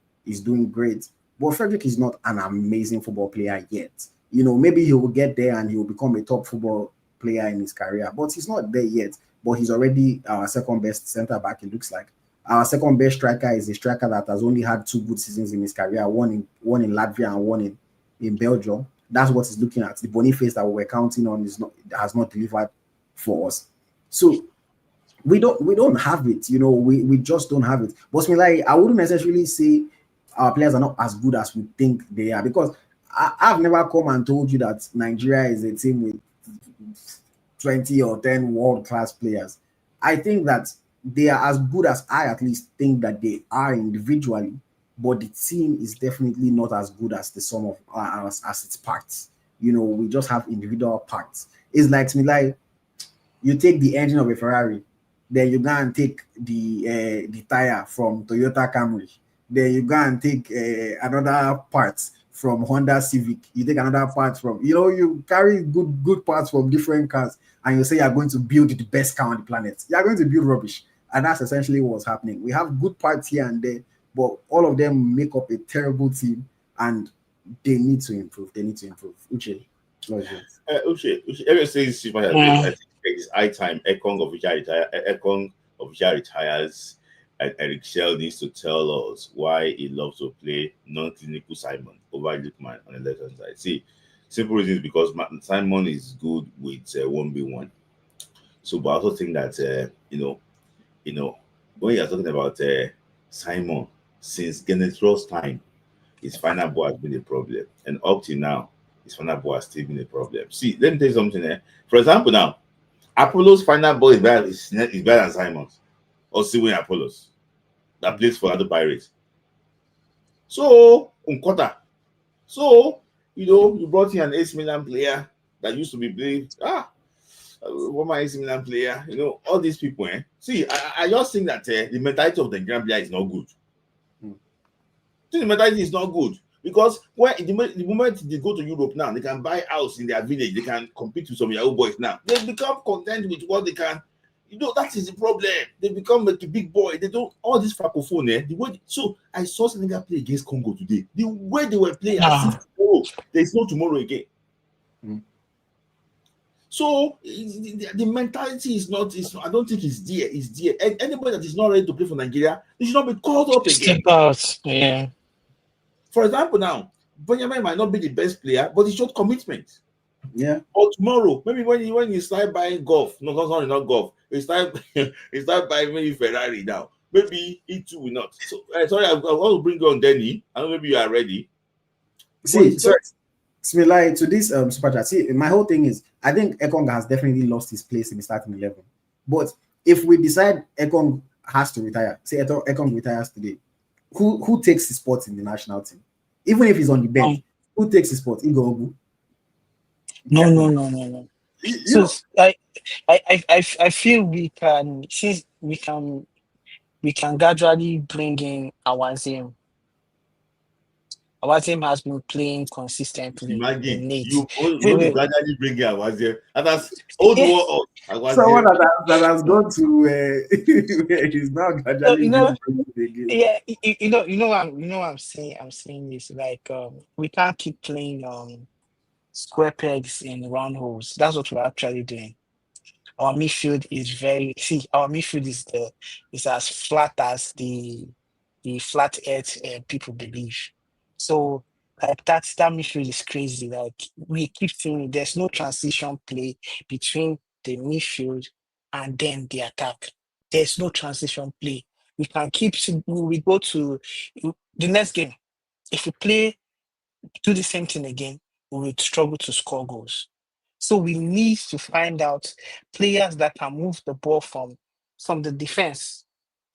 great. But Frederick is not an amazing football player yet. Maybe he will get there and he will become a top football player in his career, but he's not there yet. But he's already our second best center back, it looks like. Our second best striker is a striker that has only had 2 good seasons in his career, one in Latvia and one in Belgium. That's what he's looking at. The Boniface that we were counting on has not delivered for us. So we don't have it, we just don't have it. But I wouldn't necessarily say our players are not as good as we think they are, because I've never come and told you that Nigeria is a team with 20 or 10 world class players. I think that they are as good as I at least think that they are individually, but the team is definitely not as good as the sum of as its parts. You know, we just have individual parts. It's like you take the engine of a Ferrari, then you go and take the tire from Toyota Camry, then you go and take another part from Honda Civic. You take another part from, you carry good parts from different cars, and you say you're going to build the best car on the planet. You're going to build rubbish, and that's essentially what's happening. We have good parts here and there, but all of them make up a terrible team, and they need to improve. They need to improve. Uche, Everyone says Super has Mm. I think it's high time Ekong official retires, and Eric Shell needs to tell us why he loves to play non-clinical Simon over Lukman on the left hand side. See, simple reason is because Simon is good with 1v1. So, but I also think that when you're talking about Simon, since Genethro's time, his final ball has been a problem, and up to now, his final ball has still been a problem. See, let me tell you something. For example, now Apollo's final ball is better than Simon's, or Siwin Apollo's that plays for other Pirates. So, Unkota. So, you brought in an AC Milan player that used to be playing. One my AC Milan player. All these people. See, I just think that the mentality of the Nigerian player is not good. The mentality is not good because when the moment they go to Europe now, they can buy house in their village. They can compete with some Yahoo boys now. They become content with what they can. That is the problem. They become like a big boy. They don't all this francophone. The way so I saw Senegal play against Congo today. The way they were playing as if there is no tomorrow again. So the mentality is not. I don't think it's there. It's there. And anybody that is not ready to play for Nigeria, they should not be called up again. Step out. Yeah. For example, now Benjamin might not be the best player, but he showed commitment. Yeah. Or tomorrow, maybe when you start buying golf, not golf. You start buying maybe Ferrari now. Maybe it too will not. So sorry, I want to bring you on Denny. I know maybe you are ready. See, sorry. Similar to this super chat. See, my whole thing is I think Ekong has definitely lost his place in the starting 11. But if we decide Ekong has to retire, say Ekong retires today, who takes his spot in the national team? Even if he's on the bench, who takes his spot? Igor. No. So I feel we can gradually bring in our team. Our team has been playing consistently. Imagine you gradually bring it was there. And that's old war. Someone that has gone to he's now gradually again. Yeah, you know what I'm saying. I'm saying this like we can't keep playing square pegs in round holes. That's what we're actually doing. Our midfield is as flat as the flat earth people believe. So like that midfield is crazy. Like we keep seeing there's no transition play between the midfield and then the attack. There's no transition play. We can we go to the next game. If we do the same thing again, we will struggle to score goals. So we need to find out players that can move the ball from the defense,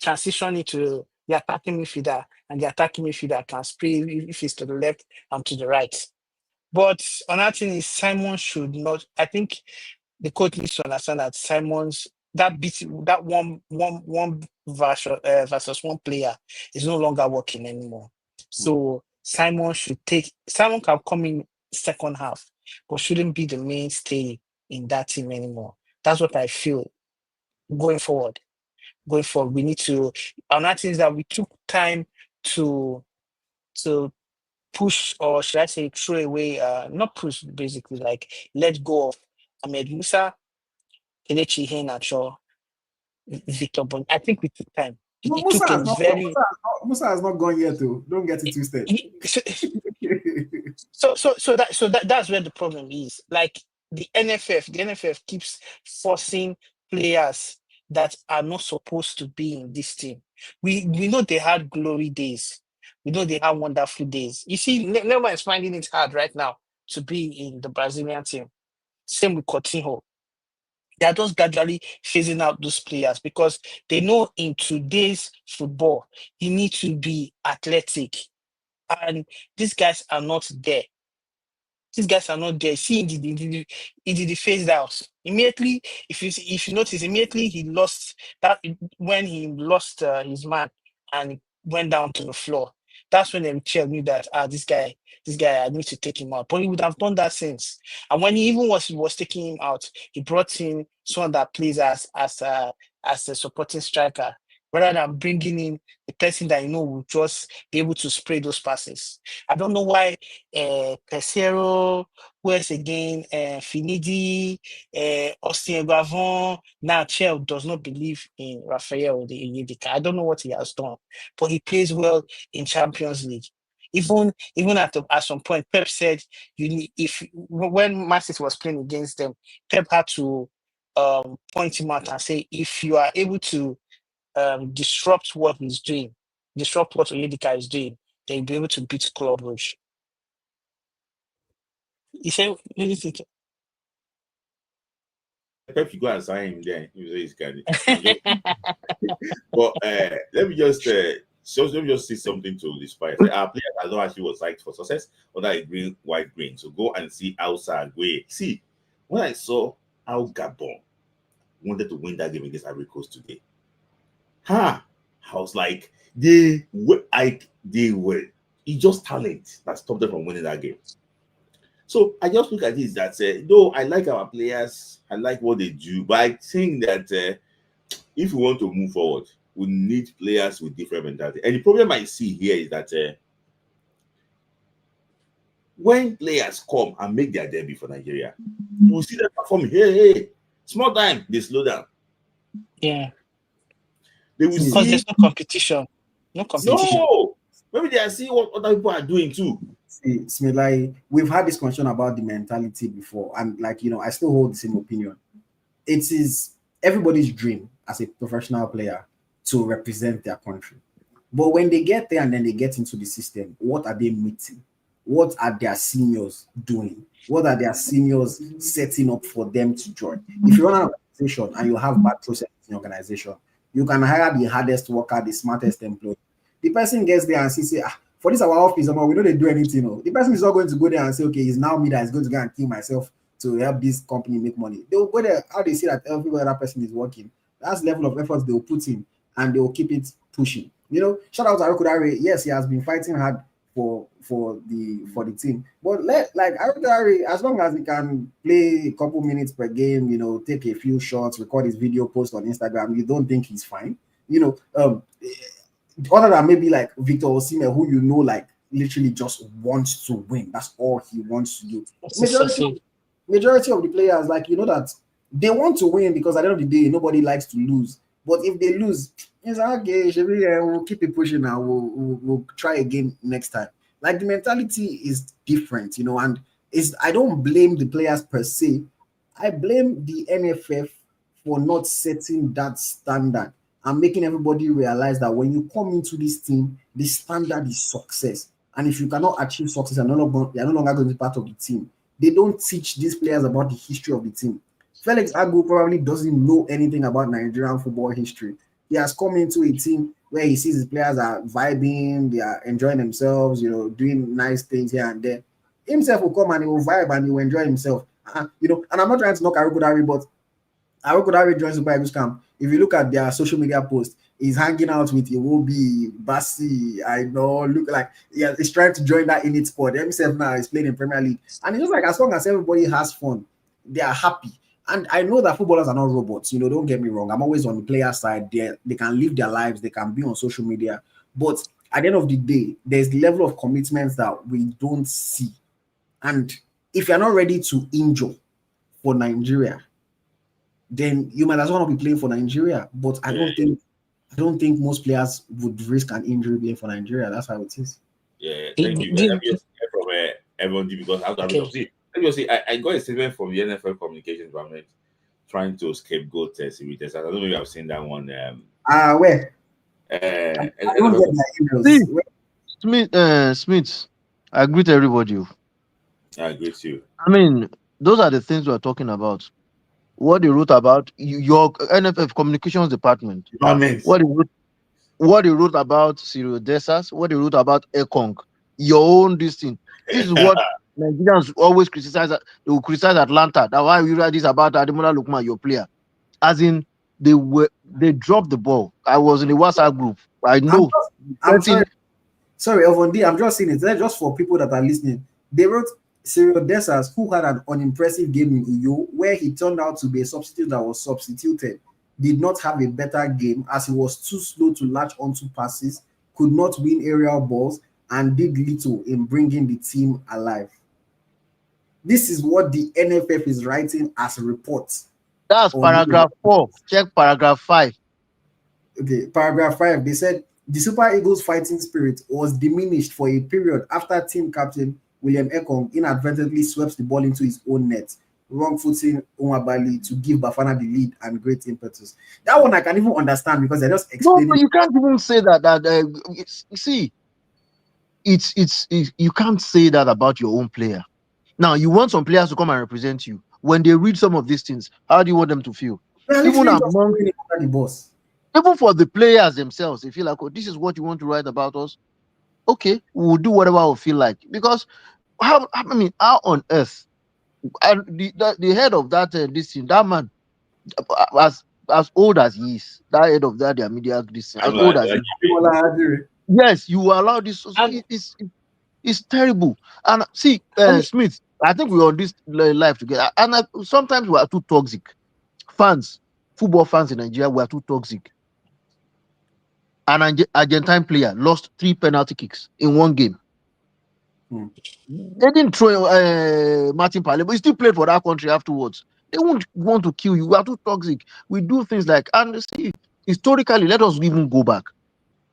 transition into the attacking midfielder, and the attacking midfielder can spray if it's to the left and to the right. But another thing is Simon should not. I think the coach needs to understand that that one versus one player is no longer working anymore. So Simon can come in second half, but shouldn't be the mainstay in that team anymore. That's what I feel going forward. We need to. Another thing is that we took time to push, or should I say throw away, not push, basically like let go of Ahmed Musa, Kelechi Iheanacho, Victor Bon. I think we took time. Musa has not gone yet too. Don't get it twisted. That's where the problem is. Like the NFF keeps forcing players that are not supposed to be in this team. We know they had glory days, they have wonderful days. You see, Neymar is finding it hard right now to be in the Brazilian team. Same with Coutinho. They are just gradually phasing out those players because they know in today's football, you need to be athletic. And these guys are not there. These guys are not there. See, he did the phased out immediately. If you notice, immediately he lost that when he lost his man and went down to the floor. That's when Michel knew that this guy, I need to take him out. But he would have done that since. And when he even was taking him out, he brought in someone that plays as a supporting striker, rather than bringing in the person that will just be able to spray those passes. I don't know why Pesero, who else again? Finidi, Austin Gavon. Now, Chel does not believe in Raphael Onyedika. I don't know what he has done, but he plays well in Champions League. Even at some point, Pep said you need when Man City was playing against them, Pep had to point him out and say if you are able to disrupt what he's doing, disrupt what Onyedika is doing, then you'll be able to beat Club Rouge. You say anything? Pep, you go and sign him there. You say he's kind But let me just see something to inspire. Our players are not actually was liked for success under a green, white, green. So go and see outside way. See, when I saw how Gabon wanted to win that game against Ivory Coast today, I was like, they were. It's just talent that stopped them from winning that game. So I just look at this that though I like our players, I like what they do, but I think that if we want to move forward, we need players with different mentality. And the problem I see here is that when players come and make their debut for Nigeria, you will see them perform. Hey, small time, they slow down. Yeah. They will because see. there's no competition. No competition. No, maybe they are seeing what other people are doing too. See, Smilai, we've had this question about the mentality before, and I still hold the same opinion. It is everybody's dream as a professional player to represent their country. But when they get there and then they get into the system, what are they meeting? What are their seniors doing? What are their seniors setting up for them to join? If you run an organization and you have bad process in your organization, you can hire the hardest worker, the smartest employee. The person gets there and say, for this our office, we don't do anything. No. The person is not going to go there and say, okay, it's now me that is going to go and kill myself to help this company make money. They will go there, how they see that every other person is working. That's the level of effort they will put in and they will keep it pushing. Shout out to Arokodare. Yes, he has been fighting hard for the team. But Arokodare, as long as he can play a couple minutes per game, take a few shots, record his video, post on Instagram, you don't think he's fine. Other than maybe like Victor Osimhen, who literally just wants to win. That's all he wants to do. Majority of the players, that they want to win because at the end of the day, nobody likes to lose. But if they lose, it's like, okay, we'll keep it pushing now. We'll try again next time. Like the mentality is different, and I don't blame the players per se. I blame the NFF for not setting that standard and making everybody realize that when you come into this team, the standard is success. And if you cannot achieve success, you're no longer going to be part of the team. They don't teach these players about the history of the team. Felix Agu probably doesn't know anything about Nigerian football history. He has come into a team where he sees his players are vibing, they are enjoying themselves, doing nice things here and there. Himself will come and he will vibe and he will enjoy himself. And I'm not trying to knock Arokodare, but Arokodare joins Super Eagles camp. If you look at their social media posts, he's hanging out with Iwobi, Bassi, I know, look like he's trying to join that elite squad. Himself now is playing in Premier League. And it's just like as long as everybody has fun, they are happy. And I know that footballers are not robots, don't get me wrong. I'm always on the player side. They can live their lives, they can be on social media. But at the end of the day, there's the level of commitments that we don't see. And if you're not ready to injure for Nigeria, then you might as well not be playing for Nigeria. But I don't think most players would risk an injury playing for Nigeria. That's how it is. Yeah, thank you. Let me just hear from everyone because I got a statement from the NFL Communications Department trying to scapegoat Civitas. I don't know if you have seen that one. Where? I don't get my emails. Smith, I greet everybody. I agree with you. I mean, those are the things we're talking about. What they wrote about your NFF communications department. Department. What they wrote, what they wrote about Cyril Dessas. What they wrote about Ekong. Your own this thing. This is what Nigerians always criticize. They will criticize Atlanta. That's why we write this about Ademola Lookman, your player. As in, they dropped the ball. I was in the WhatsApp group. I know. I'm sorry, Ovondi, I'm just saying it there just for people that are listening. They wrote Cyril Dessas, who had an unimpressive game in Uyo, where he turned out to be a substitute that was substituted, did not have a better game as he was too slow to latch onto passes, could not win aerial balls, and did little in bringing the team alive. This is what the NFF is writing as a report. That's paragraph 4. Check paragraph 5. Okay, paragraph 5. They said the Super Eagles fighting spirit was diminished for a period after team captain William Ekong inadvertently swept the ball into his own net, wrong-footing Nwabali to give Bafana the lead and great impetus. That one I can even understand because they're just explaining. No, you can't even say that. You see, it's you can't say that about your own player. Now you want some players to come and represent you. When they read some of these things, how do you want them to feel? Even among the boss. Even for the players themselves, they feel like, oh, this is what you want to write about us. Okay, we'll do whatever we feel like. Because how on earth? And the head of that this thing, that man, as old as he is, that head of that their media this thing, as old as he is. Yes, you allow this. So it's terrible. And see, Smith, I think we're on this live together, and sometimes we are too toxic. Fans, football fans in Nigeria, we are too toxic. An Argentine player lost 3 penalty kicks in one game. They didn't throw Martin Pale, but he still played for that country afterwards. They won't want to kill you. We are too toxic. We do things like, and see, historically, let us even go back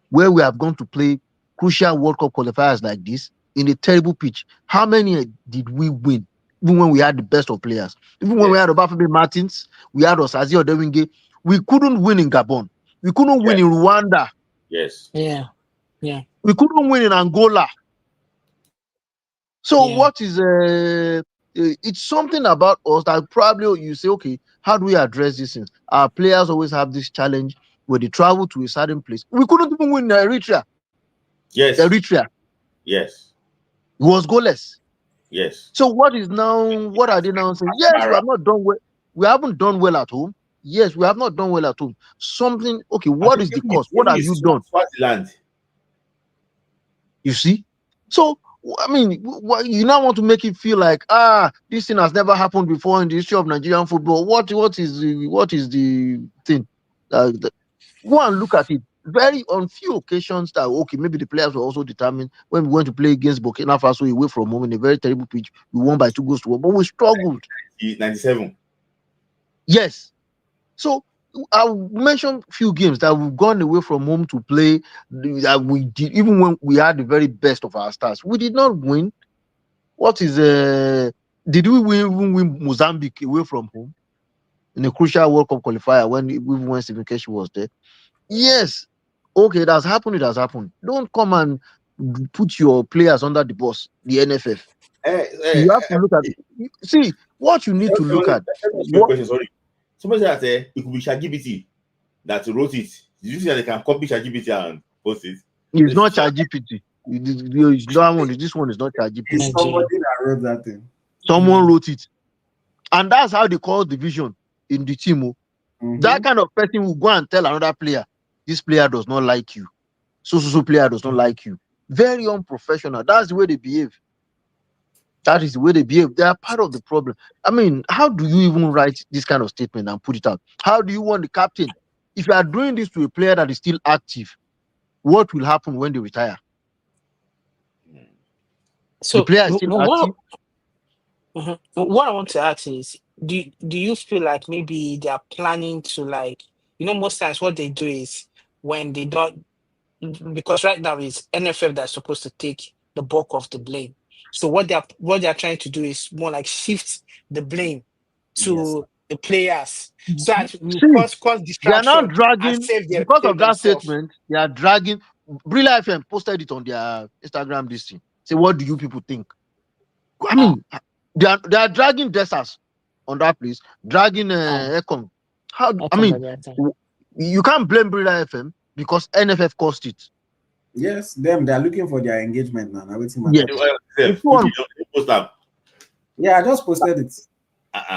where we have gone to play crucial World Cup qualifiers like this in a terrible pitch. How many did we win? Even when we had the best of players, even when we had Obafemi Martins, we had Osazi Odewinge, we couldn't win in Gabon. We couldn't win in Rwanda. Yes. Yeah. We couldn't win in Angola. So what is it's something about us that probably you say, okay, how do we address this thing? Our players always have this challenge where they travel to a certain place. We couldn't even win Eritrea. Yes. Eritrea. Yes. It was goalless. Yes. So what are they now saying? Yes, we have not done well. We haven't done well at home. Yes, we have not done well at home. Something, okay, what is the cause? What have you done? Swaziland. You see? So, I mean, you now want to make it feel like, this thing has never happened before in the history of Nigerian football. What is the thing? Go and look at it. Very on few occasions that, okay, maybe the players were also determined when we went to play against Burkina Faso away from home in a very terrible pitch. We won by 2 goals to 1, but we struggled. 97. Yes. So I'll mention a few games that we've gone away from home to play that we did, even when we had the very best of our stars. We did not win. What is did we even win Mozambique away from home in a crucial World Cup qualifier when Stephen Keshi was there? Yes. Okay, it has happened. It has happened. Don't come and put your players under the bus, the NFF. You have to look at see what you need to look at. Sorry. Somebody said that it could be ChatGPT that wrote it. Did you see that they can copy ChatGPT and post it? It's not ChatGPT. This one is not ChatGPT. It's somebody that wrote that thing. Someone wrote it. And that's how they call division in the team. That kind of person will go and tell another player, this player does not like you. So player does not like you. Very unprofessional. That's the way they behave. That is the way they behave. They are part of the problem. I mean, how do you even write this kind of statement and put it out? How do you want the captain? If you are doing this to a player that is still active, what will happen when they retire? So the player is still active. What I want to ask is, do you feel like maybe they are planning to, like, most times what they do is when they don't, because right now it's NFF that's supposed to take the bulk of the blame. So what they're trying to do is more like shift the blame to the players, so that will cause They are distraction not dragging and save their because of that themselves. statement. They are dragging. Brilla FM posted it on their Instagram this thing. Say, what do you people think? I mean, they are dragging Dessas on that place, dragging Ekong. How? I mean, you can't blame Brilla FM because NFF cost it. Yes, them, they are looking for their engagement now. Yes. Yeah, I just posted it.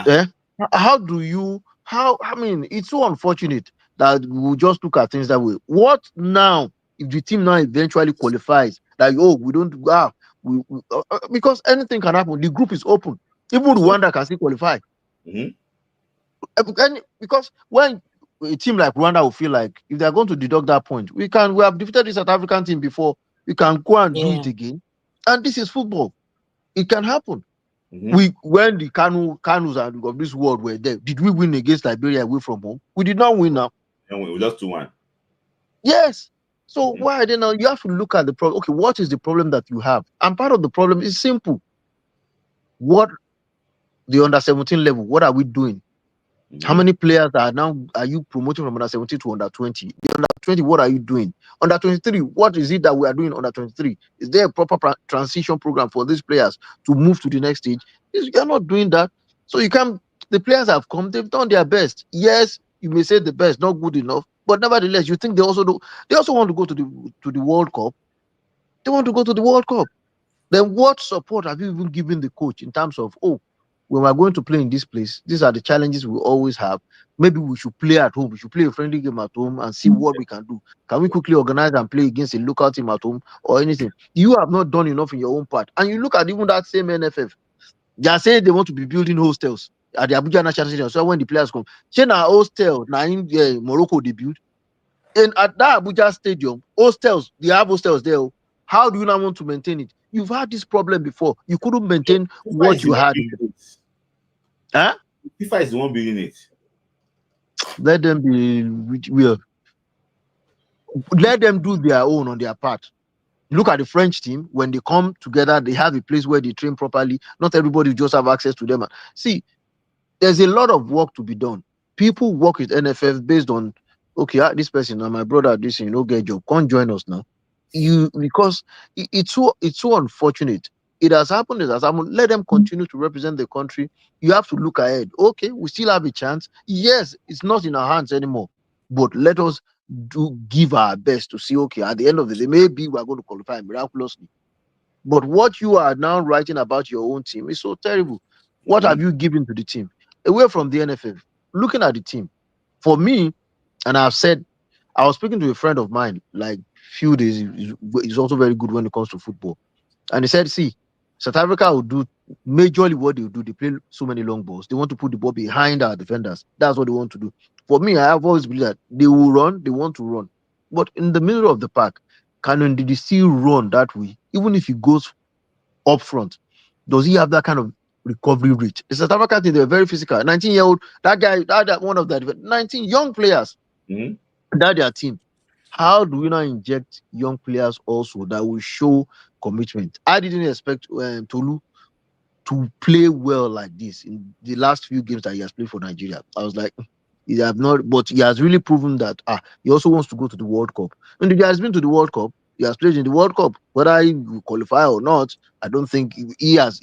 Yeah. How do you? How? I mean, it's so unfortunate that we just look at things that way. What now? If the team now eventually qualifies, like, oh, we don't because anything can happen. The group is open. Even Rwanda can still qualify. Because when a team like Rwanda will feel like if they're going to deduct that point, we have defeated this South African team before. We can go and do it again. And this is football. It can happen. When the Kanus of this world were there, did we win against Liberia away from home? We did not win now. And we lost 2-1. Yes. So why then now you have to look at the problem? Okay, what is the problem that you have? And part of the problem is simple. What the under 17 level? What are we doing? How many players are you promoting from under 17 to under 20? The under 20, what are you doing? Under 23, what is it that we are doing under 23? Is there a proper transition program for these players to move to the next stage? You are not doing that. So the players have come, they've done their best. Yes, you may say the best, not good enough, but nevertheless, you think they also want to go to the World Cup. They want to go to the World Cup. Then what support have you even given the coach in terms of, when we're going to play in this place, these are the challenges we always have. Maybe we should play at home. We should play a friendly game at home and see what we can do. Can we quickly organize and play against a local team at home or anything? You have not done enough in your own part. And you look at even that same NFF. They are saying they want to be building hostels at the Abuja National Stadium. So when the players come, China hostel, now in Morocco they build. And at that Abuja Stadium, hostels, they have hostels there. How do you now want to maintain it? You've had this problem before. You couldn't maintain what you had. Huh? FIFA is the one building it. Let them be real. Let them do their own on their part. Look at the French team. When they come together, they have a place where they train properly. Not everybody just have access to them. See, there's a lot of work to be done. People work with NFF based on, this person, now my brother, this, get job. Can't join us now. Because it's so unfortunate. It has happened. Let them continue to represent the country. You have to look ahead. Okay, we still have a chance. Yes, it's not in our hands anymore. But let us give our best to see, at the end of the day, maybe we're going to qualify miraculously. But what you are now writing about your own team is so terrible. What have you given to the team? Away from the NFF, looking at the team, for me, and I've said, I was speaking to a friend of mine like few days. He's also very good when it comes to football. And he said, see, South Africa will do majorly what they do. They play so many long balls. They want to put the ball behind our defenders. That's what they want to do. For me, I have always believed that they will run, they want to run. But in the middle of the park, Cannon, did he still run that way? Even if he goes up front, does he have that kind of recovery rate? The South Africa team, they're very physical. 19-year-old, that guy, that one of that 19 young players, that their team. How do we now inject young players also that will show commitment? I didn't expect Tolu to play well like this in the last few games that he has played for Nigeria. I was like, he have not, but he has really proven that he also wants to go to the World Cup. And if he has been to the World Cup, he has played in the World Cup. Whether he will qualify or not, I don't think he has.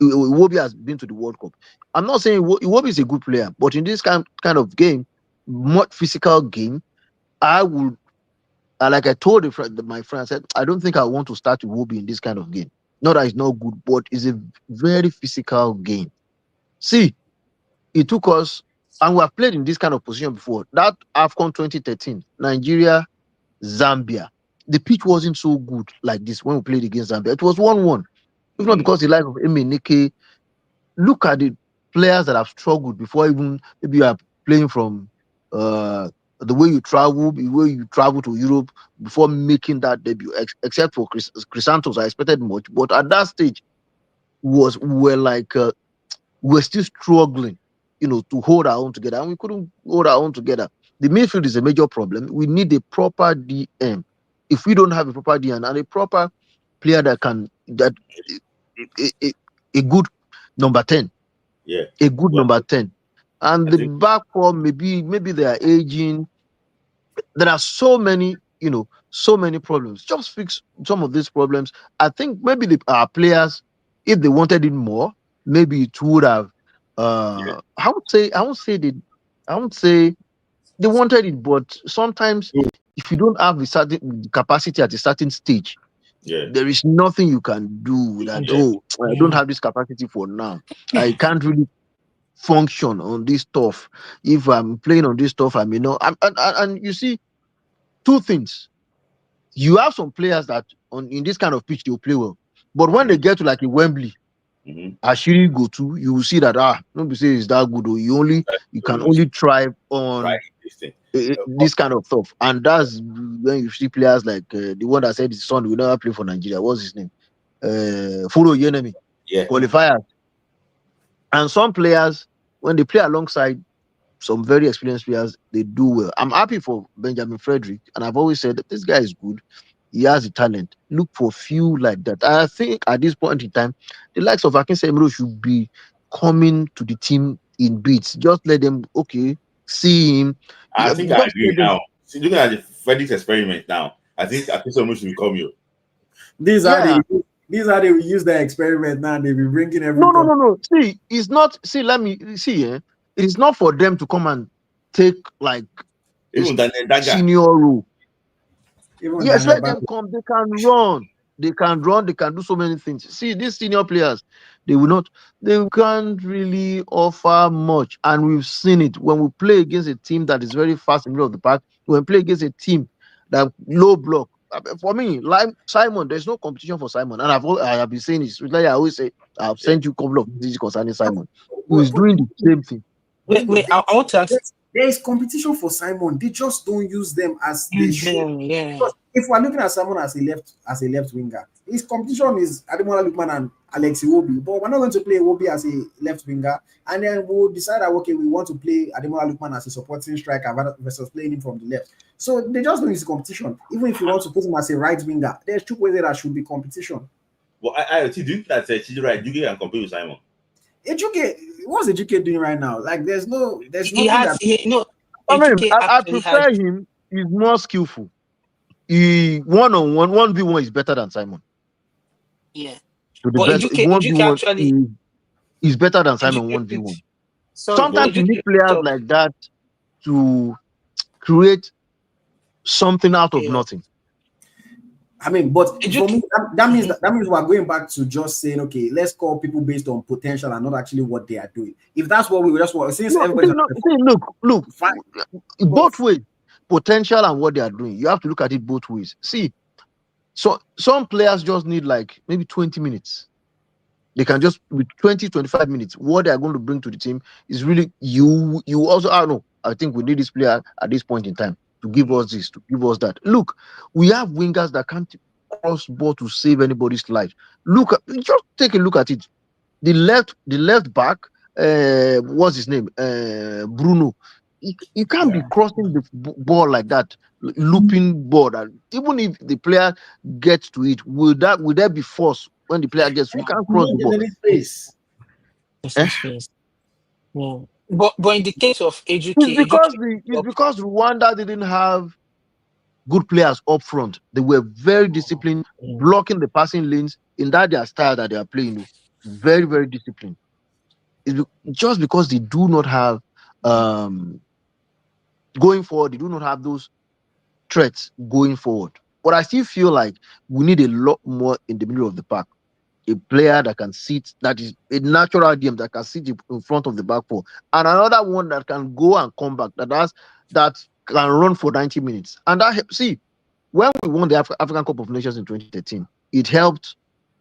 Iwobi has been to the World Cup. I'm not saying Iwobi is a good player, but in this kind of game, more physical game, I would, like I told my friend, I said, I don't think I want to start Iwobi in this kind of game. Not that it's not good, but it's a very physical game. See, it took us, and we have played in this kind of position before. That AFCON 2013, Nigeria, Zambia, the pitch wasn't so good like this when we played against Zambia. It was 1-1. If not because the life of Emenike, look at the players that have struggled before, even maybe you are playing from the way you travel to Europe before making that debut, except for Chrysanthos, I expected much. But at that stage, we're still struggling, to hold our own together, and we couldn't hold our own together. The midfield is a major problem. We need a proper DM. If we don't have a proper DM and a proper player a good number 10, a good number 10, and the back four maybe they are aging. There are so many, so many problems. Just fix some of these problems. I think maybe our players, if they wanted it more, maybe it would have. I would say they wanted it, but sometimes if you don't have the certain capacity at a certain stage, Yeah. there is nothing you can do that. Yeah. Oh, I don't have this capacity for now. I can't really function on this stuff. If I'm playing on this stuff, I may not. And you see, two things. You have some players that in this kind of pitch they'll play well, but when they get to like a Wembley, Ashiri go to, you will see that nobody say it's that good. Or you can only thrive on this kind of stuff, and that's when you see players like the one that said his son will never play for Nigeria. What's his name? Furo Yenemi. Yeah. Qualifiers. And some players, when they play alongside some very experienced players, they do well. I'm happy for Benjamin Frederick, and I've always said that this guy is good. He has the talent. Look for few like that. I think at this point in time, the likes of Akin Semiro should be coming to the team in bits. Just let them, see him. I think I agree now. See, looking at the Frederick's experiment now, I think Akisomu should become you. These are they will use their experiment now. They be bringing everything. No. See, it's not. See, let me see. It is not for them to come and take like even that senior role. Yes, let Daniel them come. They can run. They can run. They can do so many things. See, these senior players, they will not. They can't really offer much, and we've seen it when we play against a team that is very fast in the middle of the park. When we play against a team that low block. For me, like Simon, there's no competition for Simon, and I have been saying this. Like I always say, I've sent you a couple of messages concerning Simon, who is doing the same thing. Wait, I want to ask. There is competition for Simon. They just don't use them as they should. Yeah. Because if we're looking at Simon as a left winger, his competition is Ademola Lookman and Alex Iwobi. But we're not going to play Iwobi as a left winger, and then we'll decide that we want to play Ademola Lookman as a supporting striker versus playing him from the left. So they just don't use competition. Even if you want to put him as a right winger, there's two ways that should be competition. Well, I do think that she's right. You can compete with Simon. Ejuke, what's Ejuke doing right now? Like, there's no. I prefer him. He's more skillful. He 1-on-1, 1v1 is better than Simon. Yeah. So Ejuke actually is better than Simon 1v1. Sometimes you need players like that to create something out of nothing. I mean, but for me, that means we're going back to just saying, okay, let's call people based on potential and not actually what they are doing. If that's what we just want, since everybody look, fine. Both ways, potential and what they are doing, you have to look at it both ways. See, so some players just need like maybe 20 minutes. They can just with 20-25 minutes. What they are going to bring to the team is really you also. I think we need this player at this point in time to give us this, to give us that. Look, we have wingers that can't cross ball to save anybody's life. Just take a look at it. The left back, what's his name? Bruno. He can't be crossing the ball like that, looping ball. And even if the player gets to it, will there be force when the player gets to it? You can't cross the ball. Space. Yeah. But in the case of Ejuke, it's because Rwanda didn't have good players up front. They were very disciplined, blocking the passing lanes in their style that they are playing. Very, very disciplined. It's just because they do not have going forward, they do not have those threats going forward. But I still feel like we need a lot more in the middle of the park. A player that can sit, that is a natural DM that can sit in front of the back four, and another one that can go and come back, that can run for 90 minutes. And when we won the African Cup of Nations in 2013, it helped.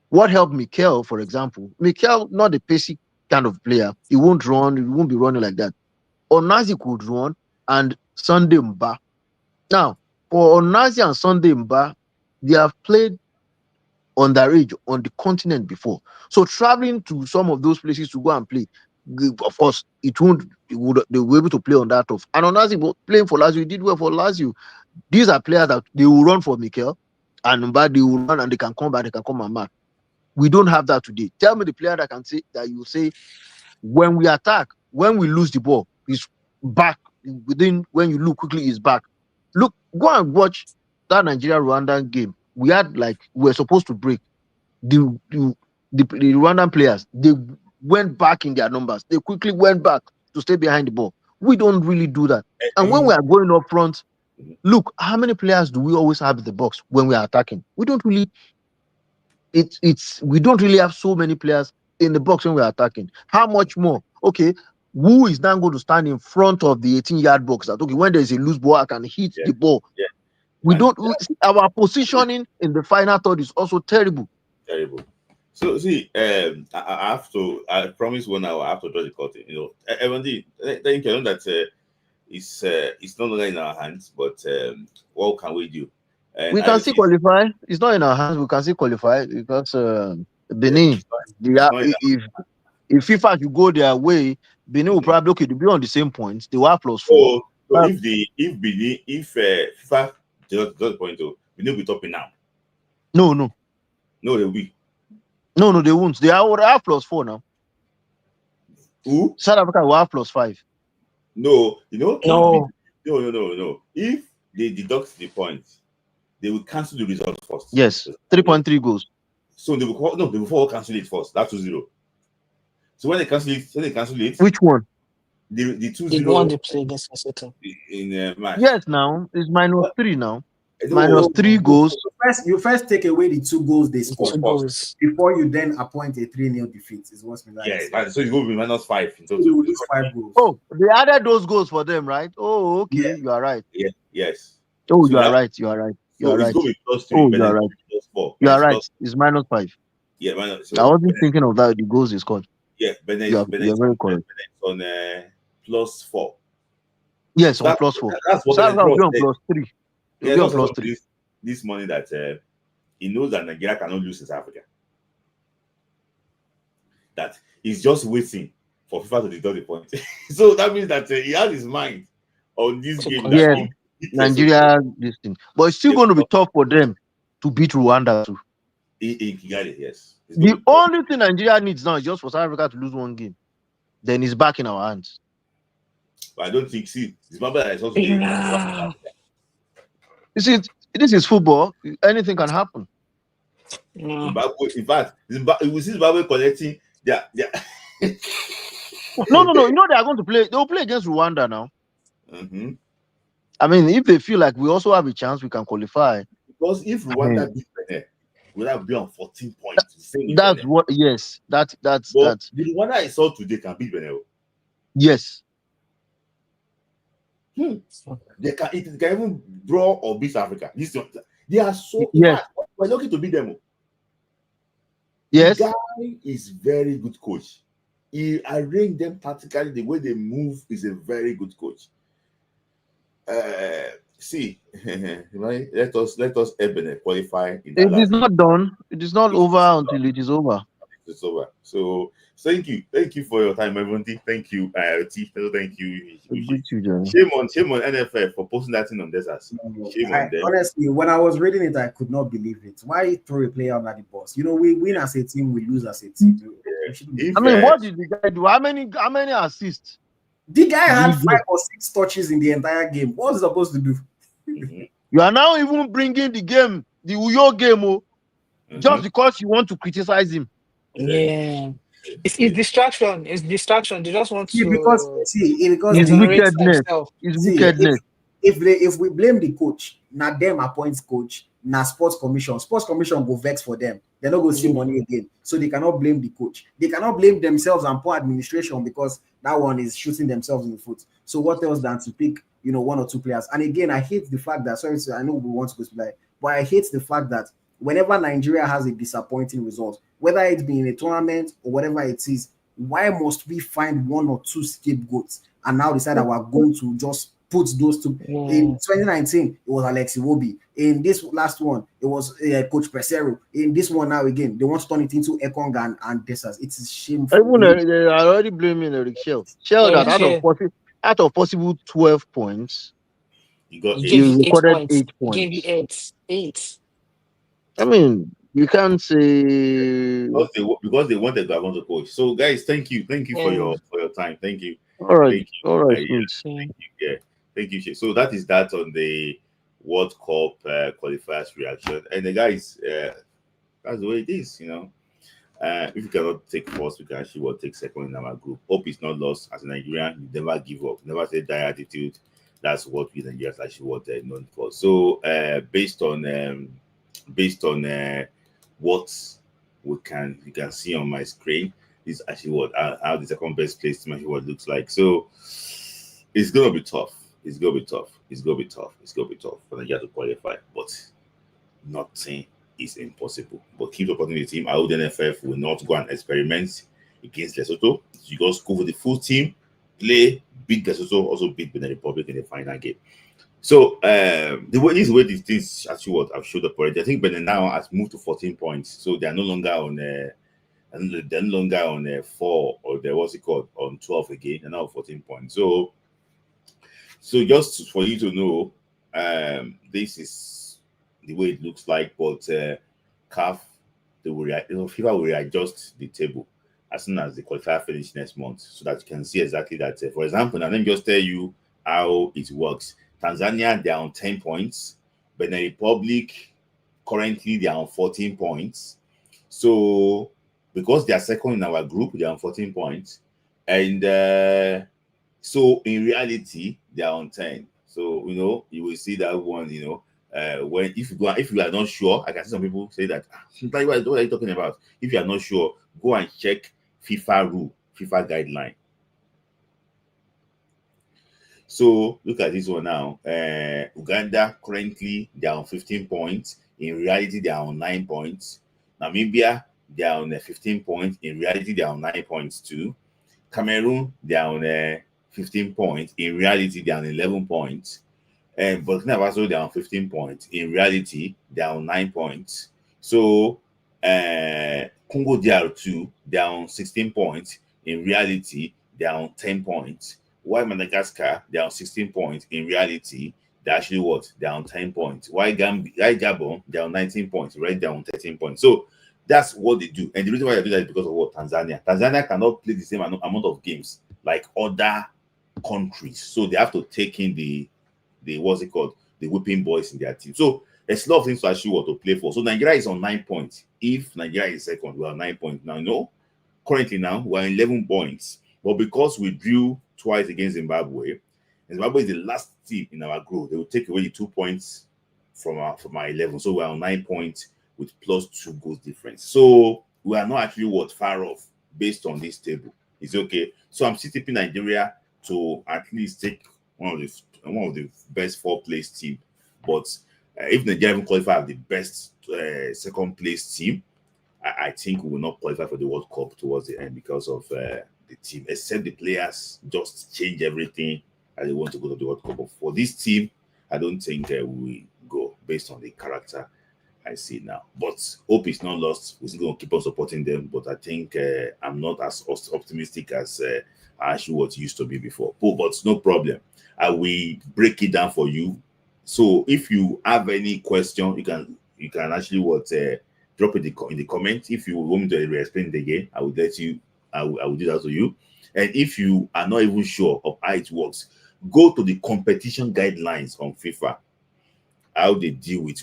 What helped Mikel, for example? Mikel, not a pacey kind of player. He won't run. He won't be running like that. Onazi could run, and Sunday Mba. Now, for Onazi and Sunday Mba, they have played underage on the continent before. So traveling to some of those places to go and play, of course, they will be able to play on that off. And Onazi playing for Lazio, he did well for Lazio. These are players that they will run for Mikel, and Mba, they will run and they can come back, they can come and mark. We don't have that today. Tell me the player that can say that you say when we attack, when we lose the ball, he's back. When you look quickly, he's back. Look, go and watch. When we play against Nigeria, when we lose the ball, he's back. When we attack, when we lose the ball, he's back. When we lose the ball, he's back. that Nigeria Rwandan game, we were supposed to break the Rwandan players. They went back in their numbers. They quickly went back to stay behind the ball. We don't really do that. And when we are going up front, look, how many players do we always have in the box when we are attacking? We don't really. We don't really have so many players in the box when we are attacking. How much more? Okay, who is now going to stand in front of the 18-yard box? That okay, when there's a loose ball, I can hit the ball. Yeah. We don't. Our positioning in the final third is also terrible. Terrible. So see, I have to. I promise 1 hour I have to draw the curtain. Everybody, thank you. I know that it's no longer in our hands, but what can we do? And We can still qualify. It's not in our hands. We can still qualify because Benin. If FIFA should go their way, Benin will probably they'll be on the same points. They will have +4. So if Benin, if FIFA just point to, Benin will be topping now. No, they'll be. No, they won't. They have +4 now. Who? South Africa will have +5. No. No. No. If they deduct the points, they will cancel the result first. Yes, 3.3 goals. So they will cancel it first. That's 2-0. So when they cancel it, which one? The 2-0. The one they play against Lesotho in match. Yes, now it's -3 now. -3 goals. You first take away the 2 goals they scored before you then appoint a 3-0 defeat. Is what's been like. Yeah, so it's going to be -5. So you lose 5 goals. Oh, they added those goals for them, right? Oh, okay, yeah. You are right. Yeah, yes. Oh, so you are right. You are right. You are right. It's going to be +3. Oh, you are right. +4. You are right. It's -5. Yeah, I wasn't thinking of that. The goals they scored. Yeah, Benin. You're very correct. On +4. Yes, on +4. That's what South Africa will be on +3. Yeah, be on +3. This morning that he knows that Nigeria cannot lose in South Africa. That he's just waiting for FIFA to deduct the point. So that means that he has his mind on this game. Yeah, Nigeria this thing, but it's still going to be tough for them to beat Rwanda too. In Kigali, yes. The only thing Nigeria needs now is just for South Africa to lose 1 game. Then it's back in our hands. But I don't think, Zimbabwe is also. You see, this is football. Anything can happen. Zimbabwe, in fact, we see Zimbabwe collecting their. No. You know they are going to play. They will play against Rwanda now. Mm-hmm. I mean, if they feel like we also have a chance, we can qualify. Because if Rwanda beat Benin, we'll have be on 14 points. That's what. Yes, that's. The Rwanda I saw today can beat Benin. Yes. They can even draw or beat Africa. They are so. Yes. We're lucky to beat them. Yes. The guy is very good coach. He arranged them tactically. The way they move is a very good coach. See, right? Let us Benin qualify. It is not done. It is not over until it is over. It's over. So thank you for your time, everyone. Thank you, T. Thank you. Shame on NFF for posting that thing on this. Shame on them. Honestly, when I was reading it, I could not believe it. Why throw a player under the bus? We win as a team, we lose as a team. What did the guy do? How many assists? The guy had 5 or 6 touches in the entire game. What was he supposed to do? You are now even bringing the game, the Uyo game, just because you want to criticize him. Yeah. It's distraction. It's distraction. They just want to. Because it's wickedness. It's wickedness. If we blame the coach, now them appoints coach, now sports commission go vex for them. They're not going to see money again. So they cannot blame the coach. They cannot blame themselves and poor administration because that one is shooting themselves in the foot. So what else than to pick, 1 or 2 players? And again, I hate the fact that, I know we want to go to like, but I hate the fact that whenever Nigeria has a disappointing result, whether it's been in a tournament or whatever it is, why must we find 1 or 2 scapegoats and now decide that we're going to just put those 2? In 2019, it was Alex Iwobi. In this last one, it was Coach Pesero. In this one now again, they want to turn it into Ekong and Desas. It's shameful. Even they are already blaming Eric Shell. That out of possible 12 points, he recorded 8 points. Gave you 8. I mean, you can't say because they wanted to have on the coach. So guys, thank you for your time. Thank you. All right. Thank you. Yeah. Thank you. So that is that on the World Cup qualifiers reaction, and the guys, that's the way it is, you know. If you cannot take first, we can actually will take second in our group. Hope is not lost. As a Nigerian, you never give up, never say die attitude. That's what we Nigerians actually what they're known for. So, based on what you can see on my screen, is actually what how the second best place team actually what looks like. So, it's gonna be tough. It's gonna be tough. It's gonna be tough. It's gonna be tough for Nigeria to qualify, but nothing is impossible. But keep supporting the team. I hope the NFF will not go and experiment against Lesotho. You just go for the full team, play, beat Lesotho, also beat Benin Republic in the final game. So the way these things actually what I've showed up already. I think Benin now has moved to 14 points, so they are no longer on they're no longer on 4 or what's it called on 12 again. They're now 14 points. So just for you to know, this is the way it looks like. But CAF, FIFA will readjust the table as soon as the qualifier finish next month, so that you can see exactly that. For example, now let me just tell you how it works. Tanzania, they are on 10 points. Benin Republic, currently they are on 14 points. So because they are second in our group, they are on 14 points, and so in reality, they are on 10. So you will see that one. When if you are not sure, I can see some people say that what are you talking about? If you are not sure, go and check FIFA rule, FIFA guideline. So look at this one now. Uganda currently they are on 15 points. In reality, they are on 9 points. Namibia, they are on 15 points. In reality, they are on 9 points too. Cameroon, they are on 15 points. In reality, they are on 11 points. And Burkina Faso, they are on 15 points. In reality, they are on 9 points. So Congo DR2, they are on 16 points. In reality, they are on 10 points. While Madagascar, they are on 16 points. In reality, they actually what? They are on 10 points. While Gabon, they are on 19 points. Right, they are on 13 points. So that's what they do. And the reason why they do that is because of what? Tanzania. Tanzania cannot play the same amount of games like other countries. So they have to take in the what's it called? The whipping boys in their team. So there's a lot of things to actually what to play for. So Nigeria is on 9 points. If Nigeria is second, we are 9 points. Now, currently now we're 11 points. But because we drew twice against Zimbabwe, and Zimbabwe is the last team in our group, they will take away the 2 points from our 11. So we're on 9 points with +2 goals difference. So we are not actually far off based on this table. It's okay. So I'm still tipping Nigeria to at least take one of the best 4-place team. But if Nigeria even qualify as the best second place team, I think we will not qualify for the World Cup towards the end because of the team, except the players just change everything and they want to go to the World Cup. But for this team, I don't think we will go based on the character I see now. But hope is not lost. We're still going to keep on supporting them. But I think I'm not as optimistic as actually what used to be before. But no problem. I will break it down for you. So if you have any question, you can actually drop it in the comment. If you want me to explain it again, I will let you. I will do that to you. And if you are not even sure of how it works, go to the competition guidelines on FIFA, how they deal with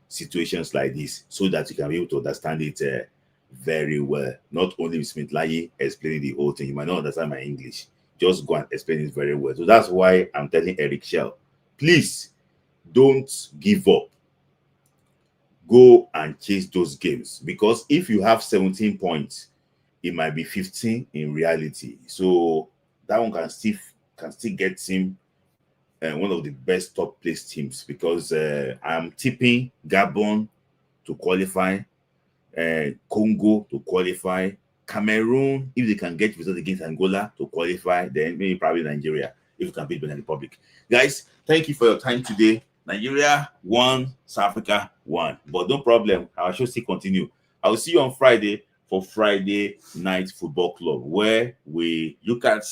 situations like this, so that you can be able to understand it very well. Not only with Smith Laye explaining the whole thing, you might not understand my English. Just go and explain it very well. So that's why I'm telling Eric Shell, please don't give up. Go and chase those games, because if you have 17 points, it might be 15 in reality. So that one can still get him one of the best top place teams, because I'm tipping Gabon to qualify, Congo to qualify, Cameroon, if they can get results against Angola, to qualify, then maybe probably Nigeria if you can beat Benin Republic. Guys, thank you for your time today. Nigeria won, South Africa won, but no problem. Our show still continue. I will see you on Friday for Friday Night Football Club, where we look at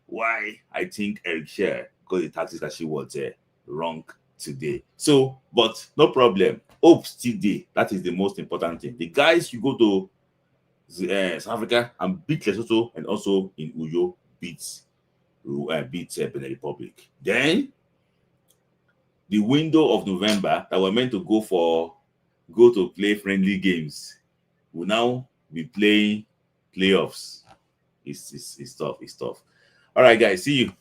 why I think Eric Scher got the tactics that she was wrong today. So, but no problem. Hope still there. That is the most important thing. The guys, you go to South Africa and beat Lesotho, and also in Uyo beat Benin Republic. Then the window of November that we're meant to go to play friendly games will now be playing playoffs. It's tough. It's tough. All right, guys. See you.